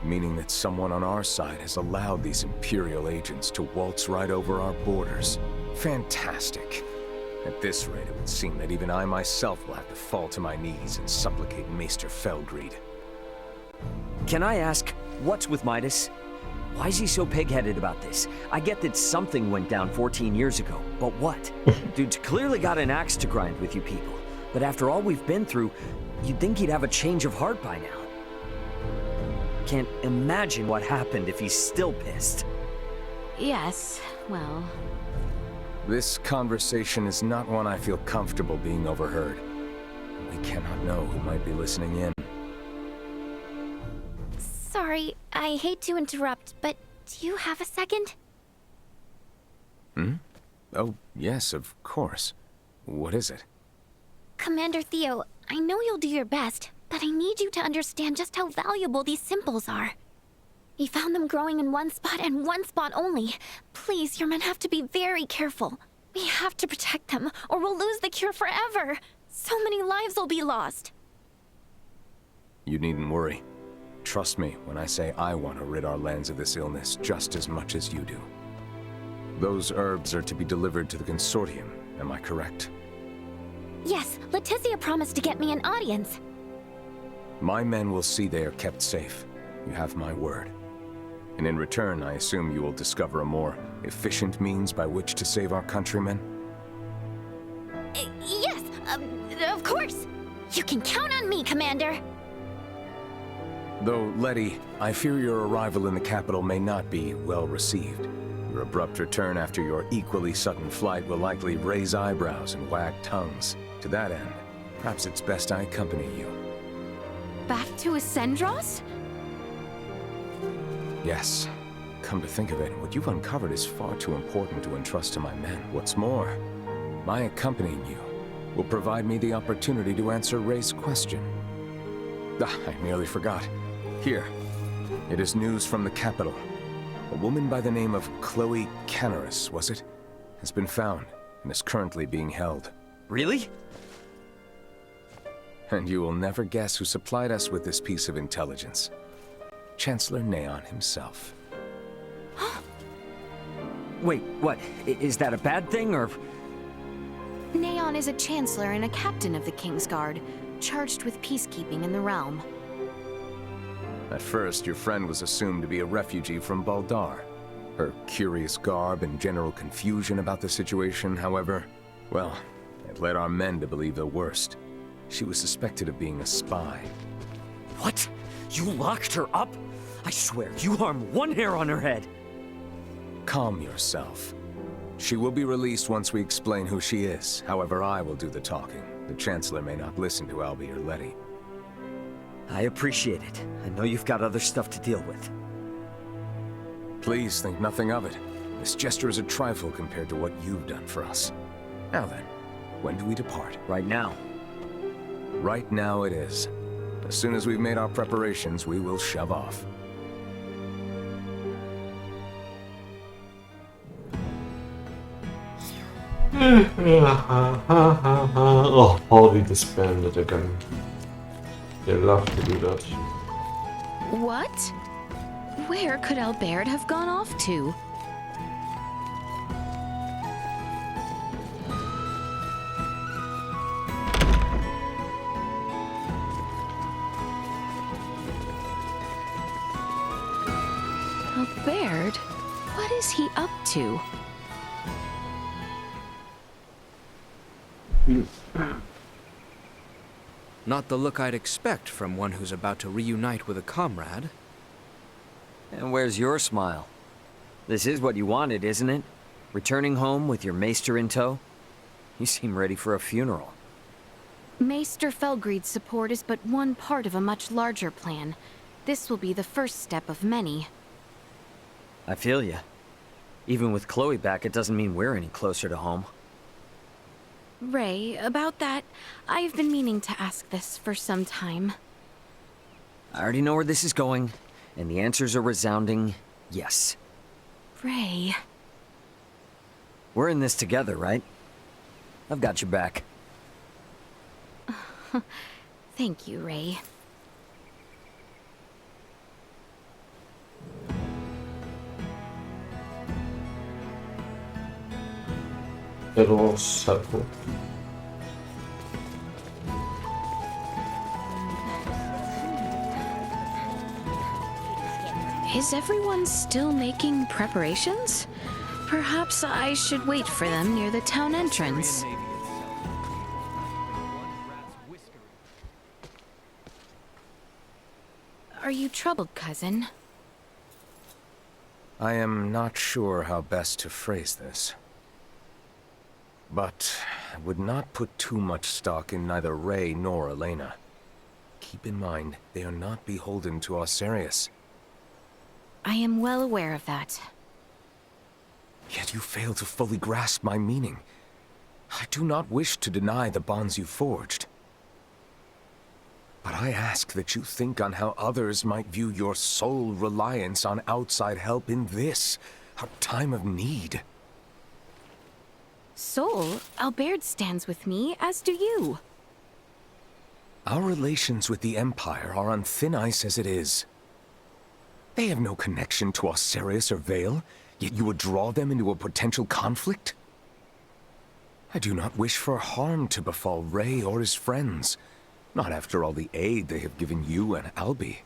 Meaning that someone on our side has allowed these Imperial agents to waltz right over our borders. Fantastic. At this rate, it would seem that even I myself will have to fall to my knees and supplicate Maester Feldgreed. Can I ask, what's with Midas? Why is he so pig-headed about this? I get that something went down 14 years ago, but what? Dude's clearly got an axe to grind with you people. But after all we've been through, you'd think he'd have a change of heart by now. Can't imagine what happened if he's still pissed. Yes, well... This conversation is not one I feel comfortable being overheard. We cannot know who might be listening in. Sorry, I hate to interrupt, but do you have a second? Oh, yes, of course. What is it? Commander Theo, I know you'll do your best, but I need you to understand just how valuable these symbols are. We found them growing in one spot and one spot only. Please, your men have to be very careful. We have to protect them, or we'll lose the cure forever. So many lives will be lost. You needn't worry. Trust me when I say I want to rid our lands of this illness just as much as you do. Those herbs are to be delivered to the Consortium, am I correct? Yes, Leticia promised to get me an audience. My men will see they are kept safe. You have my word. And in return, I assume you will discover a more efficient means by which to save our countrymen? Yes, of course. You can count on me, Commander. Though, Letty, I fear your arrival in the capital may not be well received. Your abrupt return after your equally sudden flight will likely raise eyebrows and wag tongues. To that end, perhaps it's best I accompany you. Back to Ascendros? Yes. Come to think of it, what you've uncovered is far too important to entrust to my men. What's more, my accompanying you will provide me the opportunity to answer Ray's question. I nearly forgot. Here, it is news from the capital. A woman by the name of Chloe Canaris, was it? Has been found and is currently being held. Really? And you will never guess who supplied us with this piece of intelligence. Chancellor Neon himself. Wait, what? Is that a bad thing, or...? Neon is a chancellor and a captain of the Kingsguard, charged with peacekeeping in the realm. At first, your friend was assumed to be a refugee from Baldar. Her curious garb and general confusion about the situation, however, well, it led our men to believe the worst. She was suspected of being a spy. What? You locked her up? I swear, you harm one hair on her head. Calm yourself. She will be released once we explain who she is. However, I will do the talking. The Chancellor may not listen to Albie or Letty. I appreciate it. I know you've got other stuff to deal with. Please think nothing of it. This gesture is a trifle compared to what you've done for us. Now then, when do we depart? Right now. Right now it is. As soon as we've made our preparations, we will shove off. Oh, Pauli disbanded again. They love to do that. What? Where could Albert have gone off to? Albert? What is he up to? Not the look I'd expect from one who's about to reunite with a comrade. And where's your smile? This is what you wanted, isn't it? Returning home with your maester in tow? You seem ready for a funeral. Maester Felgreid's support is but one part of a much larger plan. This will be the first step of many. I feel ya. Even with Chloe back, it doesn't mean we're any closer to home. Ray, about that, I've been meaning to ask this for some time. I already know where this is going, and the answers are resounding yes. Ray... We're in this together, right? I've got your back. Thank you, Ray. It was helpful. Is everyone still making preparations? Perhaps I should wait for them near the town entrance. Are you troubled, cousin? I am not sure how best to phrase this. But I would not put too much stock in neither Ray nor Elena. Keep in mind, they are not beholden to Osarius. I am well aware of that. Yet you fail to fully grasp my meaning. I do not wish to deny the bonds you forged. But I ask that you think on how others might view your sole reliance on outside help in this, our time of need. Sol, Albert stands with me, as do you. Our relations with the Empire are on thin ice as it is. They have no connection to Osarius or Vale, yet you would draw them into a potential conflict? I do not wish for harm to befall Ray or his friends, not after all the aid they have given you and Albie.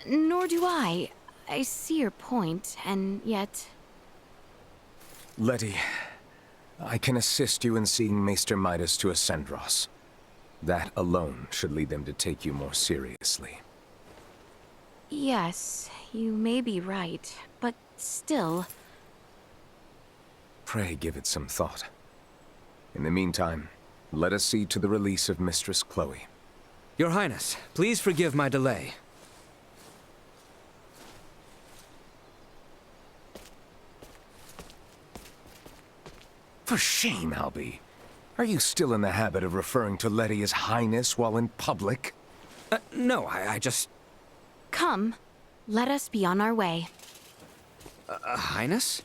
Nor do I. I see your point, and yet... Letty, I can assist you in seeing Maester Midas to Ascendros. That alone should lead them to take you more seriously. Yes, you may be right, but still... Pray give it some thought. In the meantime, let us see to the release of Mistress Chloe. Your Highness, please forgive my delay. For shame, Albie. Are you still in the habit of referring to Letty as Highness while in public? No, I just... Come, let us be on our way. Highness?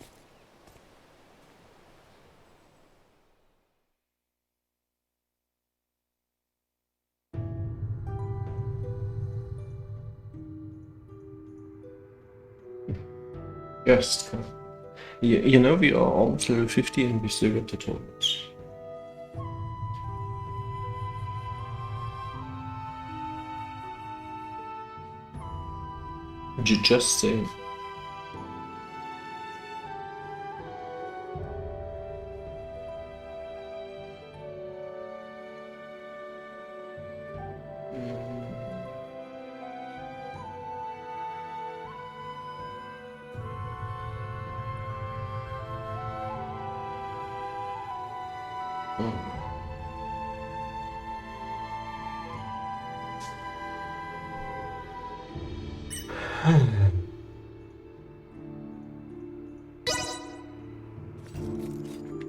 Yes. You know, we are almost level 50 and we still got the tokens. You just say.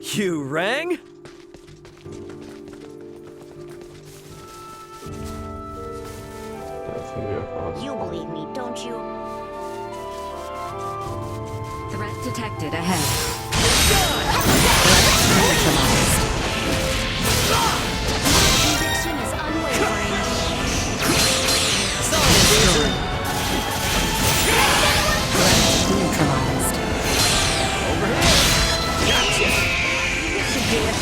You rang? You believe me, don't you? Threat detected ahead. Conviction is unwavering. Neutralized. Over here. Gotcha. You should do it.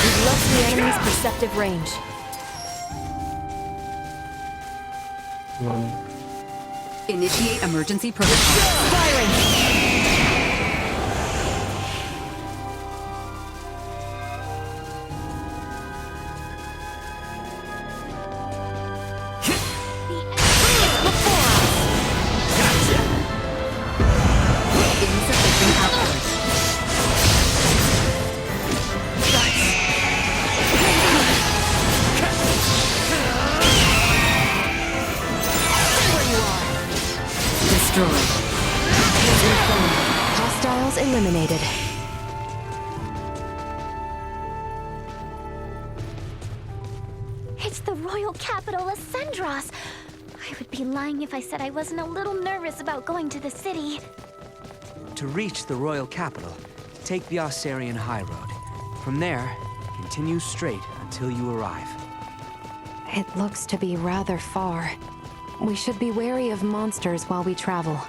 We've left the enemy's perceptive range. Initiate emergency protocol. Firing! Hostiles eliminated. It's the royal capital, Ascendros. I would be lying if I said I wasn't a little nervous about going to the city. To reach the royal capital, take the Osirian High Road. From there, continue straight until you arrive. It looks to be rather far. We should be wary of monsters while we travel.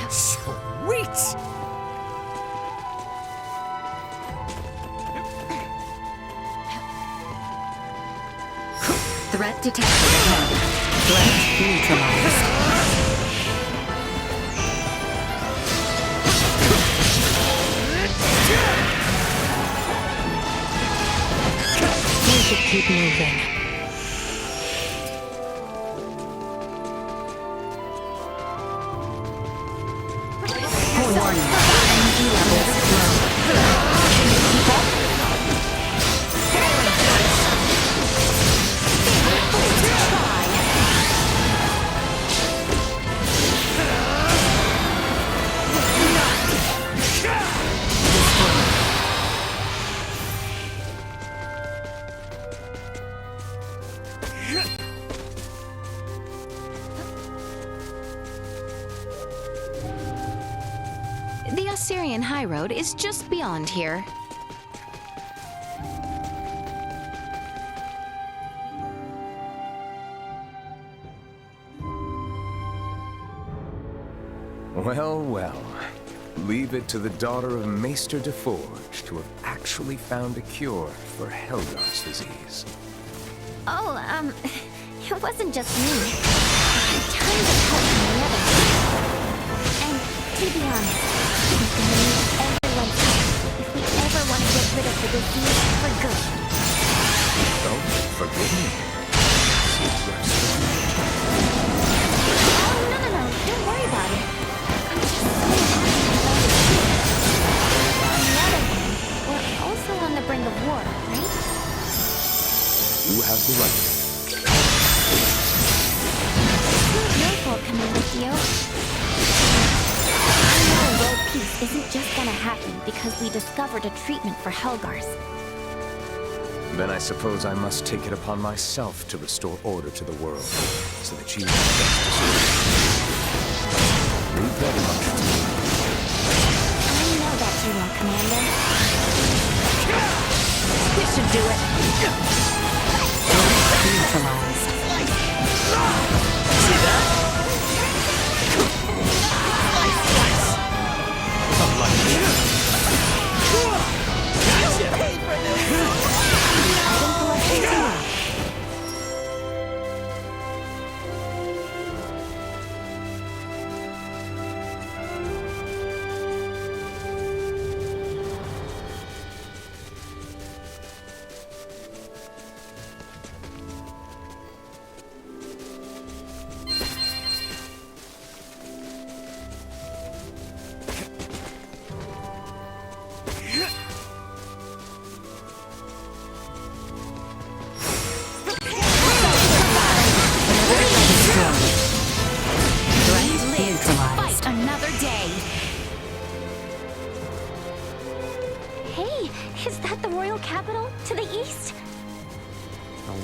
Sweet! Threat detected ahead. Threat neutralized. We should keep moving. Warning. Energy levels low. Keep up. The Osirian High Road is just beyond here. Well, well. Leave it to the daughter of Maester DeForge to have actually found a cure for Helgar's disease. Oh, it wasn't just me. Tons of help from the others. And to be honest, we're gonna need everyone's help if we ever want to get rid of the disease for good. Oh, forgive me. Oh, no. Don't worry about it. I'm just so happy about it. On the other hand, we're also on the brink of war, right? You have the right. It's not your fault, Commander Theo. I know world peace isn't just gonna happened because we discovered a treatment for Helgars. Then I suppose I must take it upon myself to restore order to the world, so that you have leave that much to me. I know that you will, Commander. This should do it. Neutralized. See that?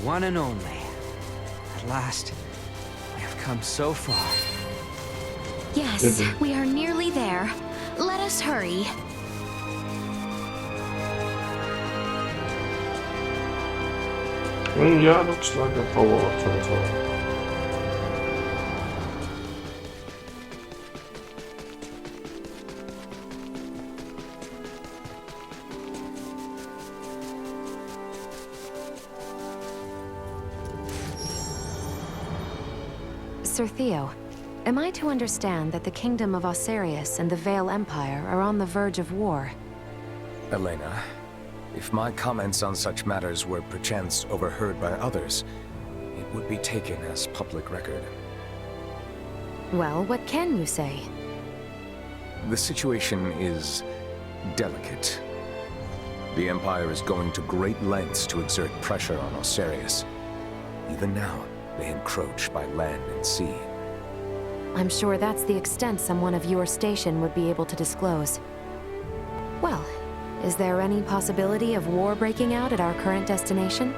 One and only. At last, we have come so far. Yes, we are nearly there. Let us hurry. Yeah, looks like a power transfer. Sir Theo, am I to understand that the Kingdom of Osarius and the Vale Empire are on the verge of war? Elena, if my comments on such matters were perchance overheard by others, it would be taken as public record. Well, what can you say? The situation is delicate. The Empire is going to great lengths to exert pressure on Osarius. Even now, they encroach by land and sea. I'm sure that's the extent someone of your station would be able to disclose. Well, is there any possibility of war breaking out at our current destination?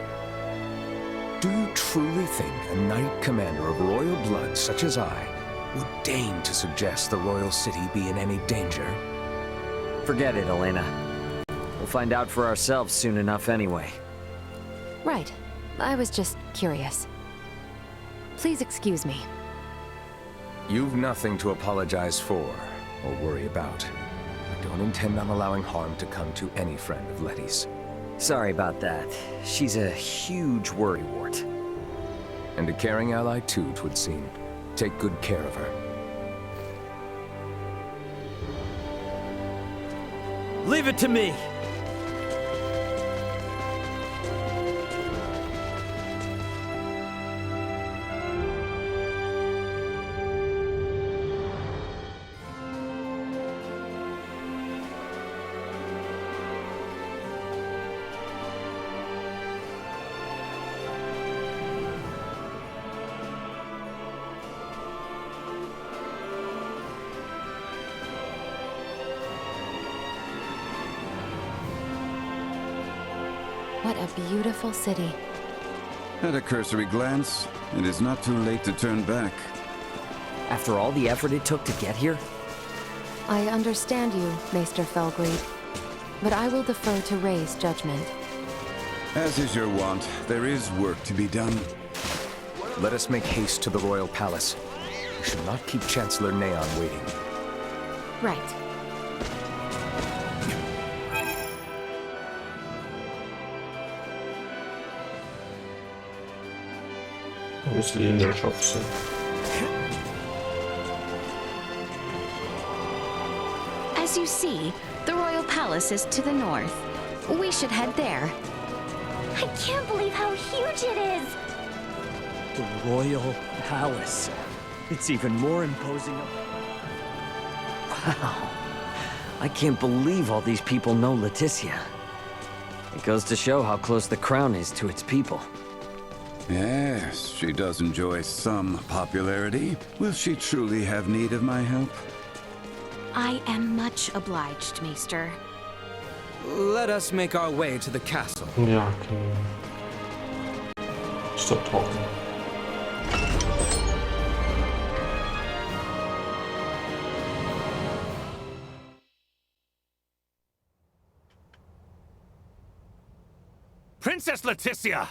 Do you truly think a knight commander of royal blood such as I would deign to suggest the royal city be in any danger? Forget it, Elena. We'll find out for ourselves soon enough anyway. Right. I was just curious. Please excuse me. You've nothing to apologize for or worry about. I don't intend on allowing harm to come to any friend of Letty's. Sorry about that. She's a huge worrywart. And a caring ally too, 'twould seem. Take good care of her. Leave it to me! What a beautiful city. At a cursory glance, it is not too late to turn back. After all the effort it took to get here? I understand you, Maester Felgreed, but I will defer to Ray's judgment. As is your wont, there is work to be done. Let us make haste to the royal palace. We should not keep Chancellor Neon waiting. Right. Obviously in their shops. As you see, the Royal Palace is to the north. We should head there. I can't believe how huge it is! The Royal Palace. It's even more imposing. Wow. I can't believe all these people know Leticia. It goes to show how close the crown is to its people. Yes, she does enjoy some popularity. Will she truly have need of my help? I am much obliged, Maester. Let us make our way to the castle. Yeah, can you stop talking? Princess Leticia!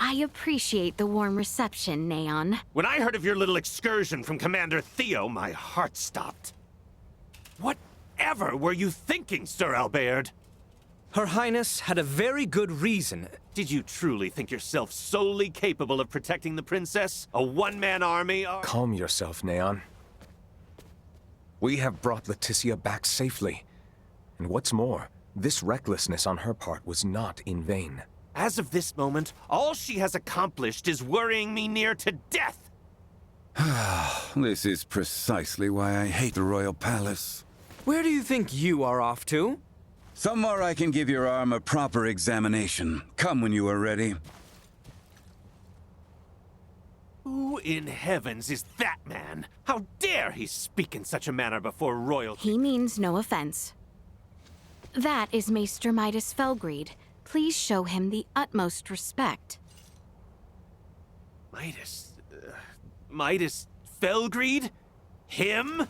I appreciate the warm reception, Neon. When I heard of your little excursion from Commander Theo, my heart stopped. Whatever were you thinking, Sir Albert? Her Highness had a very good reason. Did you truly think yourself solely capable of protecting the princess? A one-man army? Calm yourself, Neon. We have brought Leticia back safely. And what's more, this recklessness on her part was not in vain. As of this moment, all she has accomplished is worrying me near to death! This is precisely why I hate the Royal Palace. Where do you think you are off to? Somewhere I can give your arm a proper examination. Come when you are ready. Who in heavens is that man? How dare he speak in such a manner before royalty? He means no offense. That is Maester Midas Felgreed. Please show him the utmost respect. Midas Felgreed? Him?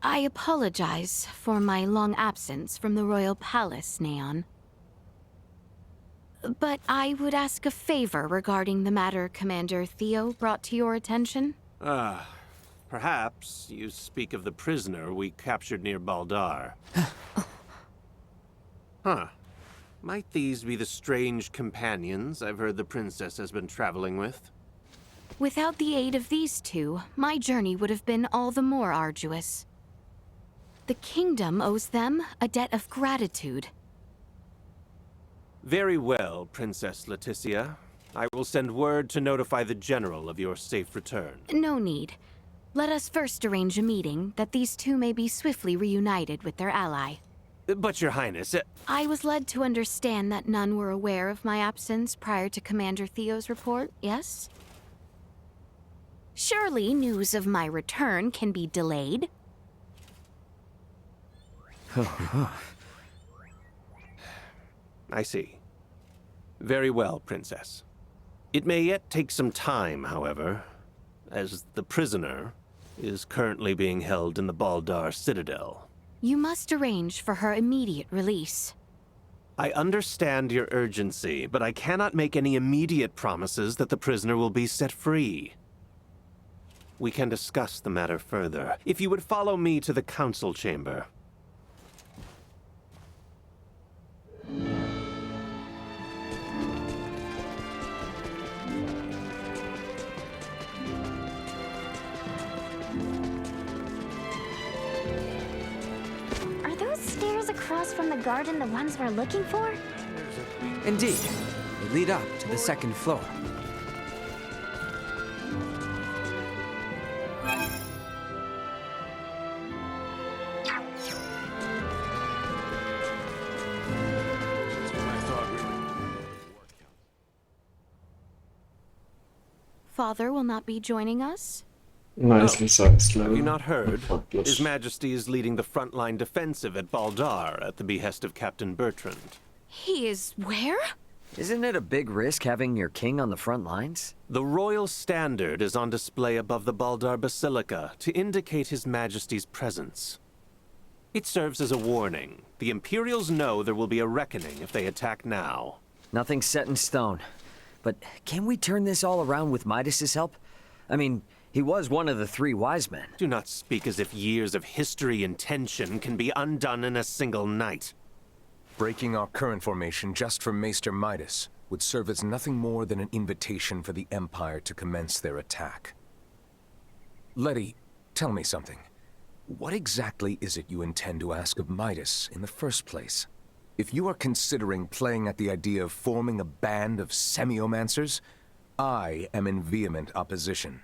I apologize for my long absence from the Royal Palace, Neon. But I would ask a favor regarding the matter Commander Theo brought to your attention. Perhaps you speak of the prisoner we captured near Baldar. Huh. Might these be the strange companions I've heard the princess has been traveling with? Without the aid of these two, my journey would have been all the more arduous. The kingdom owes them a debt of gratitude. Very well, Princess Leticia. I will send word to notify the general of your safe return. No need. Let us first arrange a meeting that these two may be swiftly reunited with their ally. But, Your Highness... I was led to understand that none were aware of my absence prior to Commander Theo's report, yes? Surely news of my return can be delayed. I see. Very well, Princess. It may yet take some time, however, as the prisoner is currently being held in the Baldar Citadel. You must arrange for her immediate release. I understand your urgency, but I cannot make any immediate promises that the prisoner will be set free. We can discuss the matter further, if you would follow me to the council chamber. Across from the garden the ones we're looking for? Indeed. They lead up to the second floor. Father will not be joining us? Nicely sized. Have you not heard? His Majesty is leading the frontline defensive at Baldar at the behest of Captain Bertrand. He is where? Isn't it a big risk having your king on the front lines? The royal standard is on display above the Baldar Basilica to indicate His Majesty's presence. It serves as a warning. The Imperials know there will be a reckoning if they attack now. Nothing's set in stone. But can we turn this all around with Midas's help? I mean, he was one of the three wise men. Do not speak as if years of history and tension can be undone in a single night. Breaking our current formation just for Maester Midas would serve as nothing more than an invitation for the Empire to commence their attack. Letty, tell me something. What exactly is it you intend to ask of Midas in the first place? If you are considering playing at the idea of forming a band of semiomancers, I am in vehement opposition.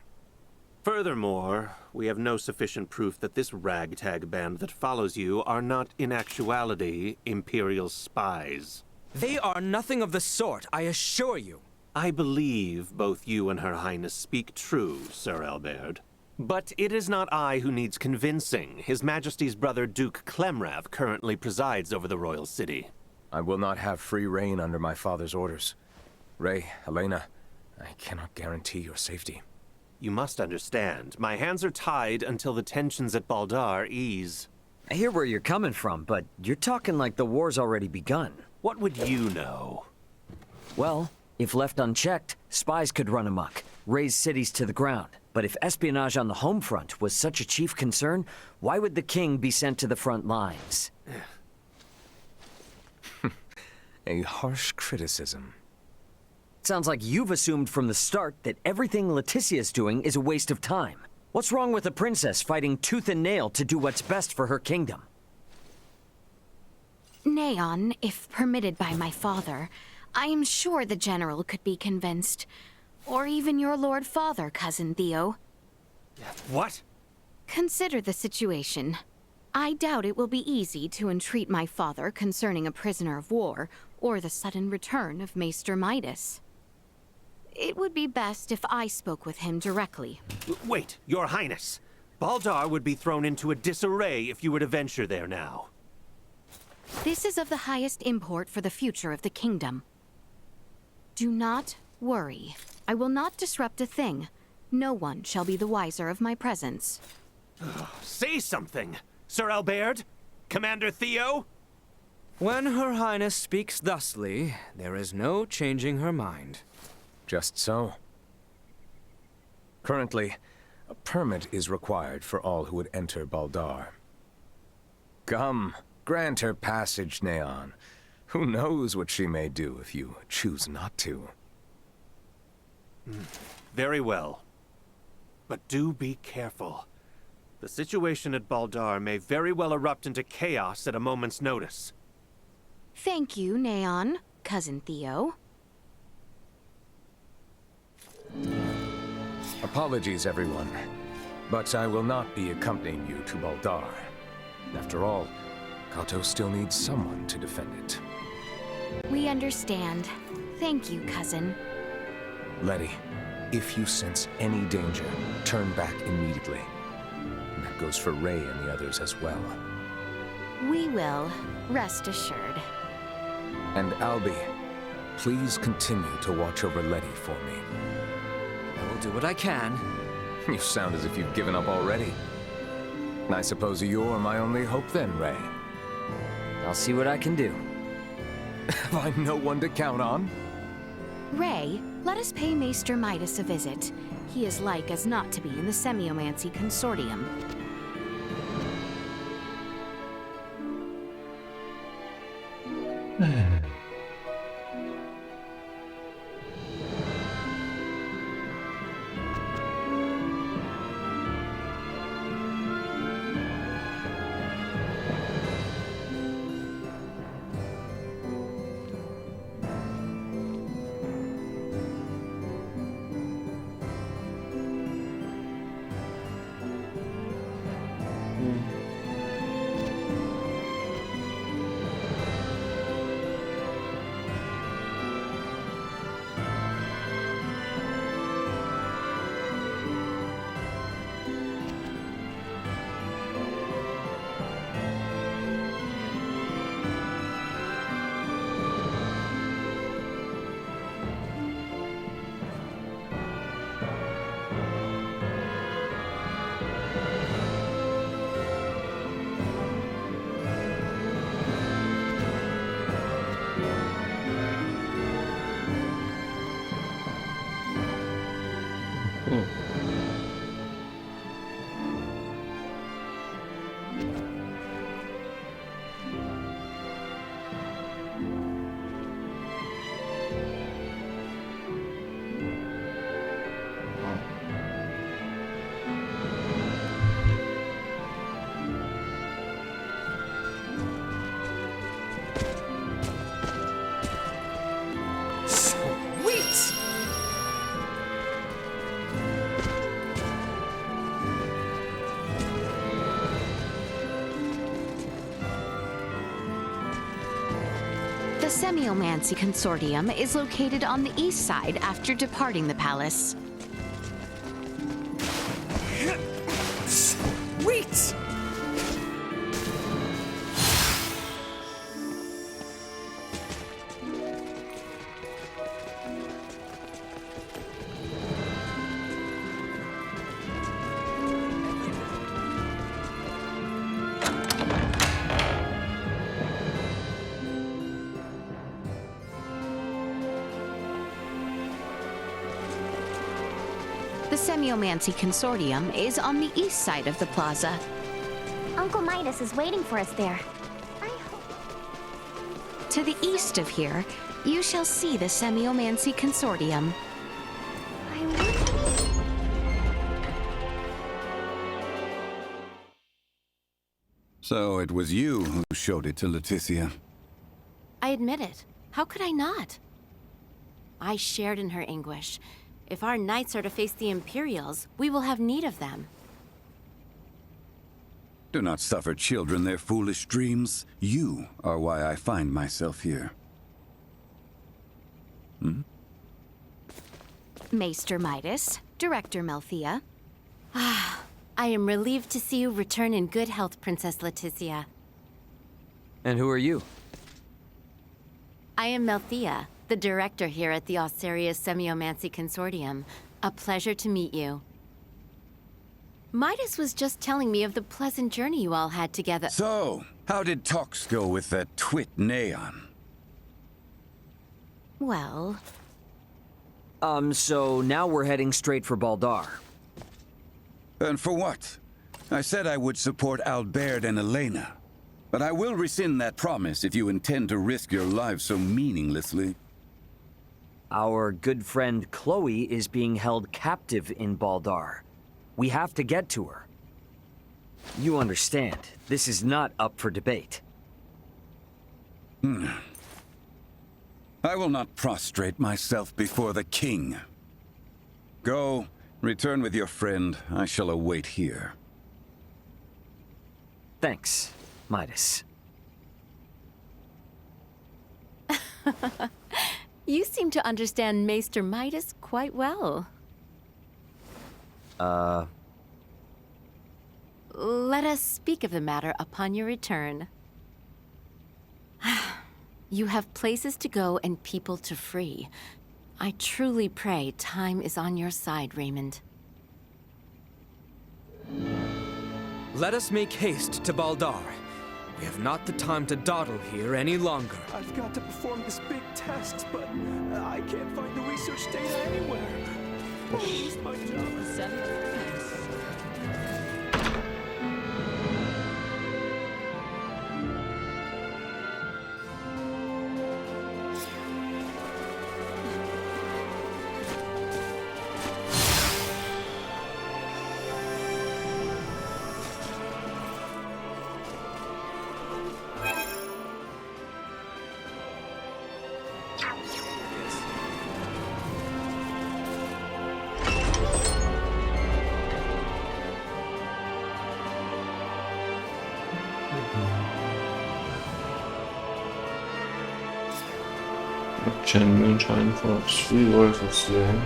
Furthermore, we have no sufficient proof that this ragtag band that follows you are not in actuality Imperial spies. They are nothing of the sort, I assure you. I believe both you and Her Highness speak true, Sir Albert. But it is not I who needs convincing. His Majesty's brother Duke Clemrav currently presides over the royal city. I will not have free reign under my father's orders. Ray, Helena, I cannot guarantee your safety. You must understand, my hands are tied until the tensions at Baldar ease. I hear where you're coming from, but you're talking like the war's already begun. What would you know? Well, if left unchecked, spies could run amok, raze cities to the ground. But if espionage on the home front was such a chief concern, why would the king be sent to the front lines? A harsh criticism. Sounds like you've assumed from the start that everything Leticia's doing is a waste of time. What's wrong with a princess fighting tooth and nail to do what's best for her kingdom? Neon, if permitted by my father, I am sure the General could be convinced. Or even your Lord Father, Cousin Theo. What? Consider the situation. I doubt it will be easy to entreat my father concerning a prisoner of war, or the sudden return of Maester Midas. It would be best if I spoke with him directly. Wait, Your Highness. Baldar would be thrown into a disarray if you were to venture there now. This is of the highest import for the future of the kingdom. Do not worry. I will not disrupt a thing. No one shall be the wiser of my presence. Say something, Sir Albert? Commander Theo? When Her Highness speaks thusly, there is no changing her mind. Just so. Currently, a permit is required for all who would enter Baldar. Come, grant her passage, Neon. Who knows what she may do if you choose not to. Very well. But do be careful. The situation at Baldar may very well erupt into chaos at a moment's notice. Thank you, Neon, Cousin Theo. Apologies, everyone. But I will not be accompanying you to Baldar. After all, Kato still needs someone to defend it. We understand. Thank you, Cousin. Letty, if you sense any danger, turn back immediately. And that goes for Ray and the others as well. We will, rest assured. And Albie, please continue to watch over Letty for me. I will do what I can. You sound as if you've given up already. I suppose you're my only hope then, Ray. I'll see what I can do. Have I no one to count on? Ray, let us pay Maester Midas a visit. He is like as not to be in the Semiomancy Consortium. The Semiomancy Consortium is located on the east side after departing the palace. Semiomancy Consortium is on the east side of the plaza. Uncle Midas is waiting for us there. To the east of here, you shall see the Semiomancy Consortium. So it was you who showed it to Leticia. I admit it. How could I not? I shared in her anguish. If our knights are to face the Imperials, we will have need of them. Do not suffer children their foolish dreams. You are why I find myself here. Maester Midas, Director Melthea. I am relieved to see you return in good health, Princess Leticia. And who are you? I am Melthea, the director here at the Osarius Semiomancy Consortium. A pleasure to meet you. Midas was just telling me of the pleasant journey you all had together. So, how did talks go with that twit Neon? Well... So now we're heading straight for Baldar. And for what? I said I would support Albert and Elena. But I will rescind that promise if you intend to risk your lives so meaninglessly. Our good friend Chloe is being held captive in Baldar. We have to get to her. You understand, this is not up for debate. I will not prostrate myself before the king. Go, return with your friend. I shall await here. Thanks, Midas. You seem to understand Maester Midas quite well. Let us speak of the matter upon your return. You have places to go and people to free. I truly pray time is on your side, Raymond. Let us make haste to Baldar. We have not the time to dawdle here any longer. I've got to perform this big test, but I can't find the research data anywhere. Please, my job. Genuine Shine for 3 Wolves there.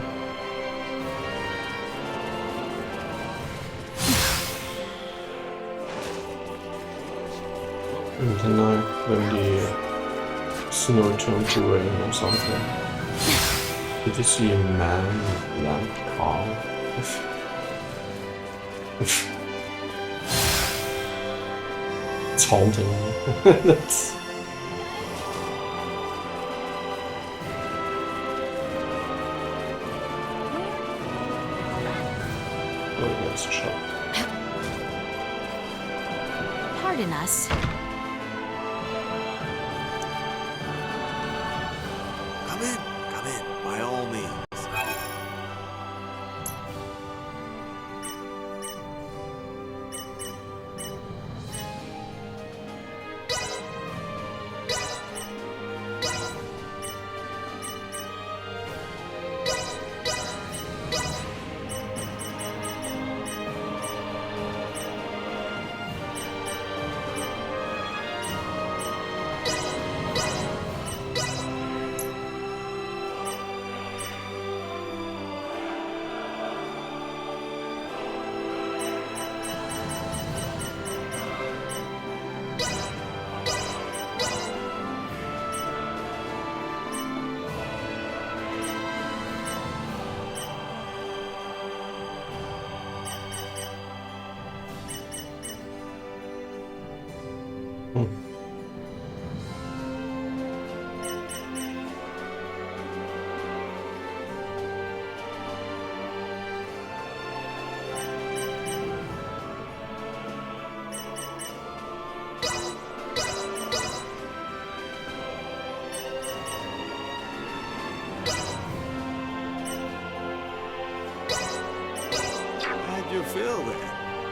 And then when the snow turned to rain or something. Did you see a man with a lamp car? It's haunting me. That's... Pardon us. Come in, by all means.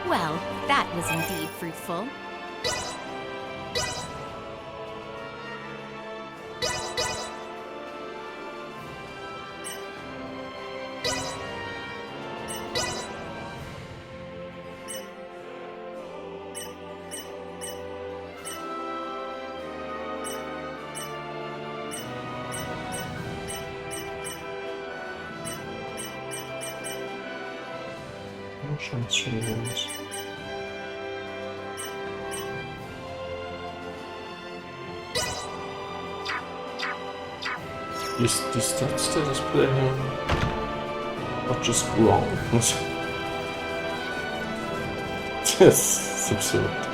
Well, that was indeed fruitful. Transference. Is the stat display not just wrong? It's absurd.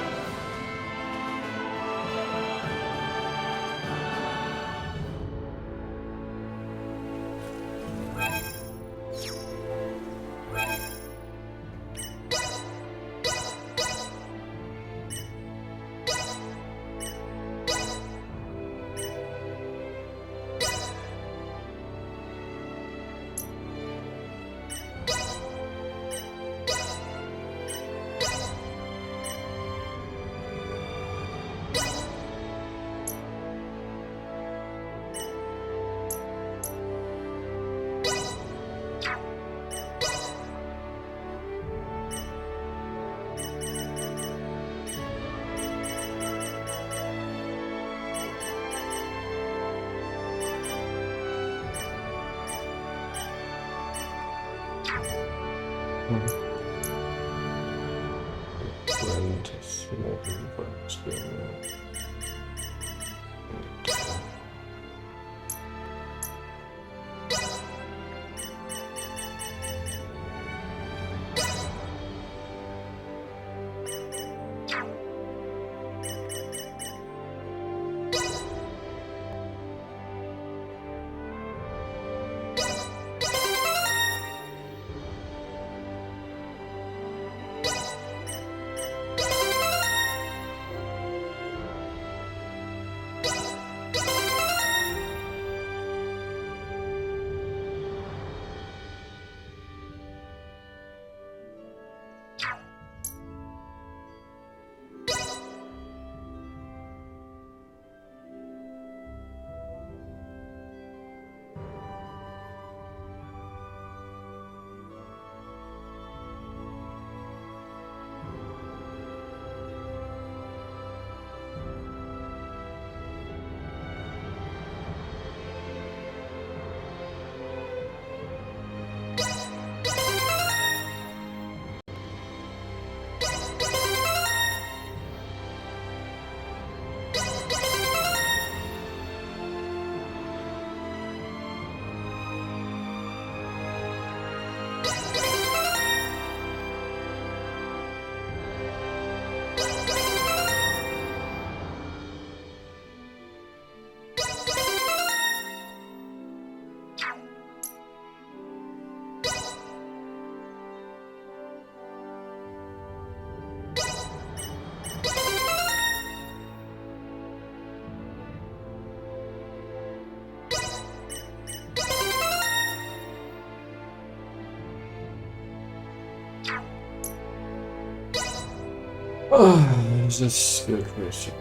This is good racing.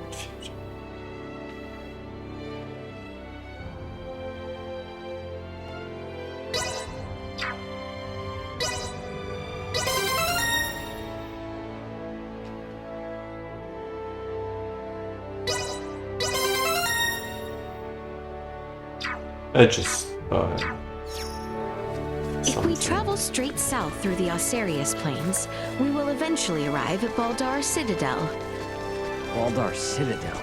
Edges. If we travel straight south through the Osarius Plains, we will eventually arrive at Baldar Citadel. Baldar Citadel?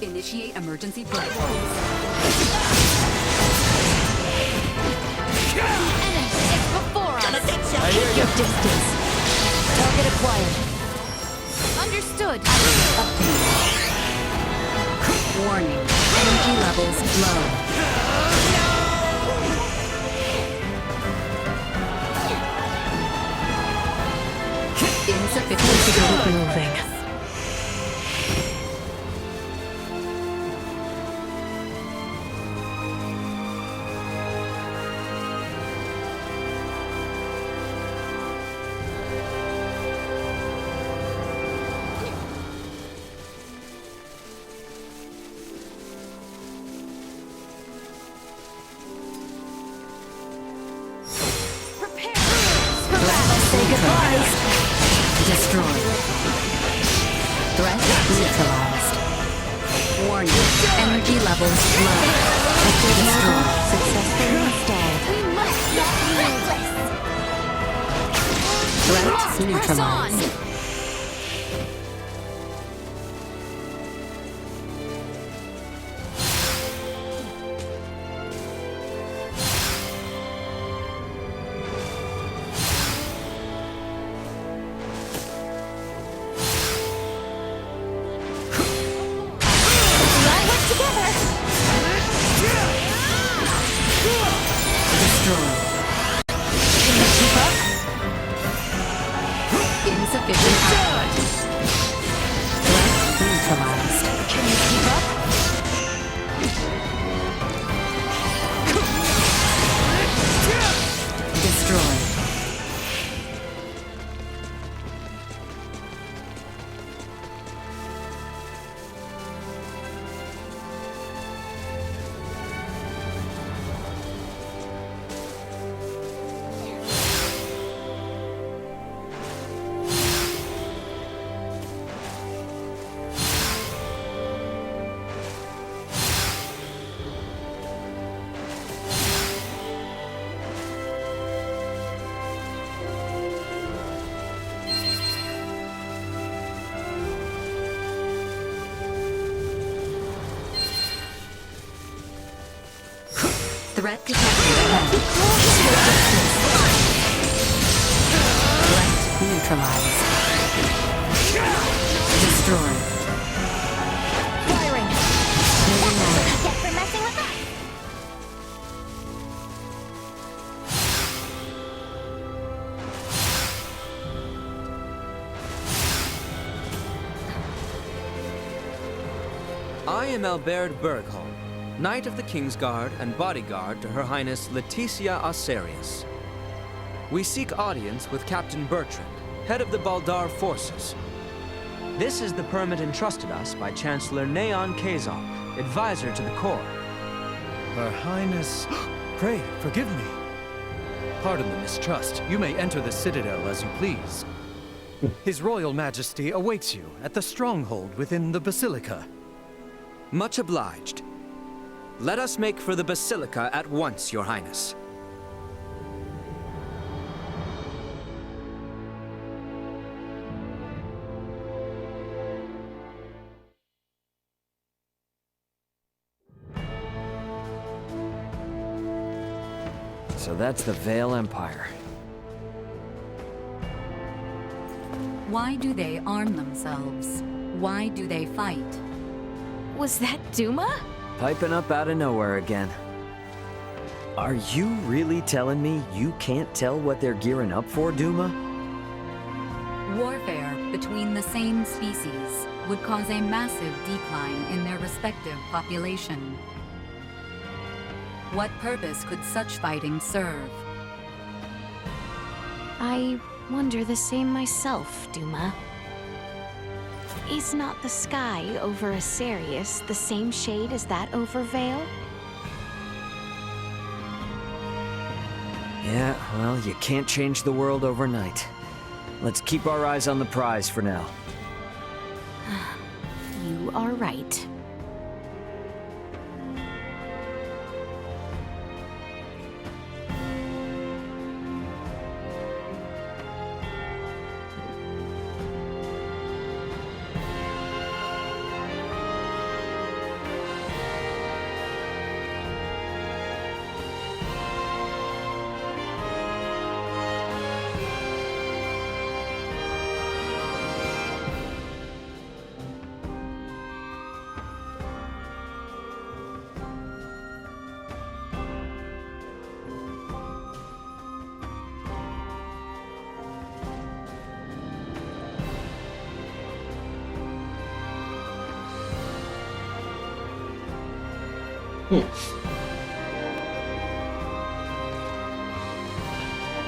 Initiate emergency flight. Enemy is before us. Keep your distance. Target acquired. Understood. Warning. Energy levels low. Insufficient. Moving. Say goodbye. Destroy. Threat neutralized. Warning. Energy levels low. Destroy. Successfully installed. We must not be reckless. Threat Press on. neutralized. Insufficient output. Threat neutralized. Can you keep up? Destroy. Threat detected ahead. Threat neutralized. Destroy. Firing. Moving on. Get for messing with us. I am Albert Bergholm, Knight of the Kingsguard and bodyguard to Her Highness Leticia Osarius. We seek audience with Captain Bertrand, head of the Baldar forces. This is the permit entrusted us by Chancellor Neon Kazon, advisor to the Corps. Her Highness... Pray, forgive me. Pardon the mistrust. You may enter the Citadel as you please. His Royal Majesty awaits you at the stronghold within the Basilica. Much obliged. Let us make for the Basilica at once, Your Highness. So that's the Vale Empire. Why do they arm themselves? Why do they fight? Was that Duma? Piping up out of nowhere again. Are you really telling me you can't tell what they're gearing up for, Duma? Warfare between the same species would cause a massive decline in their respective population. What purpose could such fighting serve? I wonder the same myself, Duma. Is not the sky over Asarius the same shade as that over Vale? Yeah, well, you can't change the world overnight. Let's keep our eyes on the prize for now. You are right.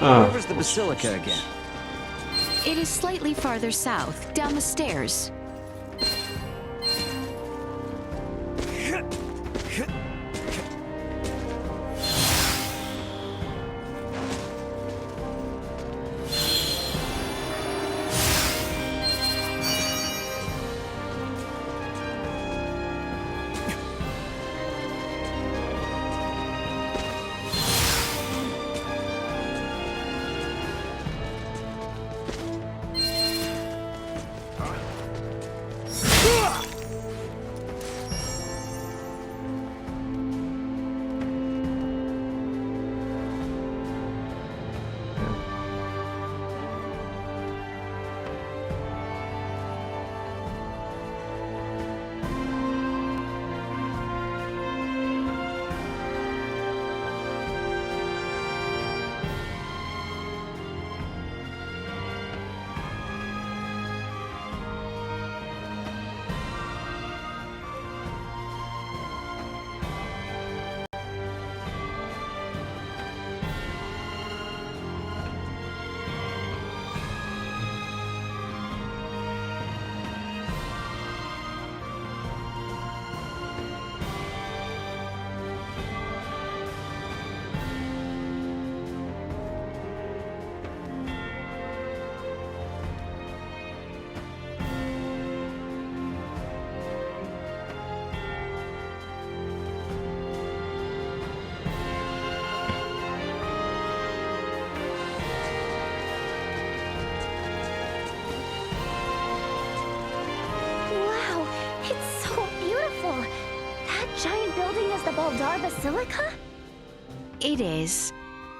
Ah. Where was the Basilica again? It is slightly farther south, down the stairs. Wow, it's so beautiful. That giant building is the Baldar Basilica? It is.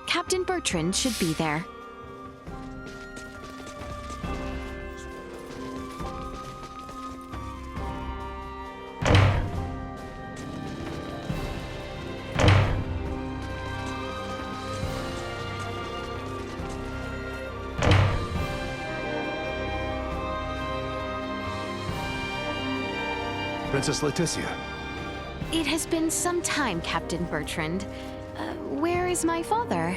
Captain Bertrand should be there. Princess Leticia. It has been some time, Captain Bertrand. Where is my father?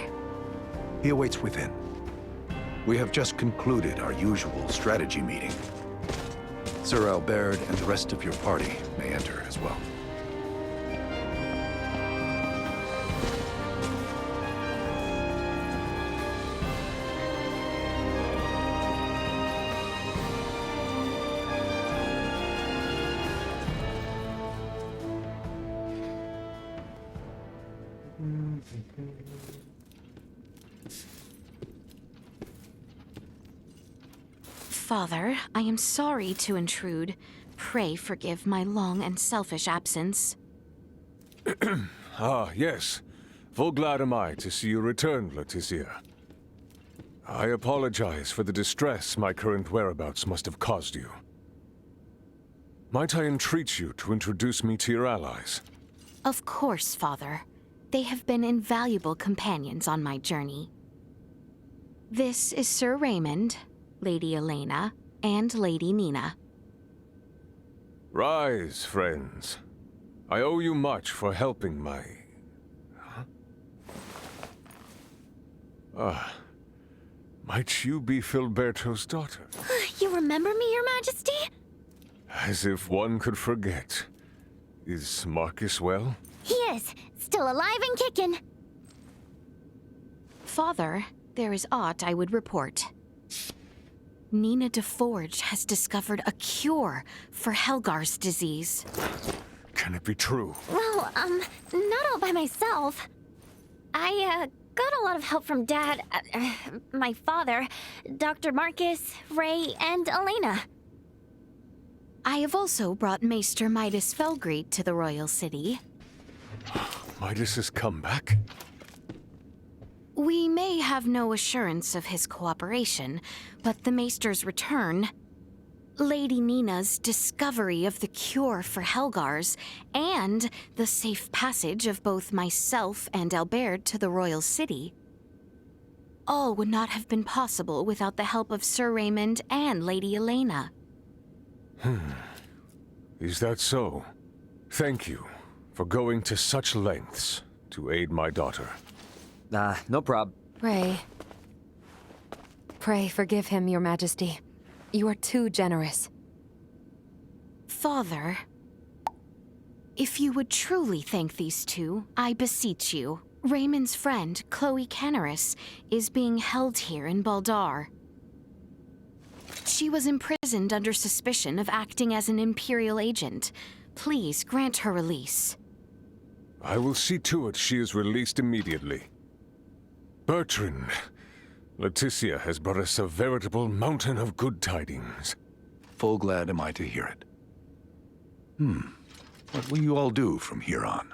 He awaits within. We have just concluded our usual strategy meeting. Sir Albert and the rest of your party may enter as well. Father, I am sorry to intrude. Pray forgive my long and selfish absence. Ah, yes. Full glad am I to see you return, Leticia. I apologize for the distress my current whereabouts must have caused you. Might I entreat you to introduce me to your allies? Of course, Father. They have been invaluable companions on my journey. This is Sir Raymond, Lady Elena, and Lady Nina. Rise, friends. I owe you much for helping my... might you be Filberto's daughter? You remember me, Your Majesty? As if one could forget. Is Marcus well? He is. Still alive and kicking. Father, there is aught I would report. Nina DeForge has discovered a cure for Helgar's disease. Can it be true? Well, not all by myself. I, got a lot of help from Dad, my father, Dr. Marcus, Ray, and Elena. I have also brought Maester Midas Felgreed to the Royal City. Midas has come back? We may have no assurance of his cooperation, but the Maester's return, Lady Nina's discovery of the cure for Helgar's, and the safe passage of both myself and Albert to the Royal City, all would not have been possible without the help of Sir Raymond and Lady Elena. Is that so? Thank you for going to such lengths to aid my daughter. No prob. Ray. Pray forgive him, Your Majesty. You are too generous. Father, if you would truly thank these two, I beseech you. Raymond's friend, Chloe Canaris, is being held here in Baldar. She was imprisoned under suspicion of acting as an Imperial agent. Please grant her release. I will see to it she is released immediately. Bertrand, Leticia has brought us a veritable mountain of good tidings. Full glad am I to hear it. What will you all do from here on?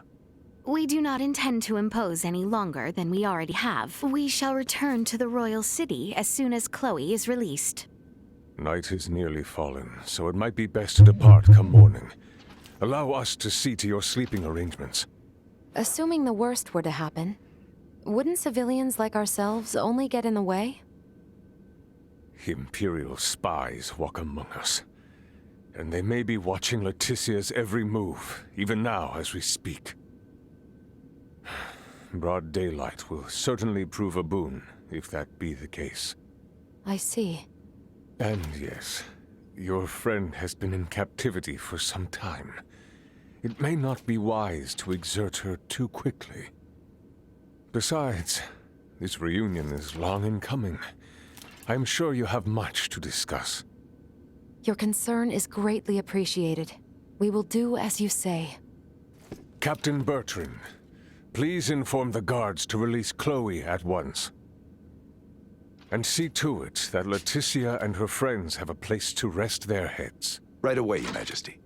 We do not intend to impose any longer than we already have. We shall return to the royal city as soon as Chloe is released. Night is nearly fallen, so it might be best to depart come morning. Allow us to see to your sleeping arrangements. Assuming the worst were to happen, wouldn't civilians like ourselves only get in the way? Imperial spies walk among us. And they may be watching Leticia's every move, even now as we speak. Broad daylight will certainly prove a boon, if that be the case. I see. And yes, your friend has been in captivity for some time. It may not be wise to exert her too quickly. Besides, this reunion is long in coming. I'm sure you have much to discuss. Your concern is greatly appreciated. We will do as you say. Captain Bertrand, please inform the guards to release Chloe at once. And see to it that Leticia and her friends have a place to rest their heads. Right away, Your Majesty.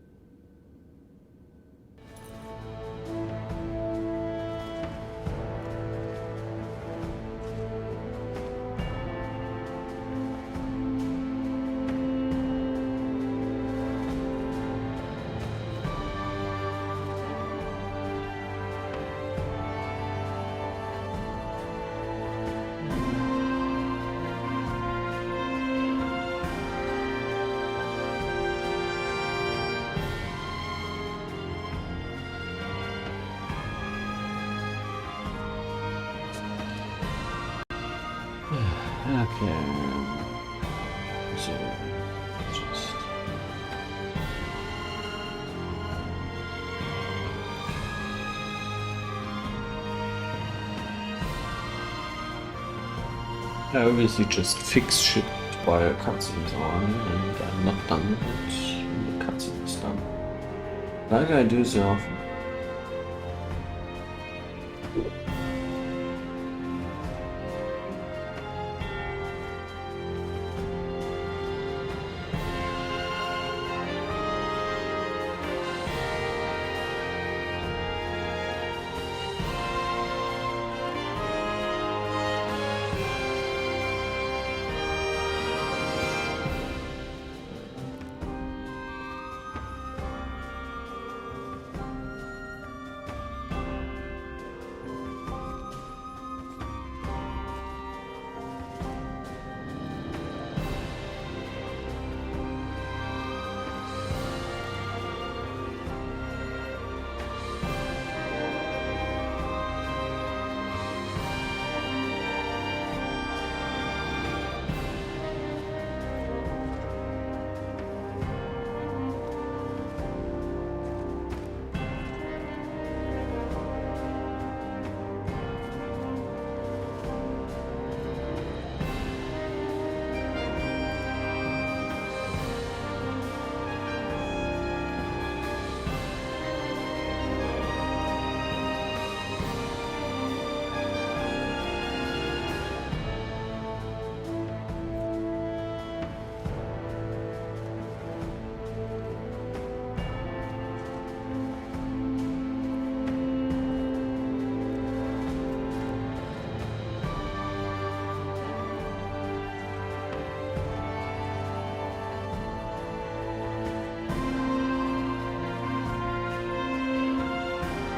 Okay. So, just... I obviously just fix shit while cutscenes on, and I'm not done with the cutscene is done. Like I do so often.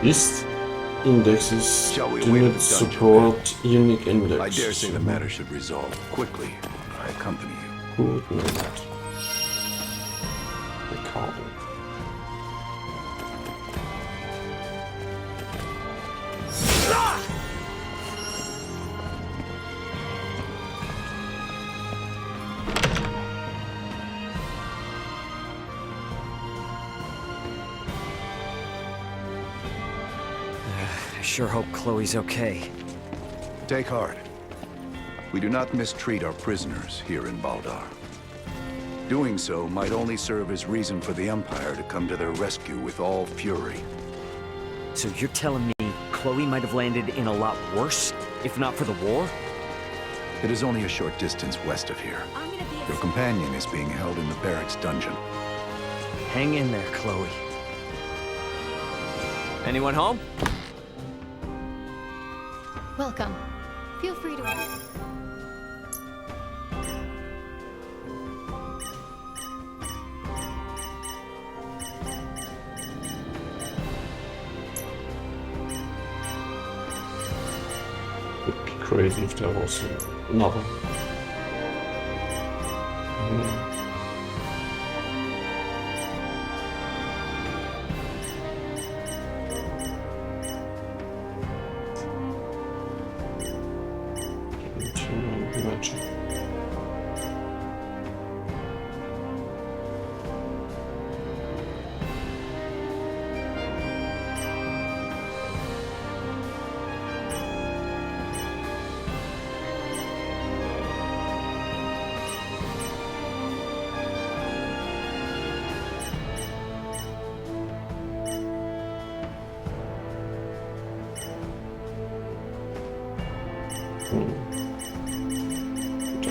These indexes do not support unique index. I dare say the matter should resolve quickly. I accompany you. Good night. Ricardo. I sure hope Chloe's okay. Take heart. We do not mistreat our prisoners here in Baldar. Doing so might only serve as reason for the Empire to come to their rescue with all fury. So you're telling me Chloe might have landed in a lot worse, if not for the war? It is only a short distance west of here. Your companion is being held in the barracks dungeon. Hang in there, Chloe. Anyone home? Welcome. Feel free to... Would be crazy if there was another. Imagine.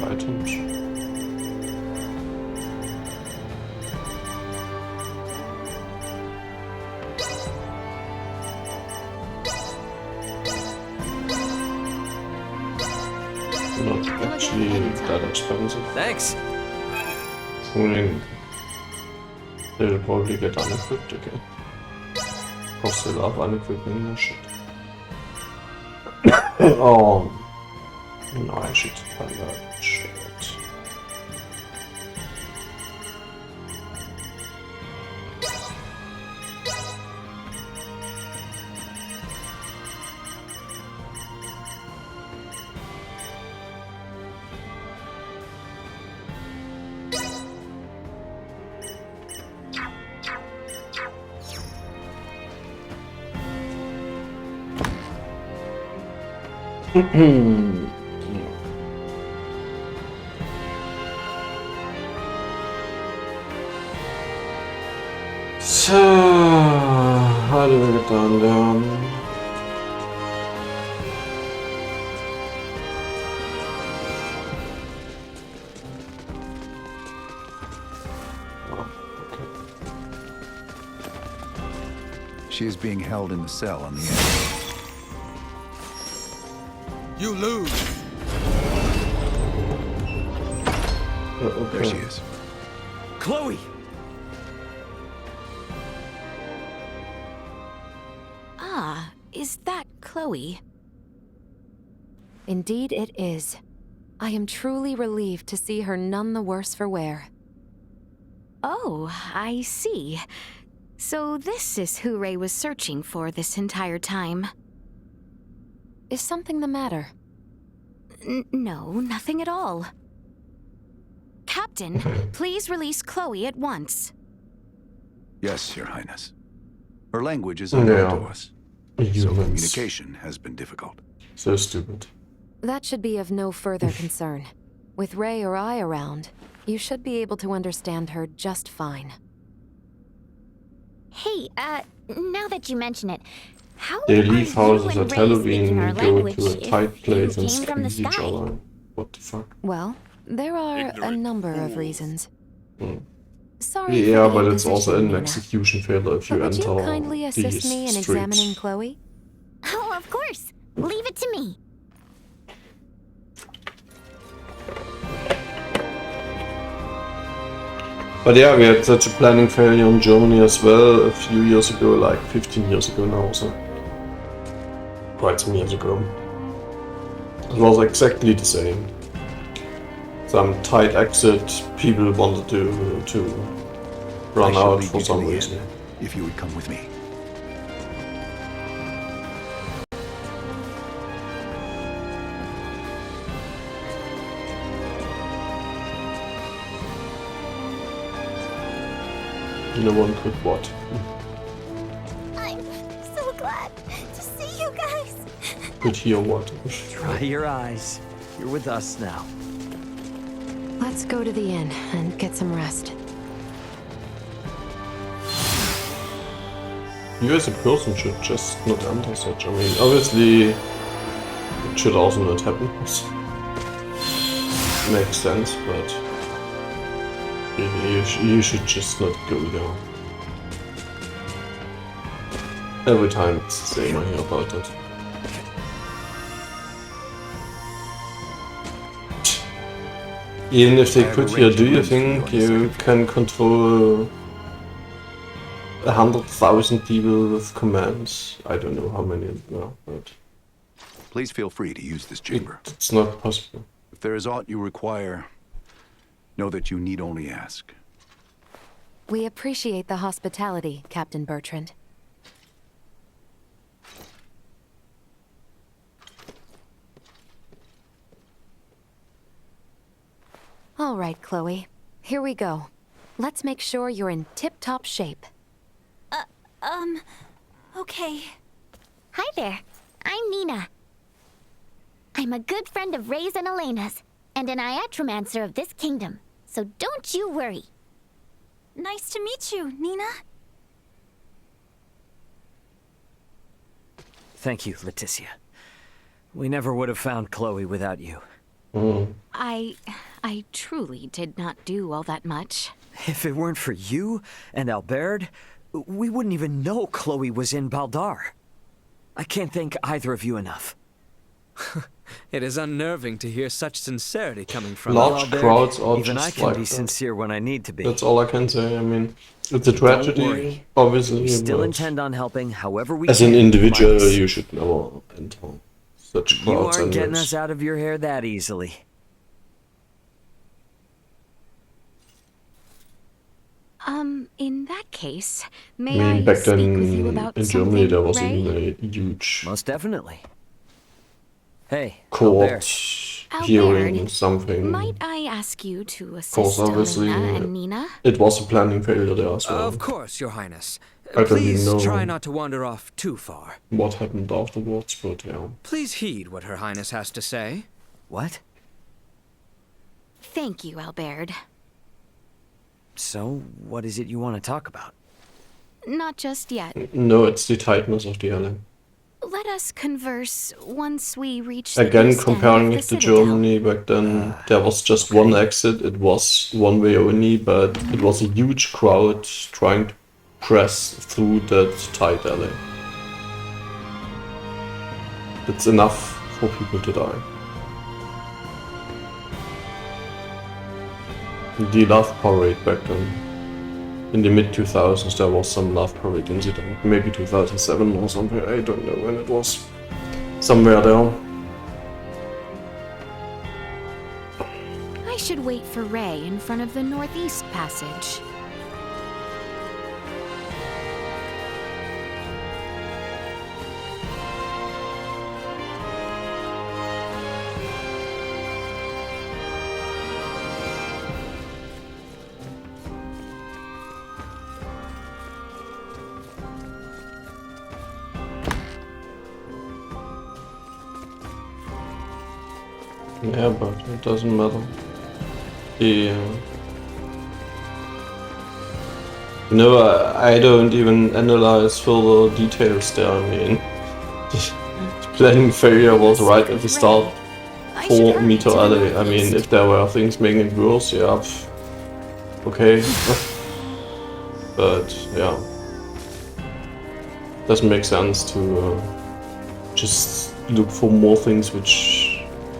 Items. Not actually that expensive. Thanks. I mean, they'll probably get unequipped again. Or still up unequipping and shit. Oh. No, I should find out shit. So, how do we get down? Oh, okay. She is being held in the cell on the end. You lose. Okay. There she is. Chloe! Ah, is that Chloe? Indeed it is. I am truly relieved to see her none the worse for wear. Oh, I see. So this is who Ray was searching for this entire time. Is something the matter? No, nothing at all. Captain, please release Chloe at once. Yes, Your Highness. Her language is unknown to us, so communication has been difficult. So stupid. That should be of no further concern. With Ray or I around, you should be able to understand her just fine. Hey, now that you mention it, how They leave are houses you and at Ray Halloween speaking our and go language to a if tight place you and came from the squeeze each sky? other. What the fuck? Well, there are a number of reasons. Sorry. Yeah, for but the it's also imposition, an Nina. execution failure if you But would enter you kindly assist these me in streets. examining Chloe? Oh, of course. Leave it to me. But yeah, we had such a planning failure in Germany as well a few years ago, like 15 years ago now, so quite some years ago. It was exactly the same. Some tight exit, people wanted to run I shall out lead for you to some the reason. end, if you would come with me. No one could what? I'm so glad to see you guys. Good here, what? Dry your eyes. You're with us now. Let's go to the inn and get some rest. You as a person should just not enter such. I mean, obviously, it should also not happen. Makes sense, but you should just not go there. Every time it's the same I hear about it. Even if they could here, do you think you can control 100,000 people with commands? I don't know how many now, but Please feel free to use this chamber. It's not possible. If there is aught you require, know that you need only ask. We appreciate the hospitality, Captain Bertrand. All right, Chloe. Here we go. Let's make sure you're in tip-top shape. Okay. Hi there. I'm Nina. I'm a good friend of Ray's and Elena's, and an iatromancer of this kingdom, so don't you worry. Nice to meet you, Nina. Thank you, Leticia. We never would have found Chloe without you. I truly did not do all that much. If it weren't for you and Albert, we wouldn't even know Chloe was in Baldar. I can't thank either of you enough. It is unnerving to hear such sincerity coming from large Albert, crowds are even just I can like be that. sincere when I need to be. That's all I can say. I mean, it's a Don't tragedy, worry. obviously. We still but intend on helping however we as can. an individual, Midas. you should never enter such You crowds. aren't getting anyways. us out of your hair that easily. In that case, I may mean, I back speak then with you about in something, Germany, there was Ray? even a huge Most definitely. Hey, court Albert. hearing Albert, something. Might I ask you to Of course, assist obviously, Elena and Nina? it was a planning failure there as well. Of course, Your Highness. I don't even Please know try not to wander off too far. what happened afterwards, but yeah. Please heed what Her Highness has to say. What? Thank you, Albert. So, what is it you want to talk about? Not just yet. No, it's the tightness of the island. Let us converse once we reach the Again, east end comparing of it the to Citadel. Germany, back then there was just one exit, it was one way only, but it was a huge crowd trying to press through that tight alley. It's enough for people to die. The Love Parade back then. In the mid-2000s there was some Love Parade incident, maybe 2007 or something, I don't know when it was. Somewhere there. I should wait for Ray in front of the Northeast Passage. Yeah, but it doesn't matter. The, you know, I don't even analyze further details there. I mean, the planning failure was right at the start. 4 meter alley. I mean, if there were things making it worse, yeah, okay. But yeah, doesn't make sense to just look for more things which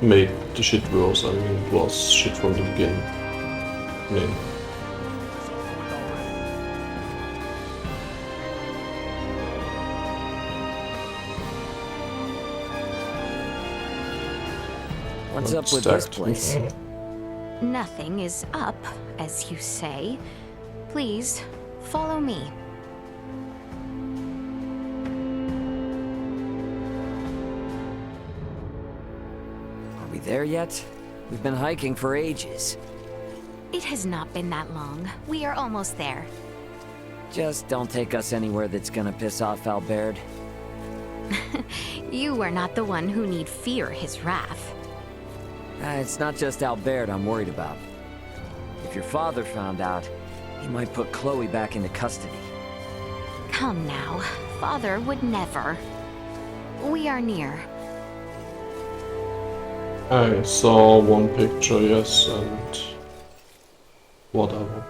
made the shit worse. I mean, it was shit from the beginning. I mean, What's up with this stacked. place? Nothing is up, as you say. Please, follow me. Are we there yet? We've been hiking for ages. It has not been that long. We are almost there. Just don't take us anywhere that's gonna piss off Albert. You are not the one who need fear his wrath. It's not just Albert I'm worried about. If your father found out, he might put Chloe back into custody. Come now, father would never. We are near. I saw one picture, yes, and whatever.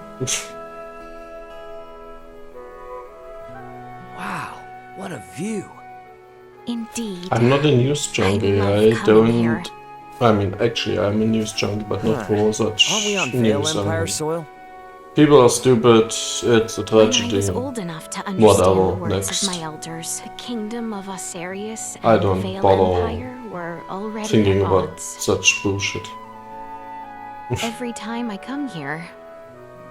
Wow, what a view. Indeed. I'm not a news junkie. I coming don't. here. I mean, actually, I'm a news junkie, but not for such Aren't we on Vale news. Empire soil? People are stupid. It's a tragedy. I was old enough to understand Whatever. the words Next. of my elders. The kingdom of Osarius and I don't the Vale bother Empire were already thinking at about odds. such bullshit. Every time I come here,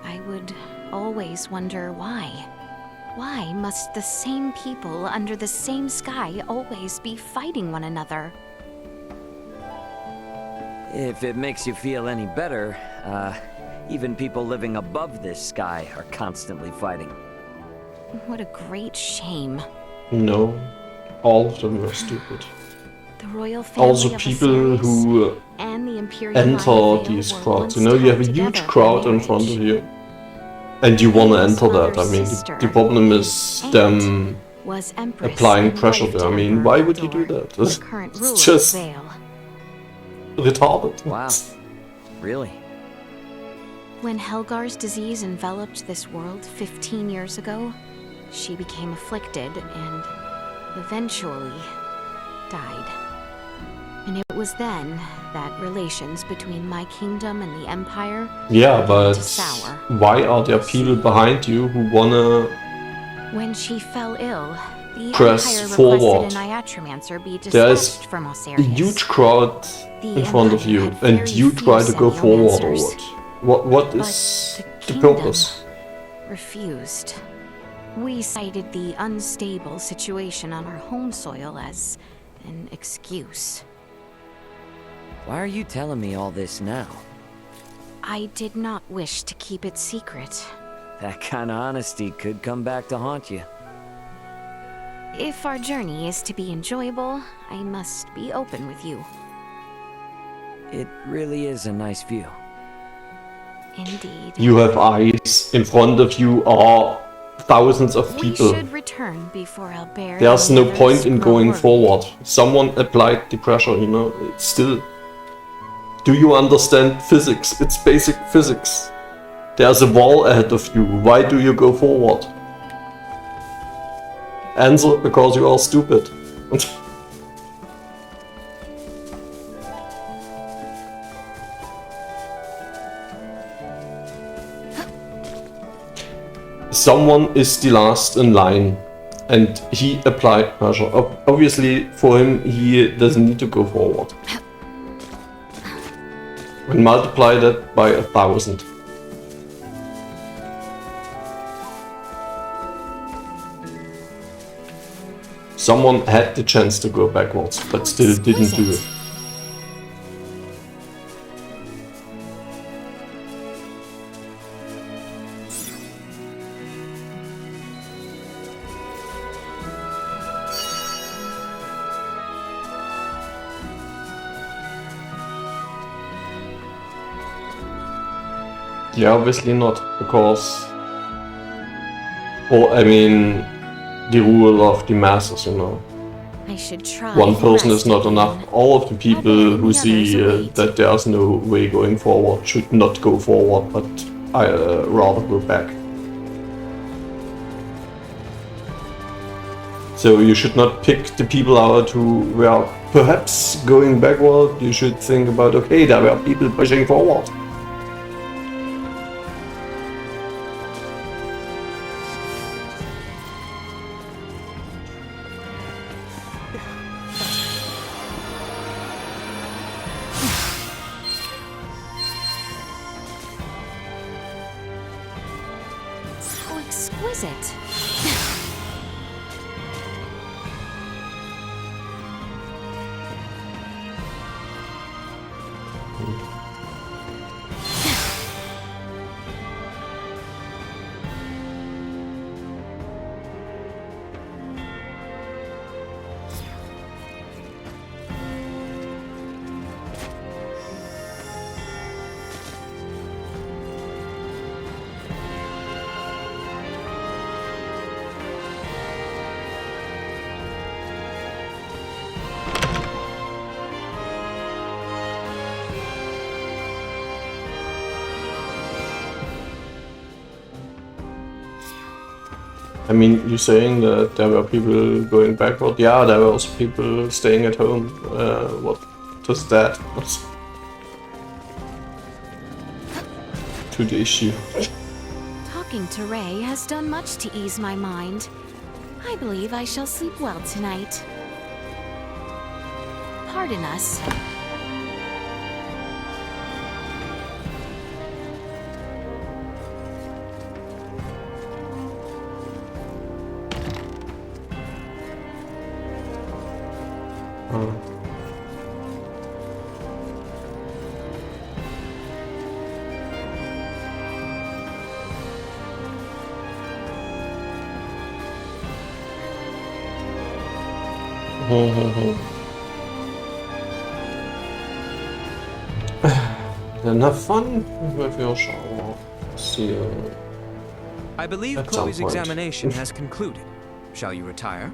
I would always wonder why. Why must the same people under the same sky always be fighting one another? If it makes you feel any better, even people living above this sky are constantly fighting. What a great shame. No, all of them were stupid. The royal family Also, of people Osiris who and the Imperial line of enter Vale these were crowds. once You know, you have a tied huge together crowd by in front of marriage. you, and you want to His enter that. I mother's mean, sister the problem is them was Empress applying and pressure wife there. I to mean, Emperor why would you do Eldor, that? the current ruler It's of just Vale. retarded. Wow. Really? When Helgar's disease enveloped this world 15 years ago, she became afflicted and eventually died. And it was then that relations between my kingdom and the Empire Yeah, began but to sour. why are there people behind you who wanna When she fell ill, the press Empire forward? requested an Iatromancer be There is dispatched from a Osarius. huge crowd The in front of Empire you, had and very you try to few go forward or Semiomancers. what? What But is the kingdom purpose? refused. We cited the unstable situation on our home soil as an excuse. Why are you telling me all this now? I did not wish to keep it secret. That kind of honesty could come back to haunt you. If our journey is to be enjoyable, I must be open with you. It really is a nice view. Indeed. You have eyes. In front of you are thousands of We people. should return before Albert. There's and no the point others in grow going worried. forward. Someone applied the pressure, you know. It's still. Do you understand physics? It's basic physics. There's a wall ahead of you. Why do you go forward? Answer: because you are stupid. Someone is the last in line, and he applied pressure. Obviously, for him, he doesn't need to go forward. And multiply that by 1,000. Someone had the chance to go backwards, but still didn't do it. Yeah, obviously not, because... Or, I mean, the rule of the masses, you know. I should try. One person is rest not again. enough. All of the people who see that there's no way going forward should not go forward, but rather go back. So you should not pick the people out who were perhaps going backward. You should think about, okay, there were people pushing forward. How exquisite. I mean, you're saying that there were people going backward. Yeah, there were also people staying at home. What does that to the issue? Talking to Ray has done much to ease my mind. I believe I shall sleep well tonight. Pardon us. Enough fun with your show. See you. I believe At some Chloe's point. examination has concluded. Shall you retire?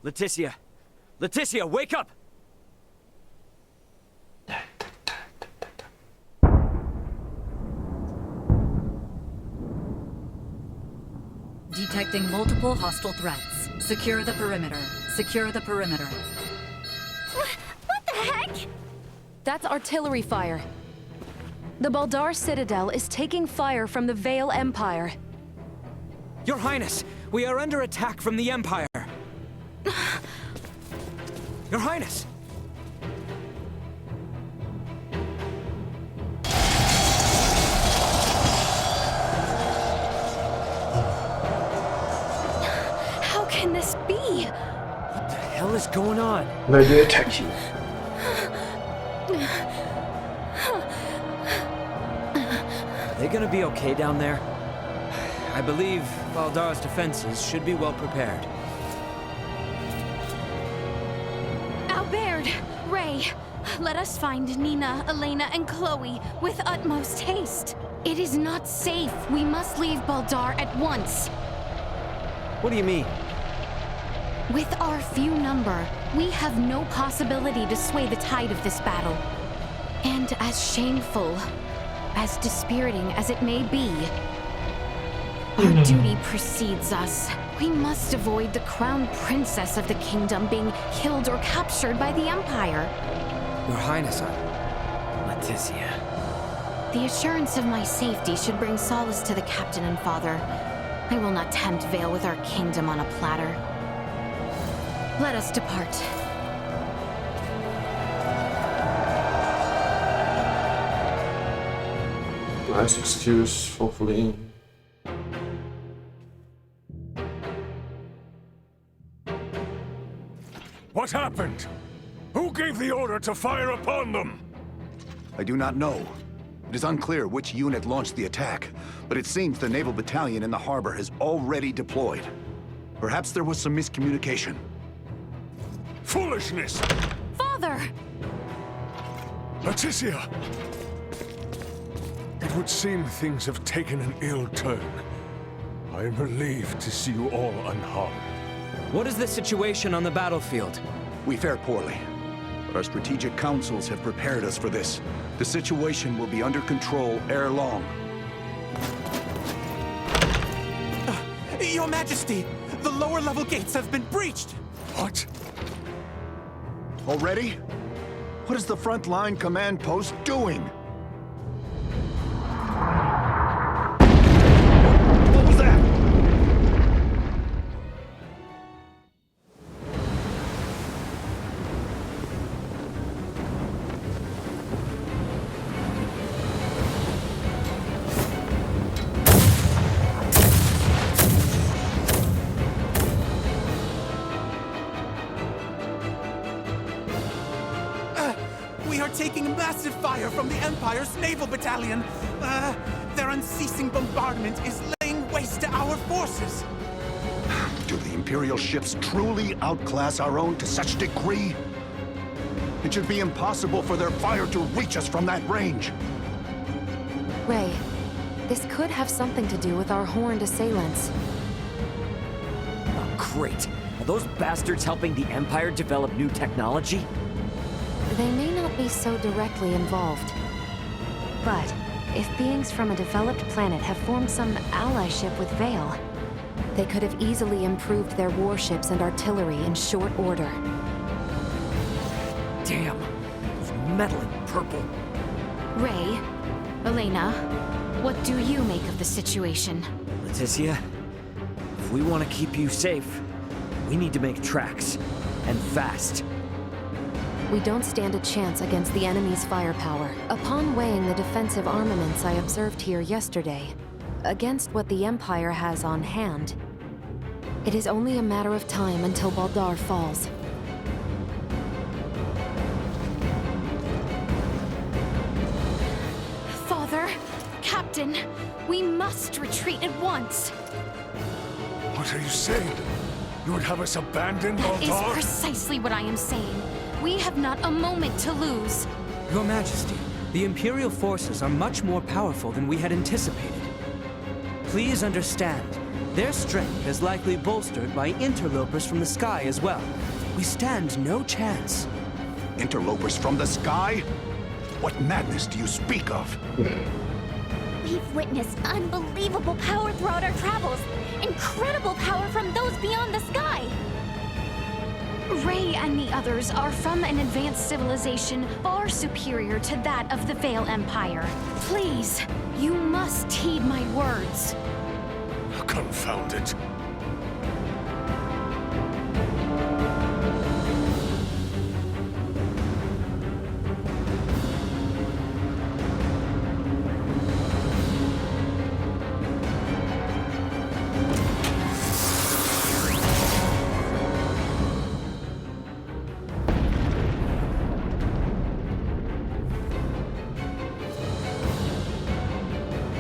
Leticia! Leticia, wake up! Detecting multiple hostile threats. Secure the perimeter. Secure the perimeter. What the heck? That's artillery fire. The Baldar Citadel is taking fire from the Vale Empire. Your Highness, we are under attack from the Empire. Your Highness! How can this be? What the hell is going on? Why do they attack you? Are they gonna be okay down there? I believe Baldar's defenses should be well prepared. Albert! Ray! Let us find Nina, Elena, and Chloe with utmost haste. It is not safe. We must leave Baldar at once. What do you mean? With our few number, we have no possibility to sway the tide of this battle. And as shameful, as dispiriting as it may be, our duty precedes us. We must avoid the crown princess of the kingdom being killed or captured by the Empire. Your Highness, Leticia. The assurance of my safety should bring solace to the captain and father. I will not tempt Vale with our kingdom on a platter. Let us depart. Nice excuse for fleeing. What happened? Who gave the order to fire upon them? I do not know. It is unclear which unit launched the attack, but it seems the naval battalion in the harbor has already deployed. Perhaps there was some miscommunication. Foolishness! Father! Leticia! It would seem things have taken an ill turn. I am relieved to see you all unharmed. what is the situation on the battlefield? We fared poorly, but our strategic councils have prepared us for this. The situation will be under control ere long. Your Majesty, the lower level gates have been breached! What? Already? What is the front line command post doing? What was that? We are taking massive fire from the Empire's naval battalion. Their unceasing bombardment is laying waste to our forces. Do the Imperial ships truly outclass our own to such degree? It should be impossible for their fire to reach us from that range. Ray, this could have something to do with our horned assailants. Oh, great. Are those bastards helping the Empire develop new technology? They may not be so directly involved. But if beings from a developed planet have formed some allyship with Vale, they could have easily improved their warships and artillery in short order. Damn, those meddling purple. Ray, Elena, what do you make of the situation? Leticia, if we want to keep you safe, we need to make tracks. And fast. We don't stand a chance against the enemy's firepower. Upon weighing the defensive armaments I observed here yesterday, against what the Empire has on hand, it is only a matter of time until Baldar falls. Father, Captain, we must retreat at once. What are you saying? You would have us abandon That is Baldar? precisely what I am saying. We have not a moment to lose. Your Majesty, the Imperial forces are much more powerful than we had anticipated. Please understand, their strength is likely bolstered by interlopers from the sky as well. We stand no chance. Interlopers from the sky? What madness do you speak of? We've witnessed unbelievable power throughout our travels. Incredible power from those beyond the sky. Ray and the others are from an advanced civilization far superior to that of the Vale Empire. Please, you must heed my words. Confound it.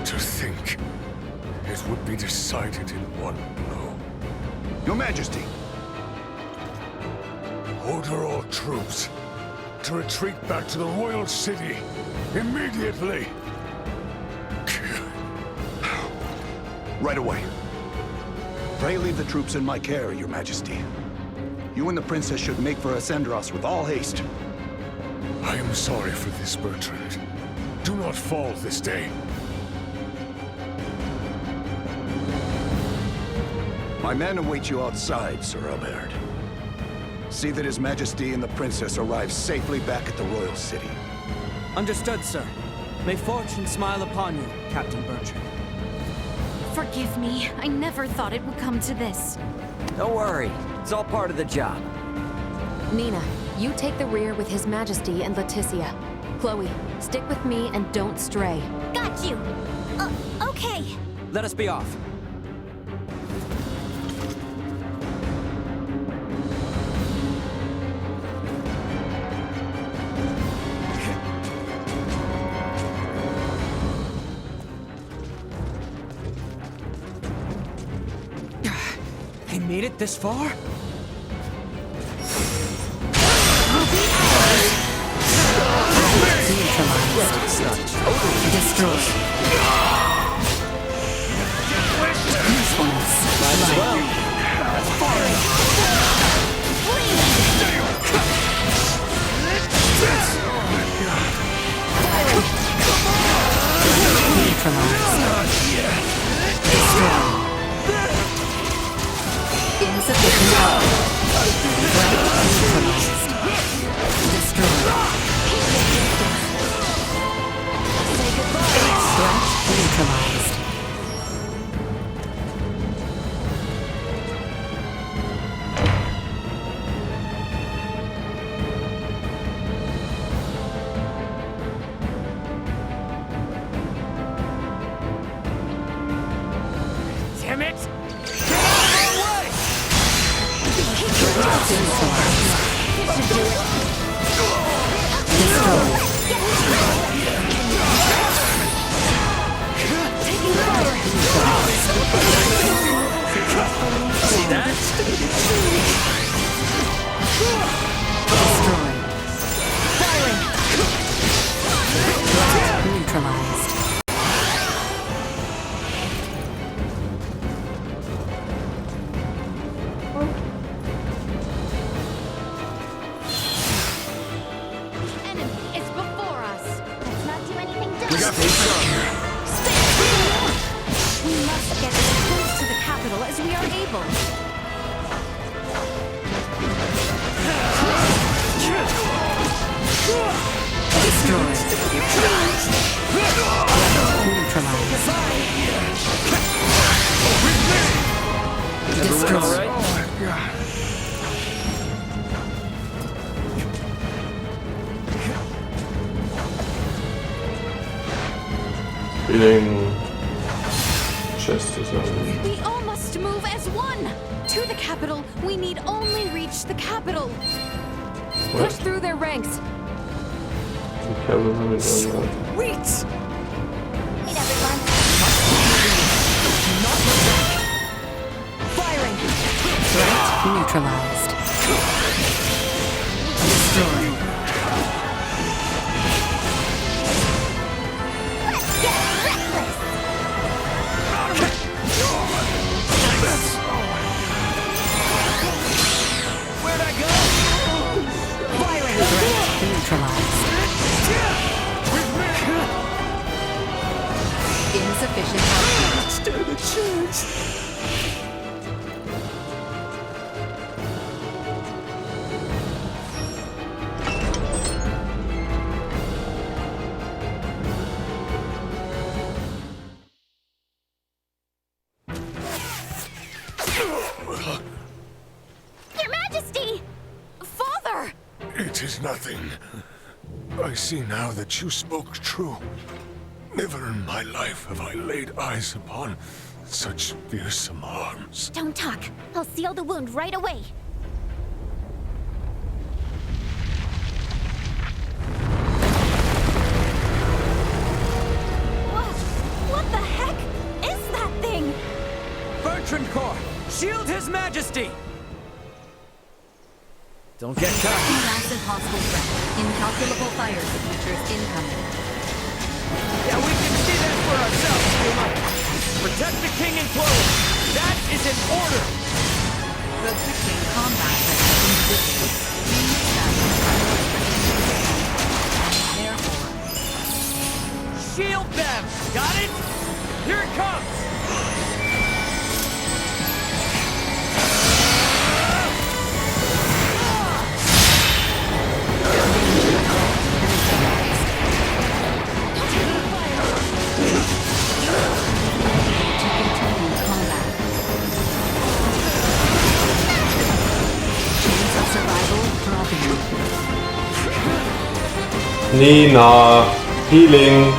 To think it would be decided in one blow. Your Majesty! Order all troops to retreat back to the royal city immediately. Right away. Pray leave the troops in my care, Your Majesty. You and the Princess should make for Ascendros with all haste. I am sorry for this, Bertrand. Do not fall this day. My men await you outside, Sir Albert. See that His Majesty and the Princess arrive safely back at the royal city. Understood, sir. May fortune smile upon you, Captain Bertrand. Forgive me. I never thought it would come to this. Don't worry. It's all part of the job. Nina, you take the rear with His Majesty and Leticia. Chloe, stick with me and don't stray. Got you. Okay. Let us be off. They made it this far? Destroy. Usefulness. Might as well. Insufficient power. Destroy. Say goodbye. Threat neutralized. Stay We must get as close to the capital as we are able. Destroyed. Destroyed. Feeling chest is on. We all must move as one! To the capital, we need only reach the capital! What? Push through their ranks. The cavalry is on. Wait! Hey, everyone. Firing! Threat neutralized. Destroyed. Where'd I go? Firing! Threat neutralized. Insufficient output. Stand a chance! Your Majesty! Father! It is nothing. I see now that you spoke true. Never in my life have I laid eyes upon such fearsome arms. Don't talk. I'll seal the wound right away. What the heck is that thing? Bertrand Corps, shield His Majesty! Don't get caught. Massive hostile threat. Incalculable fire signatures incoming. Yeah, we can see that for ourselves if we like. Protect the king and Chloe. That is an order. Protecting combat resistance. Therefore, Shield them! Got it? Here it comes! Nina, healing.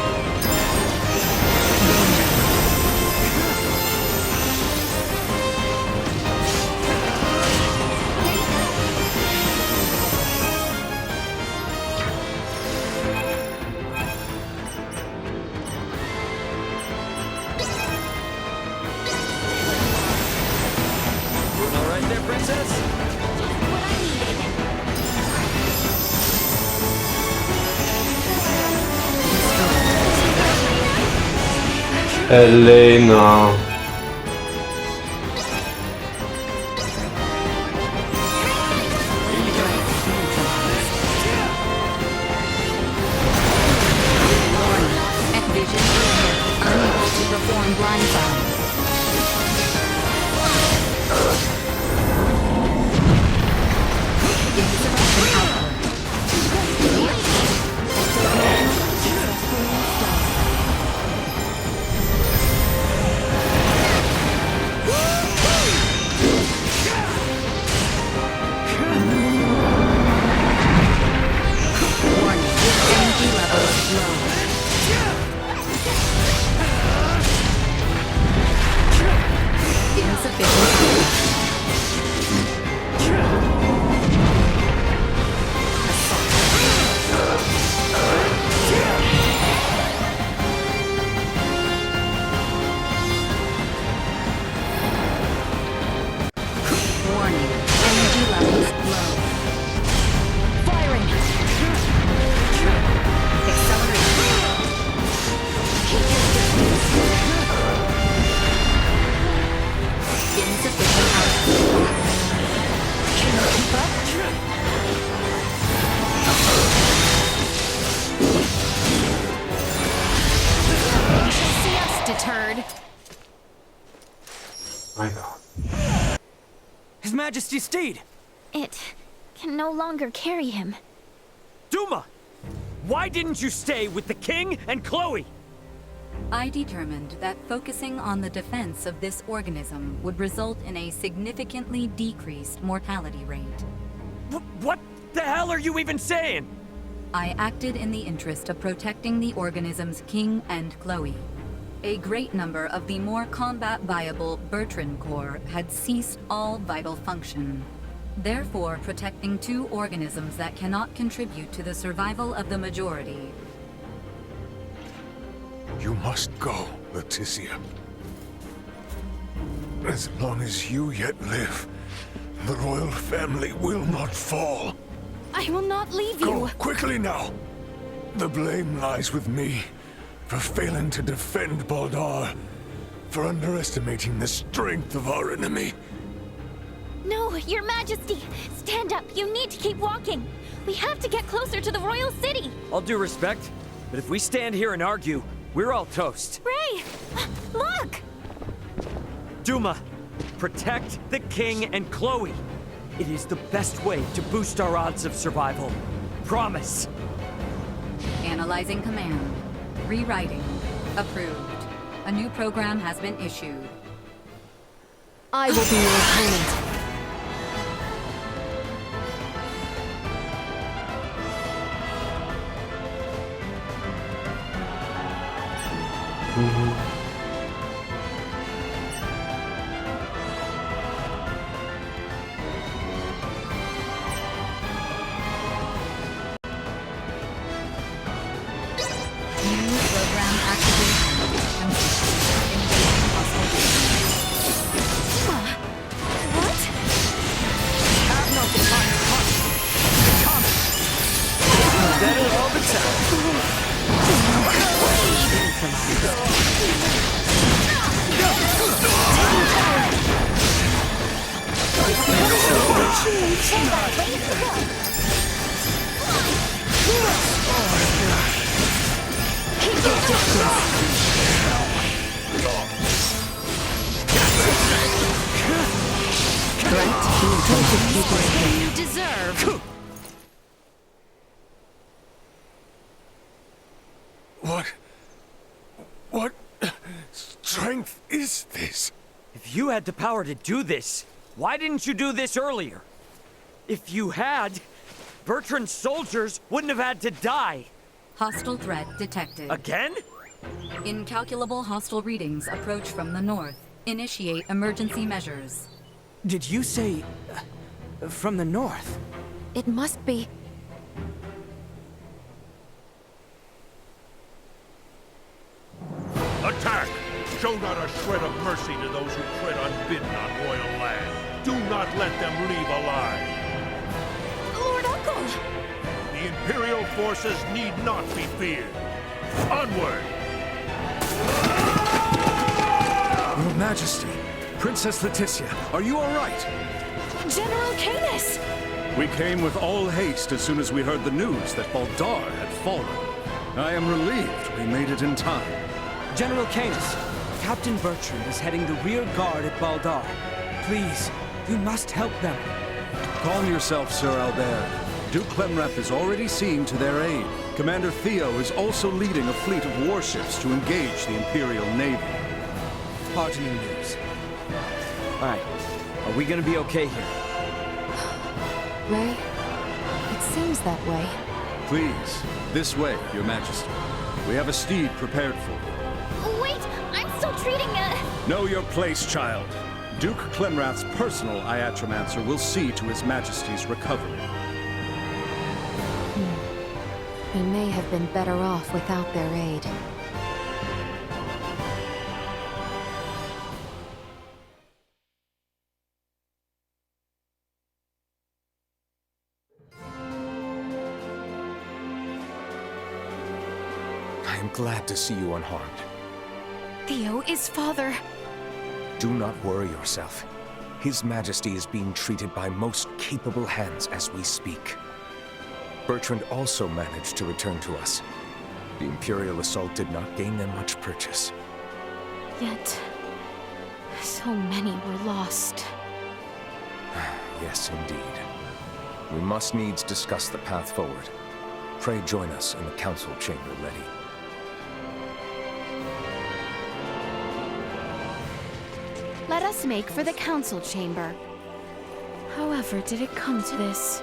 All right there, princess? Elena. vision unable to perform blindside. Lord. My God. His Majesty's steed! It can no longer carry him. Duma! Why didn't you stay with the king and Chloe? I determined that focusing on the defense of this organism would result in a significantly decreased mortality rate. What the hell are you even saying? I acted in the interest of protecting the organism's king and Chloe. A great number of the more combat-viable Bertrand Corps had ceased all vital function. Therefore, protecting two organisms that cannot contribute to the survival of the majority. You must go, Leticia. As long as you yet live, the royal family will not fall. I will not leave you. Go quickly now. The blame lies with me for failing to defend Baldar, for underestimating the strength of our enemy. No, Your Majesty! Stand up! You need to keep walking! We have to get closer to the royal city! All due respect, but if we stand here and argue, we're all toast. Ray! Look! Duma, protect the king and Chloe. It is the best way to boost our odds of survival. Promise. Analyzing command. Rewriting. Approved. A new program has been issued. I will be your opponent. You deserve. What strength is this? If you had the power to do this, why didn't you do this earlier? If you had, Bertrand's soldiers wouldn't have had to die. Hostile threat detected. Again? Incalculable hostile readings approach from the north. Initiate emergency measures. Did you say... from the north? It must be... Attack! Show not a shred of mercy to those who tread unbidden on royal land. Do not let them leave alive. Lord Uncle! The Imperial forces need not be feared. Onward! Your Majesty, Princess Leticia, are you all right? General Canis! We came with all haste as soon as we heard the news that Baldar had fallen. I am relieved we made it in time. General Canis, Captain Bertrand is heading the rear guard at Baldar. Please, you must help them. Calm yourself, Sir Albert. Duke Clemrath is already seeing to their aid. Commander Theo is also leading a fleet of warships to engage the Imperial Navy. Heartening news. Alright, are we gonna be okay here? Ray, it seems that way. Please, this way, Your Majesty. We have a steed prepared for you. Wait! I'm still treating Know your place, child. Duke Clemrath's personal Iatromancer will see to His Majesty's recovery. We may have been better off without their aid. I am glad to see you unharmed. Theo is father. Do not worry yourself. His Majesty is being treated by most capable hands as we speak. Bertrand also managed to return to us. The Imperial assault did not gain them much purchase. Yet, so many were lost. Yes, indeed. We must needs discuss the path forward. Pray join us in the council chamber, Letty. Let us make for the council chamber. However, did it come to this?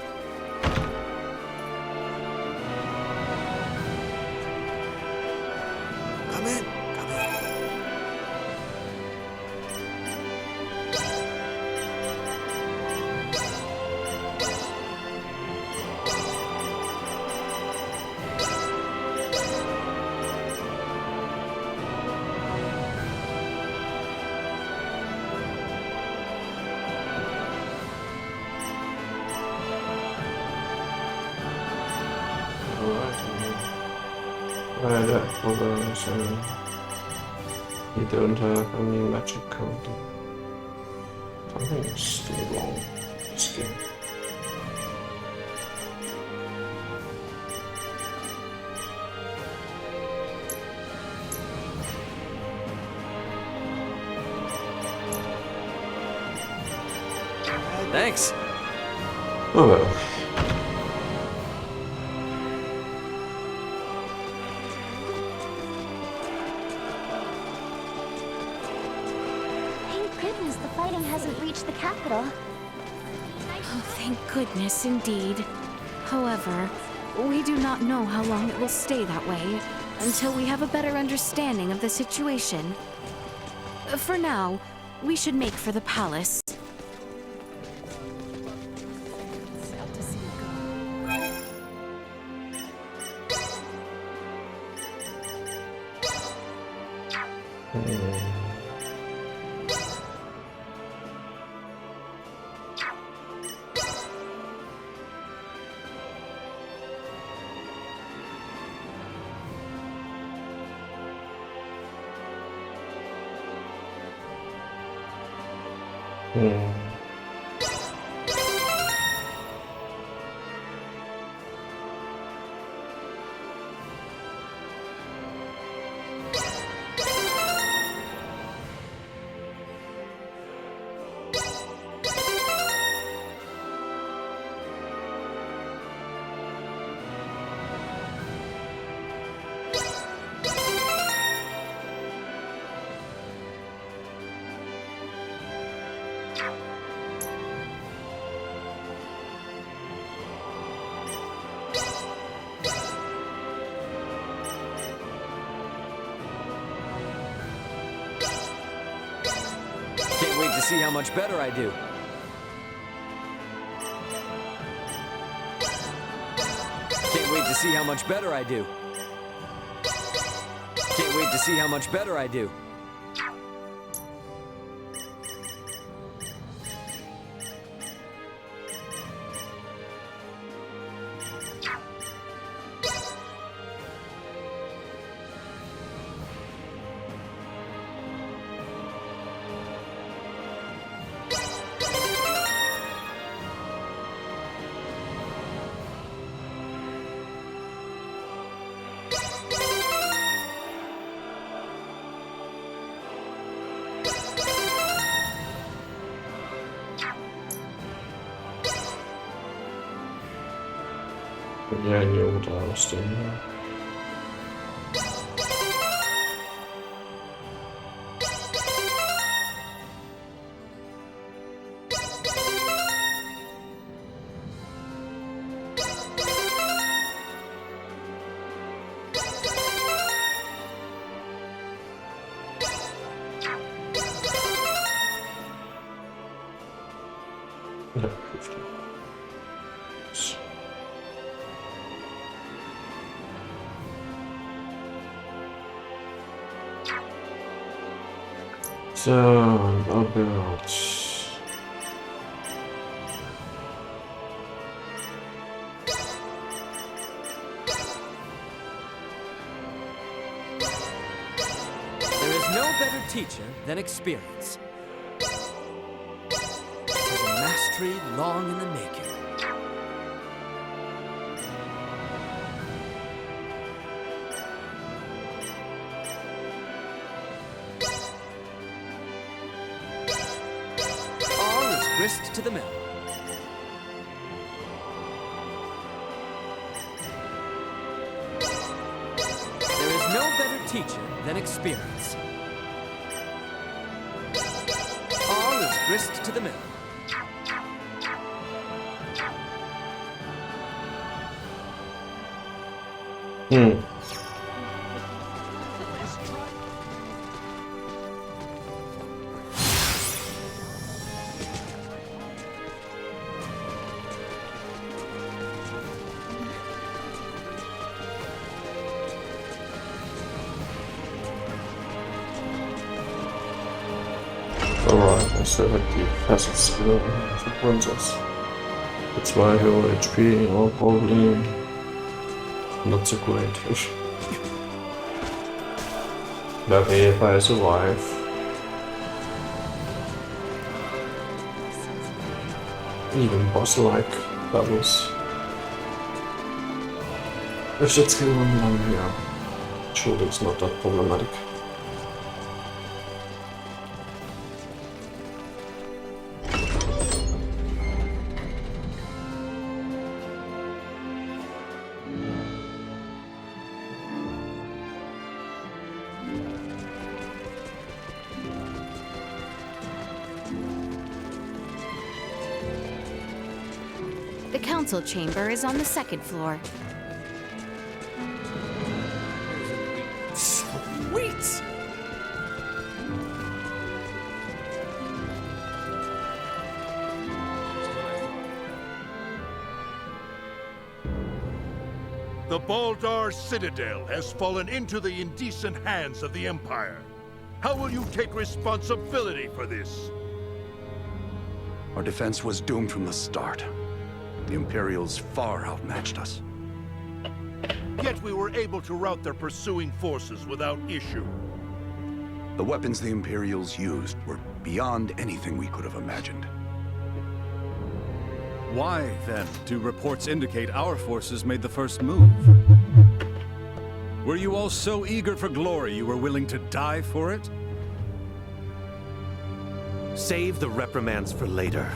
Come in. So you don't have any magic counter. Something is still wrong with this game. Thanks. Oh well. Thank goodness the fighting hasn't reached the capital. Oh, thank goodness indeed. However, we do not know how long it will stay that way until we have a better understanding of the situation. For now, we should make for the palace. Can't wait to see how much better I do. Can't wait to see how much better I do. Can't wait to see how much better I do. Yeah, I knew what I was doing now. Yeah, 50. So, about There is no better teacher than experience. There's a mastery long in the making. grist to the mill. There is no better teacher than experience. All is grist to the mill. Alright, I still have the passive skill for Princess. It's my hero HP, or probably not so great. That way if I survive. Even boss-like levels. If that skill one, then yeah, surely it's not that problematic. The council chamber is on the second floor. Sweet! The Baldar Citadel has fallen into the indecent hands of the Empire. How will you take responsibility for this? Our defense was doomed from the start. The Imperials far outmatched us. Yet we were able to rout their pursuing forces without issue. The weapons the Imperials used were beyond anything we could have imagined. Why, then, do reports indicate our forces made the first move? Were you all so eager for glory you were willing to die for it? Save the reprimands for later.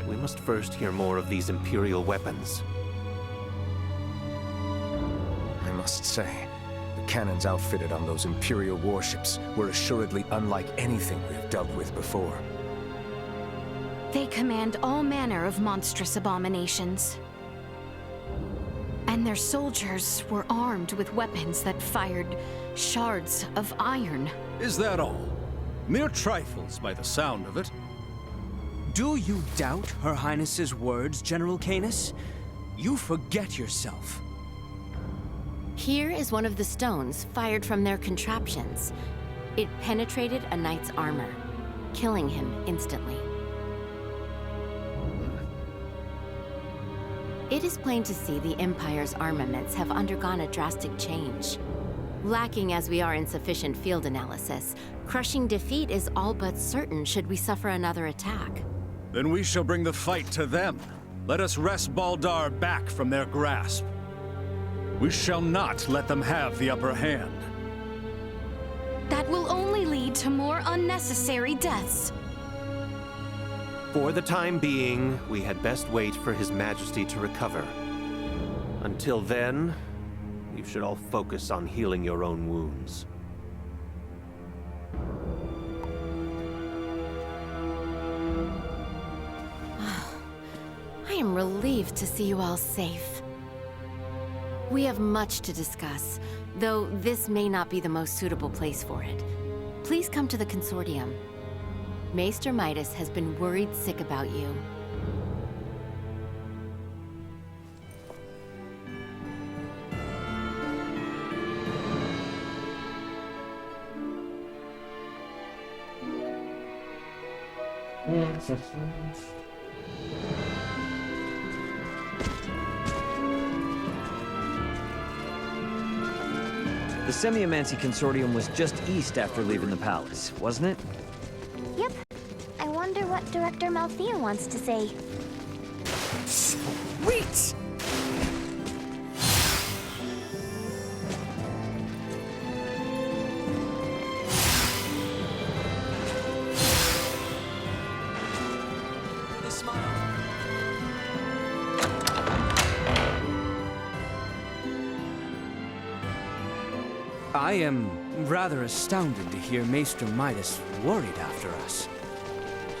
We must first hear more of these Imperial weapons. I must say, the cannons outfitted on those Imperial warships were assuredly unlike anything we have dealt with before. They command all manner of monstrous abominations. And their soldiers were armed with weapons that fired shards of iron. Is that all? Mere trifles by the sound of it. Do you doubt Her Highness's words, General Canis? You forget yourself. Here is one of the stones fired from their contraptions. It penetrated a knight's armor, killing him instantly. It is plain to see the Empire's armaments have undergone a drastic change. Lacking as we are in sufficient field analysis, crushing defeat is all but certain should we suffer another attack. Then we shall bring the fight to them. Let us wrest Baldar back from their grasp. We shall not let them have the upper hand. That will only lead to more unnecessary deaths. For the time being, we had best wait for His Majesty to recover. Until then, you should all focus on healing your own wounds. I am relieved to see you all safe. We have much to discuss, though this may not be the most suitable place for it. Please come to the Consortium. Maester Midas has been worried sick about you. The Semiomancy Consortium was just east after leaving the palace, wasn't it? Yep. I wonder what Director Malthea wants to say. Sweet! I am rather astounded to hear Maester Midas worried after us.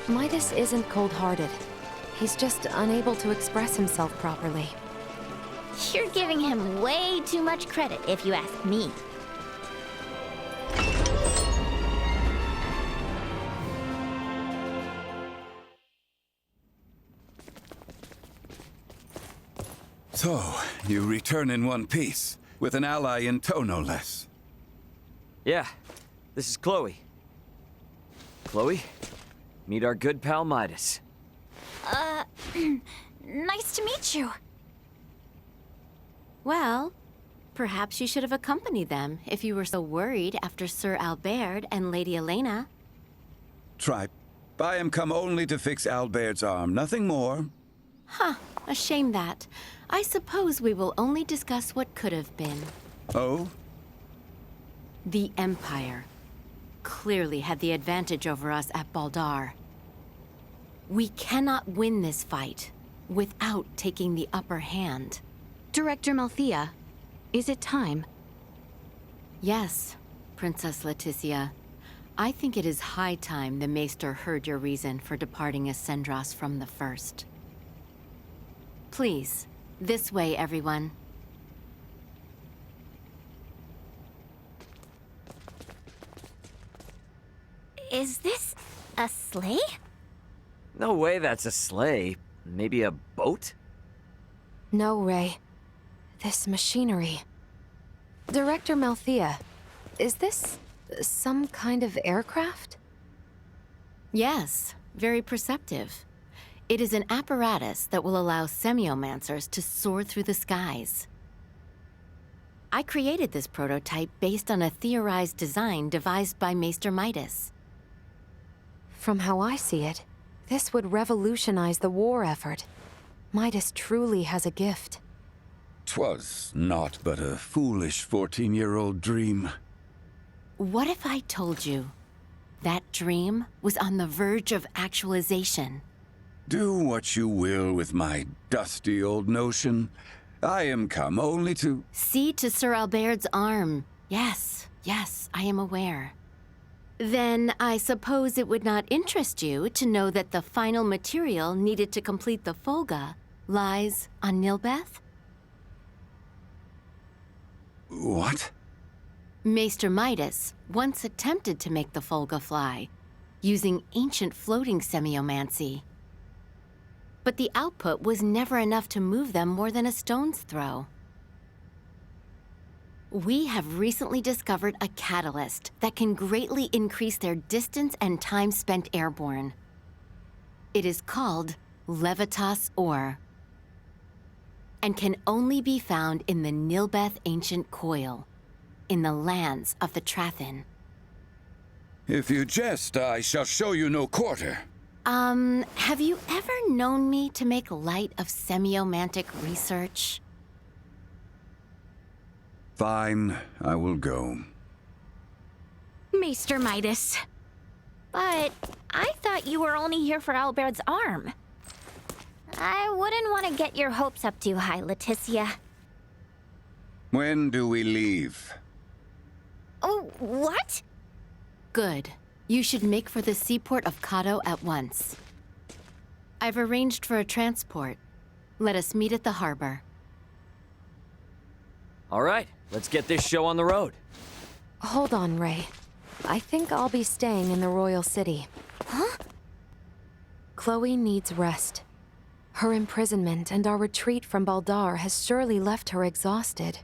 Midas isn't cold-hearted. He's just unable to express himself properly. You're giving him way too much credit, if you ask me. So, you return in one piece, with an ally in tow, no less. Yeah, this is Chloe. Chloe, meet our good pal Midas. Nice to meet you. Well, perhaps you should have accompanied them if you were so worried after Sir Albert and Lady Elena. Tripe, I am come only to fix Albert's arm, nothing more. Huh, a shame that. I suppose we will only discuss what could have been. Oh? The Empire clearly had the advantage over us at Baldar. We cannot win this fight without taking the upper hand. Director Malthea, is it time? Yes, Princess Leticia. I think it is high time the Maester heard your reason for departing Ascendros from the first. Please, this way, everyone. Is this a sleigh? No way that's a sleigh. Maybe a boat? No, Ray. This machinery. Director Malthea, is this some kind of aircraft? Yes, very perceptive. It is an apparatus that will allow semiomancers to soar through the skies. I created this prototype based on a theorized design devised by Maester Midas. From how I see it, this would revolutionize the war effort. Midas truly has a gift. 'Twas naught but a foolish 14-year-old dream. What if I told you that dream was on the verge of actualization? Do what you will with my dusty old notion. I am come only to... See to Sir Albert's arm. Yes, I am aware. Then I suppose it would not interest you to know that the final material needed to complete the Folga lies on Nilbeth? What? Maester Midas once attempted to make the Folga fly, using ancient floating semiomancy. But the output was never enough to move them more than a stone's throw. We have recently discovered a catalyst that can greatly increase their distance and time spent airborne. It is called Levitas Ore, and can only be found in the Nilbeth Ancient Coil, in the lands of the Trathin. If you jest, I shall show you no quarter. Have you ever known me to make light of semiomantic research? Fine, I will go. Maester Midas. But I thought you were only here for Albert's arm. I wouldn't want to get your hopes up too high, Leticia. When do we leave? Oh, what? Good. You should make for the seaport of Kato at once. I've arranged for a transport. Let us meet at the harbor. All right, let's get this show on the road. Hold on, Ray. I think I'll be staying in the Royal City. Huh? Chloe needs rest. Her imprisonment and our retreat from Baldar has surely left her exhausted.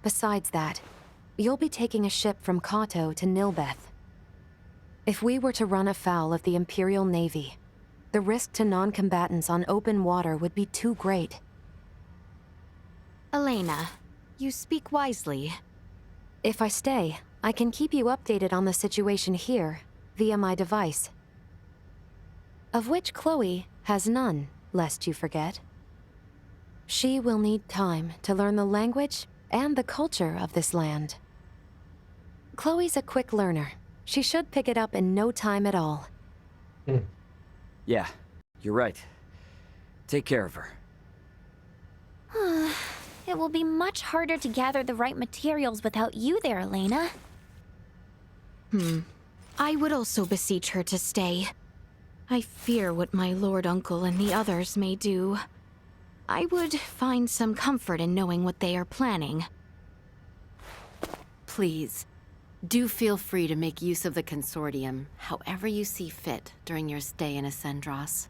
Besides that, you'll be taking a ship from Kato to Nilbeth. If we were to run afoul of the Imperial Navy, the risk to non-combatants on open water would be too great. Elena, you speak wisely. If I stay, I can keep you updated on the situation here, via my device. Of which Chloe has none, lest you forget. She will need time to learn the language and the culture of this land. Chloe's a quick learner. She should pick it up in no time at all. Yeah, You're right. Take care of her. It will be much harder to gather the right materials without you there, Elena. I would also beseech her to stay. I fear what my lord uncle and the others may do. I would find some comfort in knowing what they are planning. Please, do feel free to make use of the Consortium however you see fit during your stay in Ascendros.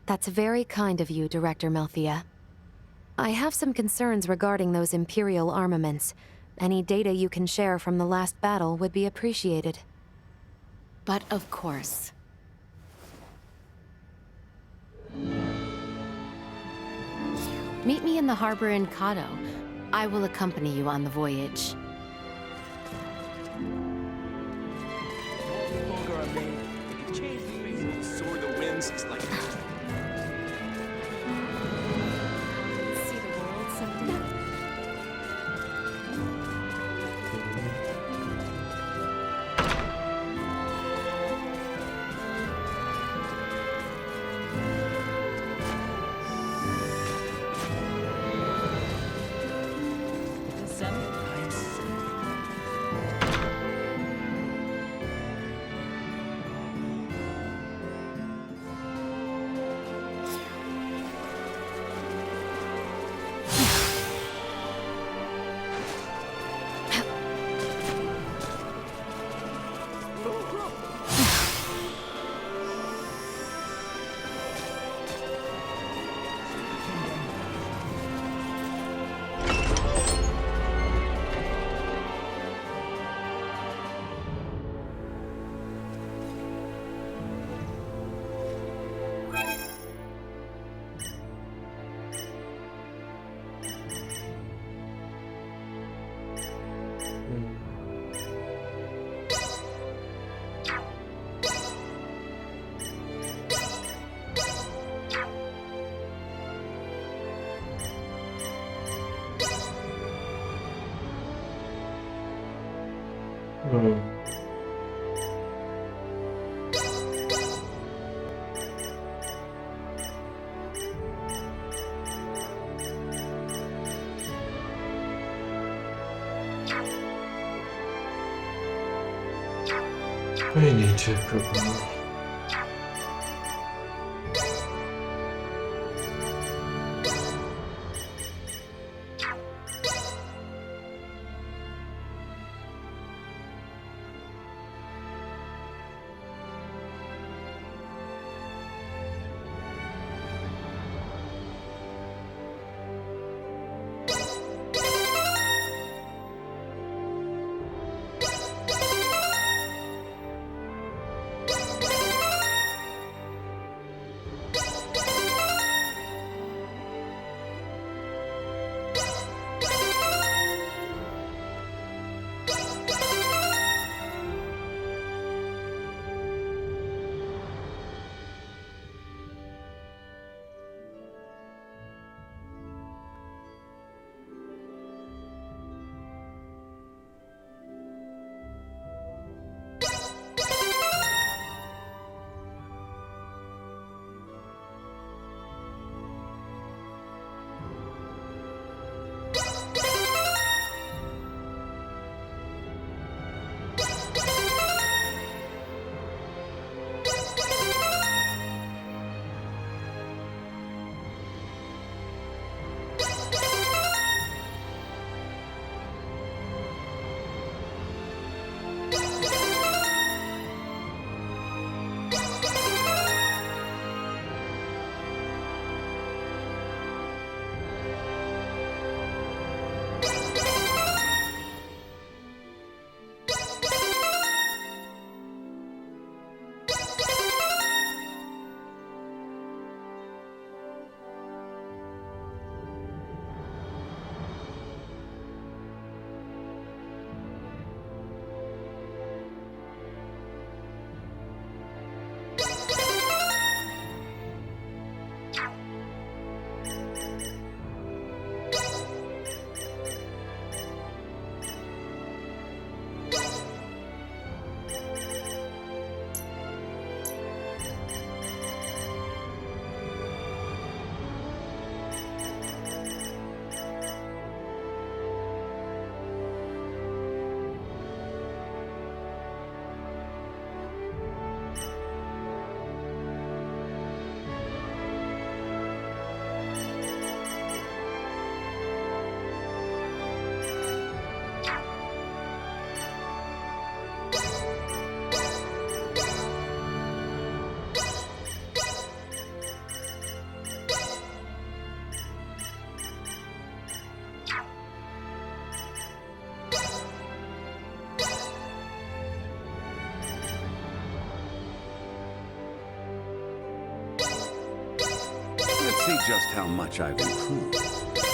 That's very kind of you, Director Melthea. I have some concerns regarding those Imperial armaments. Any data you can share from the last battle would be appreciated. But of course. Meet me in the harbor in Kato. I will accompany you on the voyage. Soar the winds, it's like... See the world someday. We need to prepare. see just how much I've improved.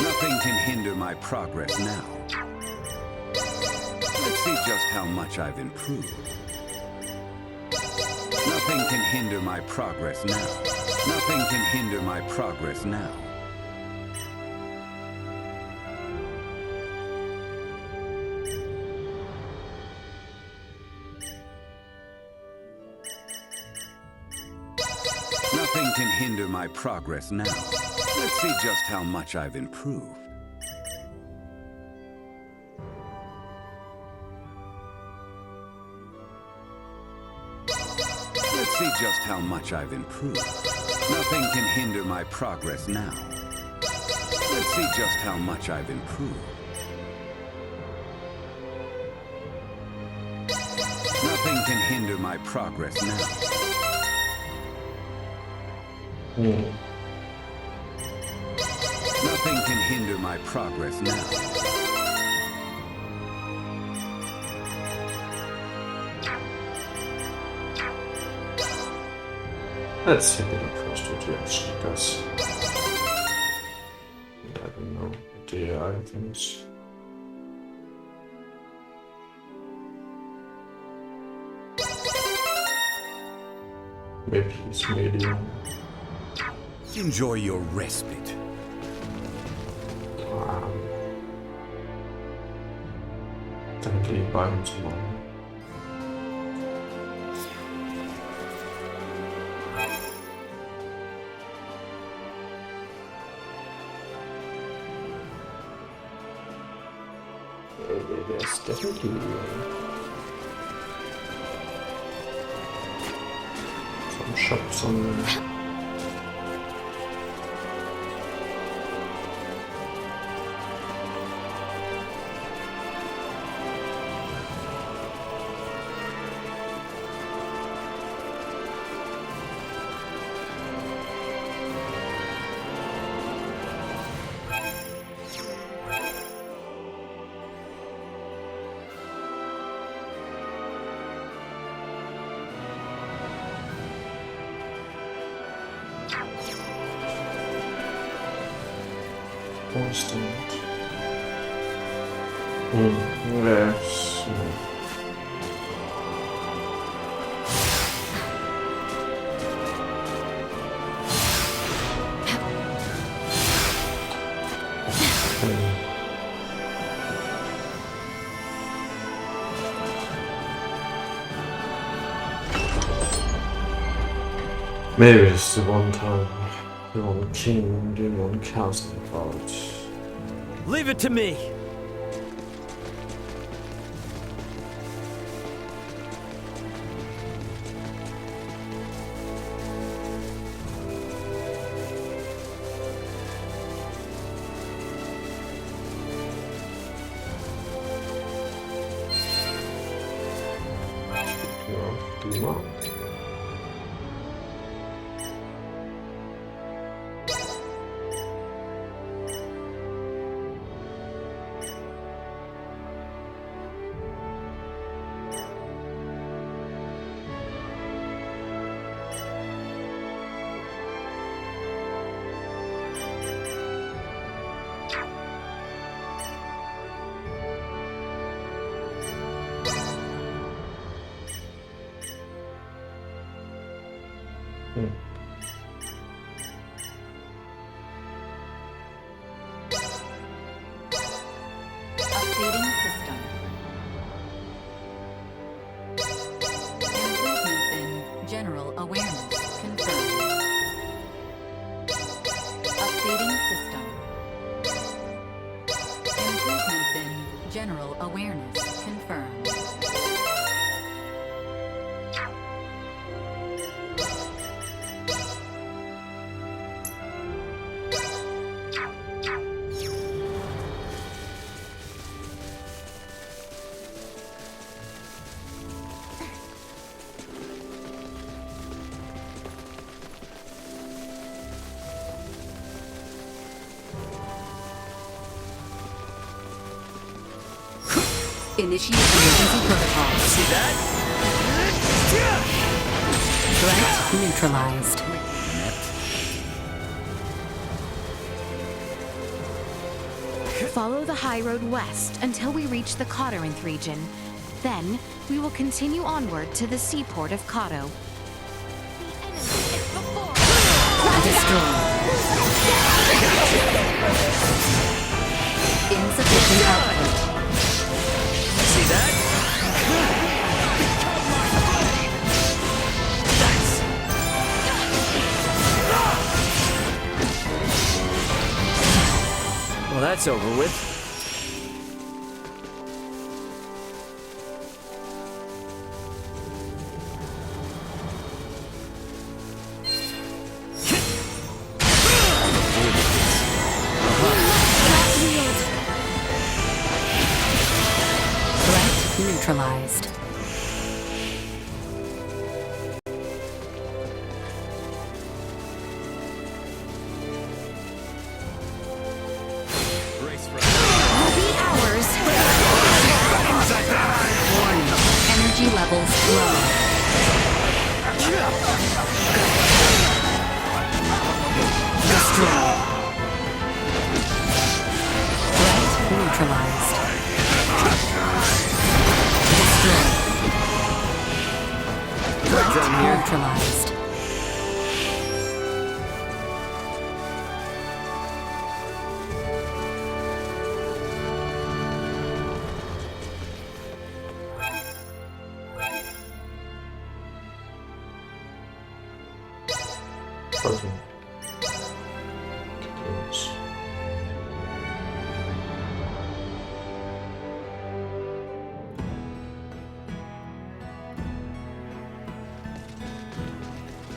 Nothing can hinder my progress now. Let's see just how much I've improved. Nothing can hinder my progress now. Nothing can hinder my progress now. Nothing can hinder my progress now. Let's see just how much I've improved. Let's see just how much I've improved. Nothing can hinder my progress now. Let's see just how much I've improved. Nothing can hinder my progress now. Nothing can hinder my progress now. Let's hit it first with the because I don't know the items. Maybe it's medium. Enjoy your respite. Technically buy him tomorrow. There's definitely some shops on there. Constant. Yes. Maybe it's the one time. The one king, the one castle about. Leave it to me! Updating system. Improvements in general awareness confirmed. Updating system. Improvements in general awareness confirmed. Initiate emergency protocol. See that? Threat neutralized. Follow the high road west until we reach the Codorinth region. Then, we will continue onward to the seaport of Cado. Insufficient output. See that? Well, that's over with. Threat neutralized. Energy levels low. Destroy. Threat neutralized. Destroy. Threat neutralized. Okay.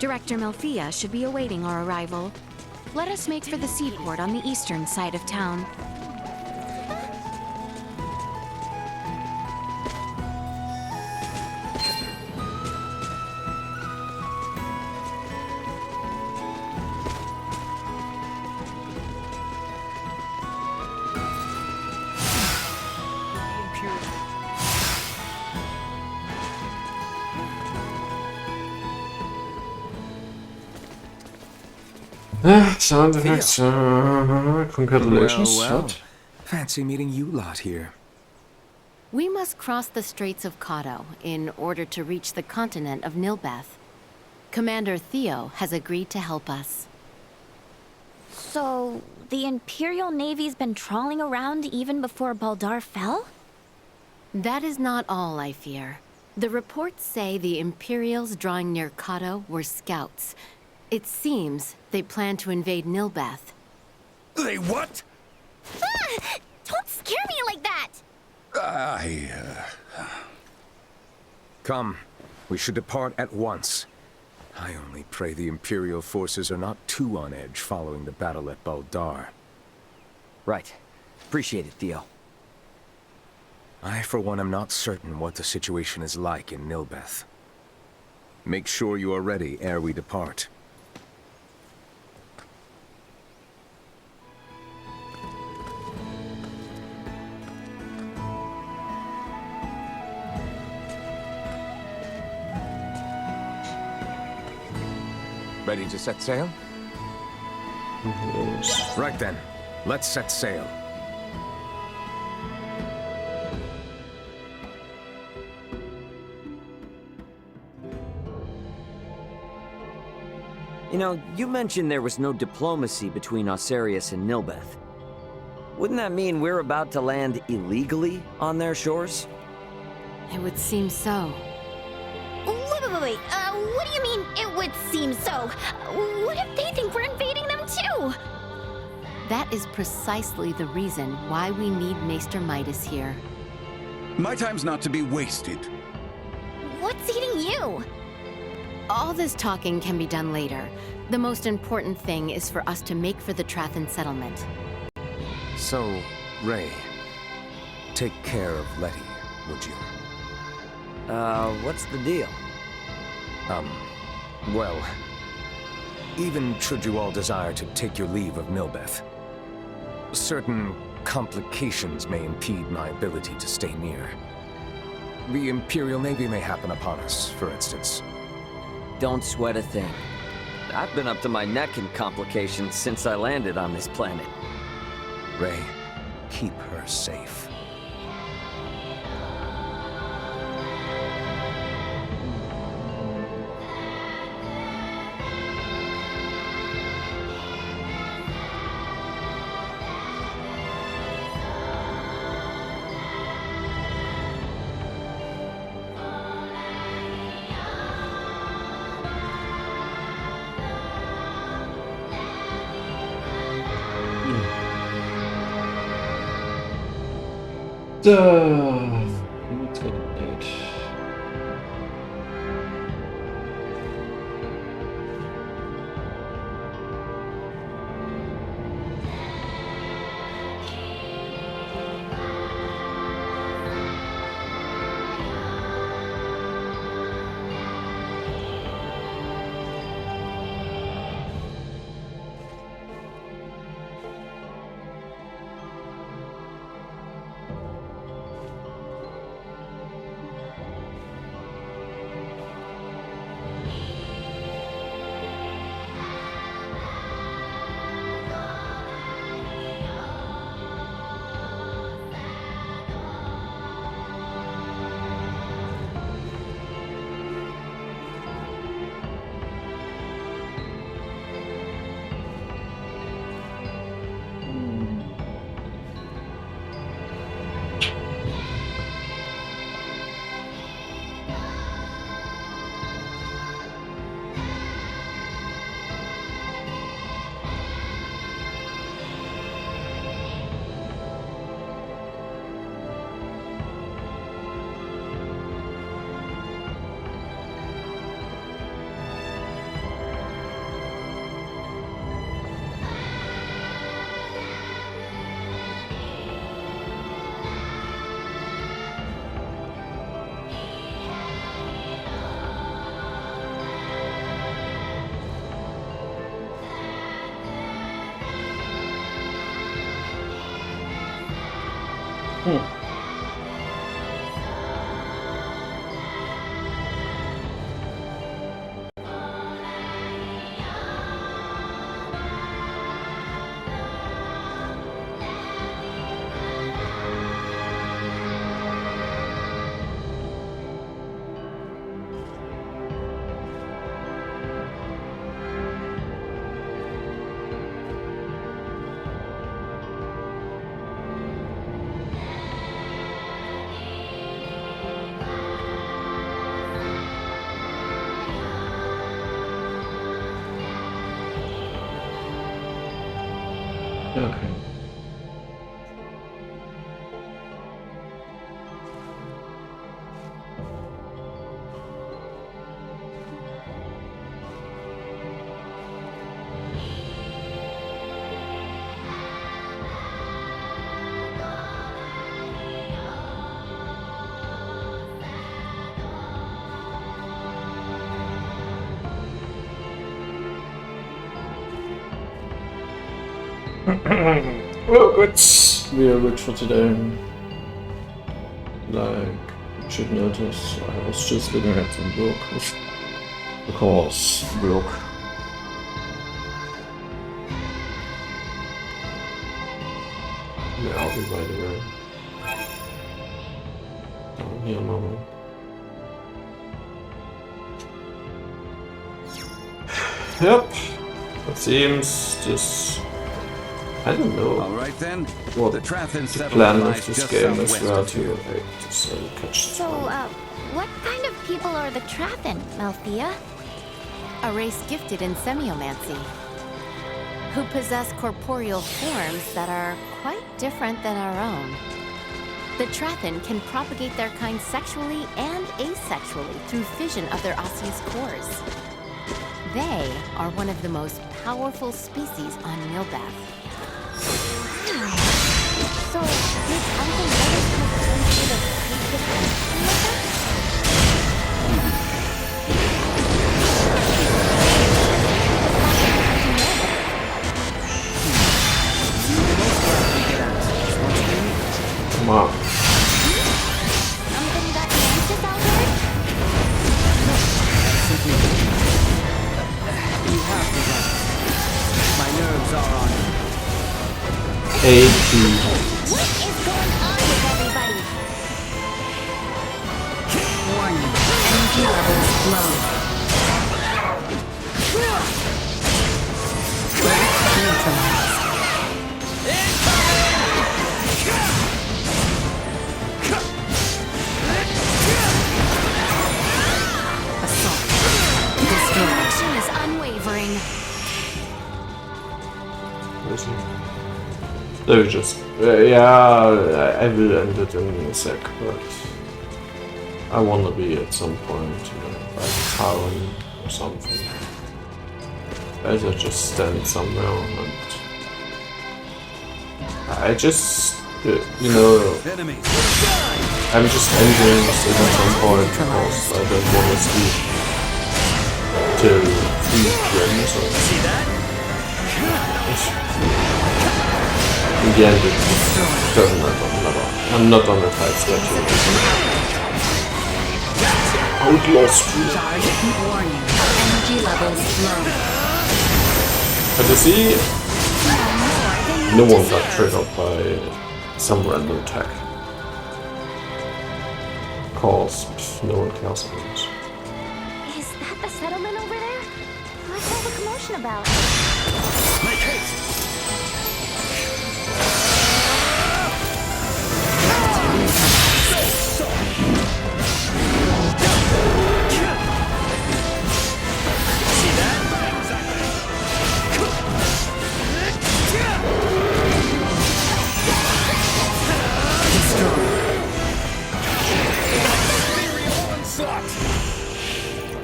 Director Melfia should be awaiting our arrival. Let us make for the seaport on the eastern side of town. Sound effects. Congratulations. Well. What? Fancy meeting you lot here. We must cross the Straits of Cado in order to reach the continent of Nilbeth. Commander Theo has agreed to help us. So, the Imperial Navy's been trawling around even before Baldar fell? That is not all, I fear. The reports say the Imperials drawing near Cado were scouts. It seems they plan to invade Nilbeth. They what? Ah! Don't scare me like that! Come, we should depart at once. I only pray the Imperial forces are not too on edge following the battle at Baldar. Right. Appreciate it, Theo. I, for one, am not certain what the situation is like in Nilbeth. Make sure you are ready ere we depart. Ready to set sail? Yes. Right then, let's set sail. You know, you mentioned there was no diplomacy between Osarius and Nilbeth. Wouldn't that mean we're about to land illegally on their shores? It would seem so. Wait. What do you mean, it would seem so? What if they think we're invading them too? That is precisely the reason why we need Maester Midas here. My time's not to be wasted. What's eating you? All this talking can be done later. The most important thing is for us to make for the Trathan settlement. So, Ray, take care of Letty, would you? What's the deal? Well, even should you all desire to take your leave of Nilbeth, certain complications may impede my ability to stay near. The Imperial Navy may happen upon us, for instance. Don't sweat a thing. I've been up to my neck in complications since I landed on this planet. Ray, keep her safe. What's going on? Okay. Well, good. We are good for today. Like, you should notice, I was just looking at some book. Of course, book. Yeah, I'll be by the way. Down here now. Yep. It seems just. I don't know. All right then. What the Trathen plan of this game is where to catch. So, what kind of people are the Trathen, Malthea? A race gifted in semiomancy, who possess corporeal forms that are quite different than our own. The Trathen can propagate their kind sexually and asexually through fission of their osseous cores. They are one of the most powerful species on Milbath. So, did Uncle Midas have some sort of secret connection with them? Come on. Something got you anxious out there? You have the right. My nerves are on. 80. flow. Neutralized. Assault. Destroy. Action is unwavering. They just, yeah, I will end it in a sec, but I wanna be at some point, like a town or something. As I just stand somewhere and I just, I'm just ending it at some point because I don't wanna sleep till 3 p.m. So see that? In the end, it doesn't matter. I'm not on a tight schedule. Outlaw Street. Warning. Energy levels low. But you see, no one got triggered by some random attack. Cause no one cares about it. Is that the settlement over there? What's all the commotion about? Make haste! See that?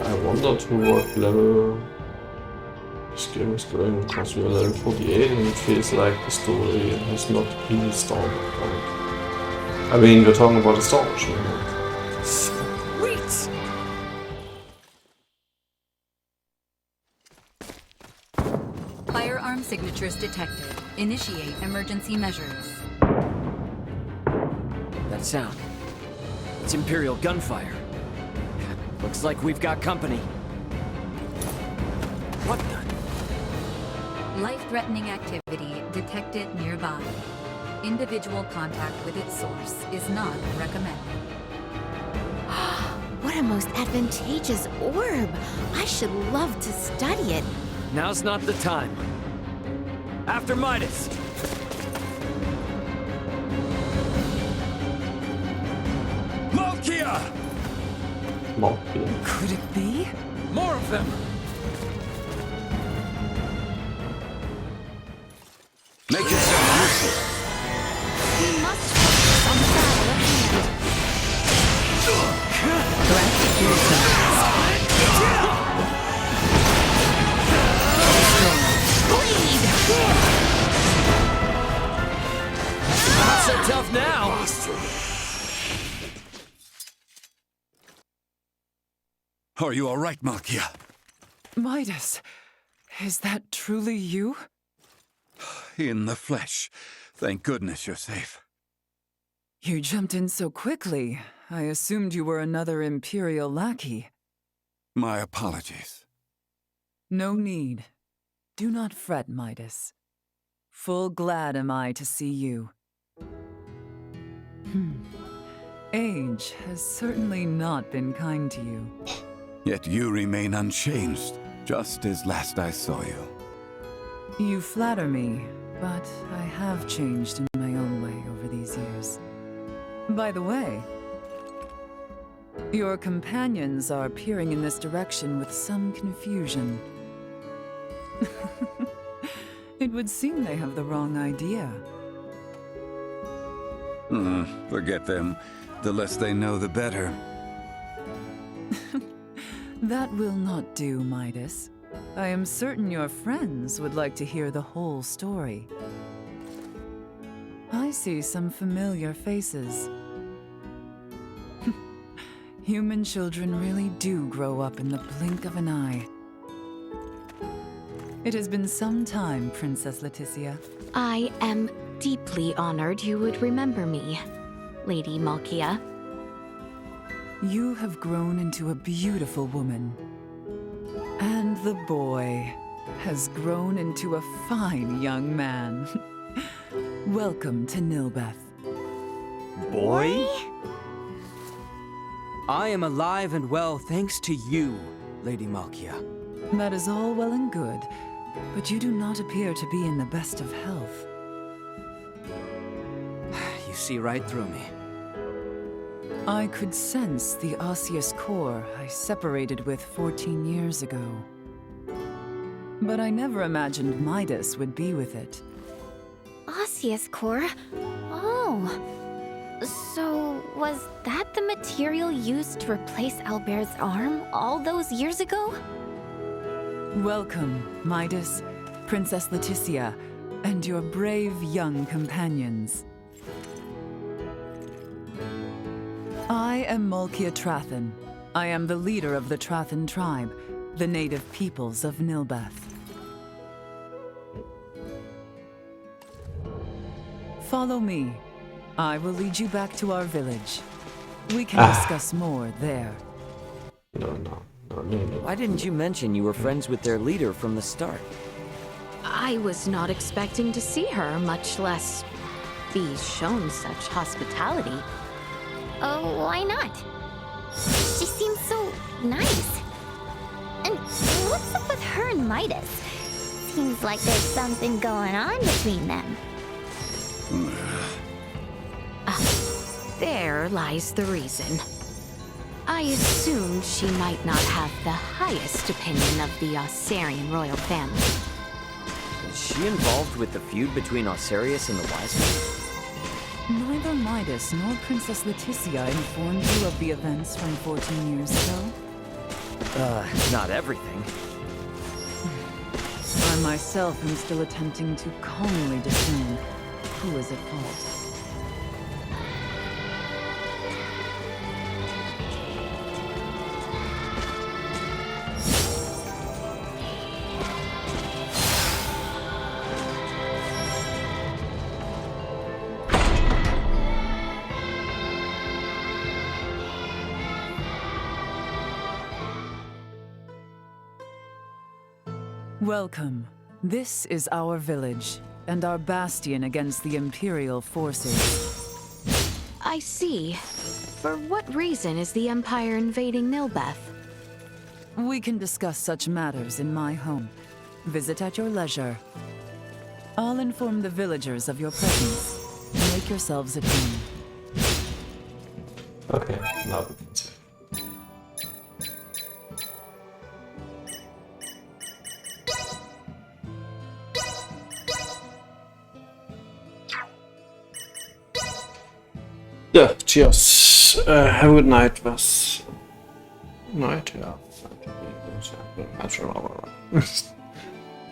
I wonder to what level this game is going, because we are level 48 and it feels like the story has not been started. Like, I mean, we're talking about a story. Sweet! Firearm signatures detected. Initiate emergency measures. That sound. It's Imperial gunfire. Looks like we've got company. What the? Life-threatening activity detected nearby. Individual contact with its source is not recommended. What a most advantageous orb. I should love to study it. Now's not the time. After Midas! Malkia! Malkia. Could it be? More of them! Make yourself useful. We must focus on the battle at hand. Threat neutralized. Not so tough now! Are you all right, Malkia? Midas, is that truly you? In the flesh. Thank goodness you're safe. You jumped in so quickly. I assumed you were another Imperial lackey. My apologies. No need. Do not fret, Midas. Full glad am I to see you. Age has certainly not been kind to you. Yet you remain unchanged, just as last I saw you. You flatter me, but I have changed in my own way over these years. By the way, your companions are peering in this direction with some confusion. It would seem they have the wrong idea. Forget them. The less they know, the better. That will not do, Midas. I am certain your friends would like to hear the whole story. I see some familiar faces. Human children really do grow up in the blink of an eye. It has been some time, Princess Leticia. I am deeply honored you would remember me, Lady Malkia. You have grown into a beautiful woman. And the boy has grown into a fine young man. Welcome to Nilbeth. Boy? I am alive and well thanks to you, Lady Malkia. That is all well and good, but you do not appear to be in the best of health. You see right through me. I could sense the osseous core I separated with 14 years ago. But I never imagined Midas would be with it. Osseous core? Oh. So, was that the material used to replace Albert's arm all those years ago? Welcome, Midas, Princess Leticia, and your brave young companions. I am Malkia Trathen. I am the leader of the Trathen tribe, the native peoples of Nilbeth. Follow me. I will lead you back to our village. We can discuss more there. No. Why didn't you mention you were friends with their leader from the start? I was not expecting to see her, much less be shown such hospitality. Oh, why not? She seems so nice. And what's up with her and Midas? Seems like there's something going on between them. There lies the reason. I assumed she might not have the highest opinion of the Ossarian royal family. Is she involved with the feud between Ossarius and the Wise Men? Neither Midas nor Princess Leticia informed you of the events from 14 years ago? Not everything. I myself am still attempting to calmly discern who is at fault. Welcome. This is our village, and our bastion against the Imperial forces. I see. For what reason is the Empire invading Nilbeth? We can discuss such matters in my home. Visit at your leisure. I'll inform the villagers of your presence. Make yourselves at home. Okay, now we can see. Yeah, cheers. Have a good night, was. Night, yeah.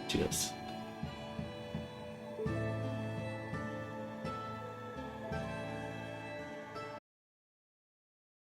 Cheers.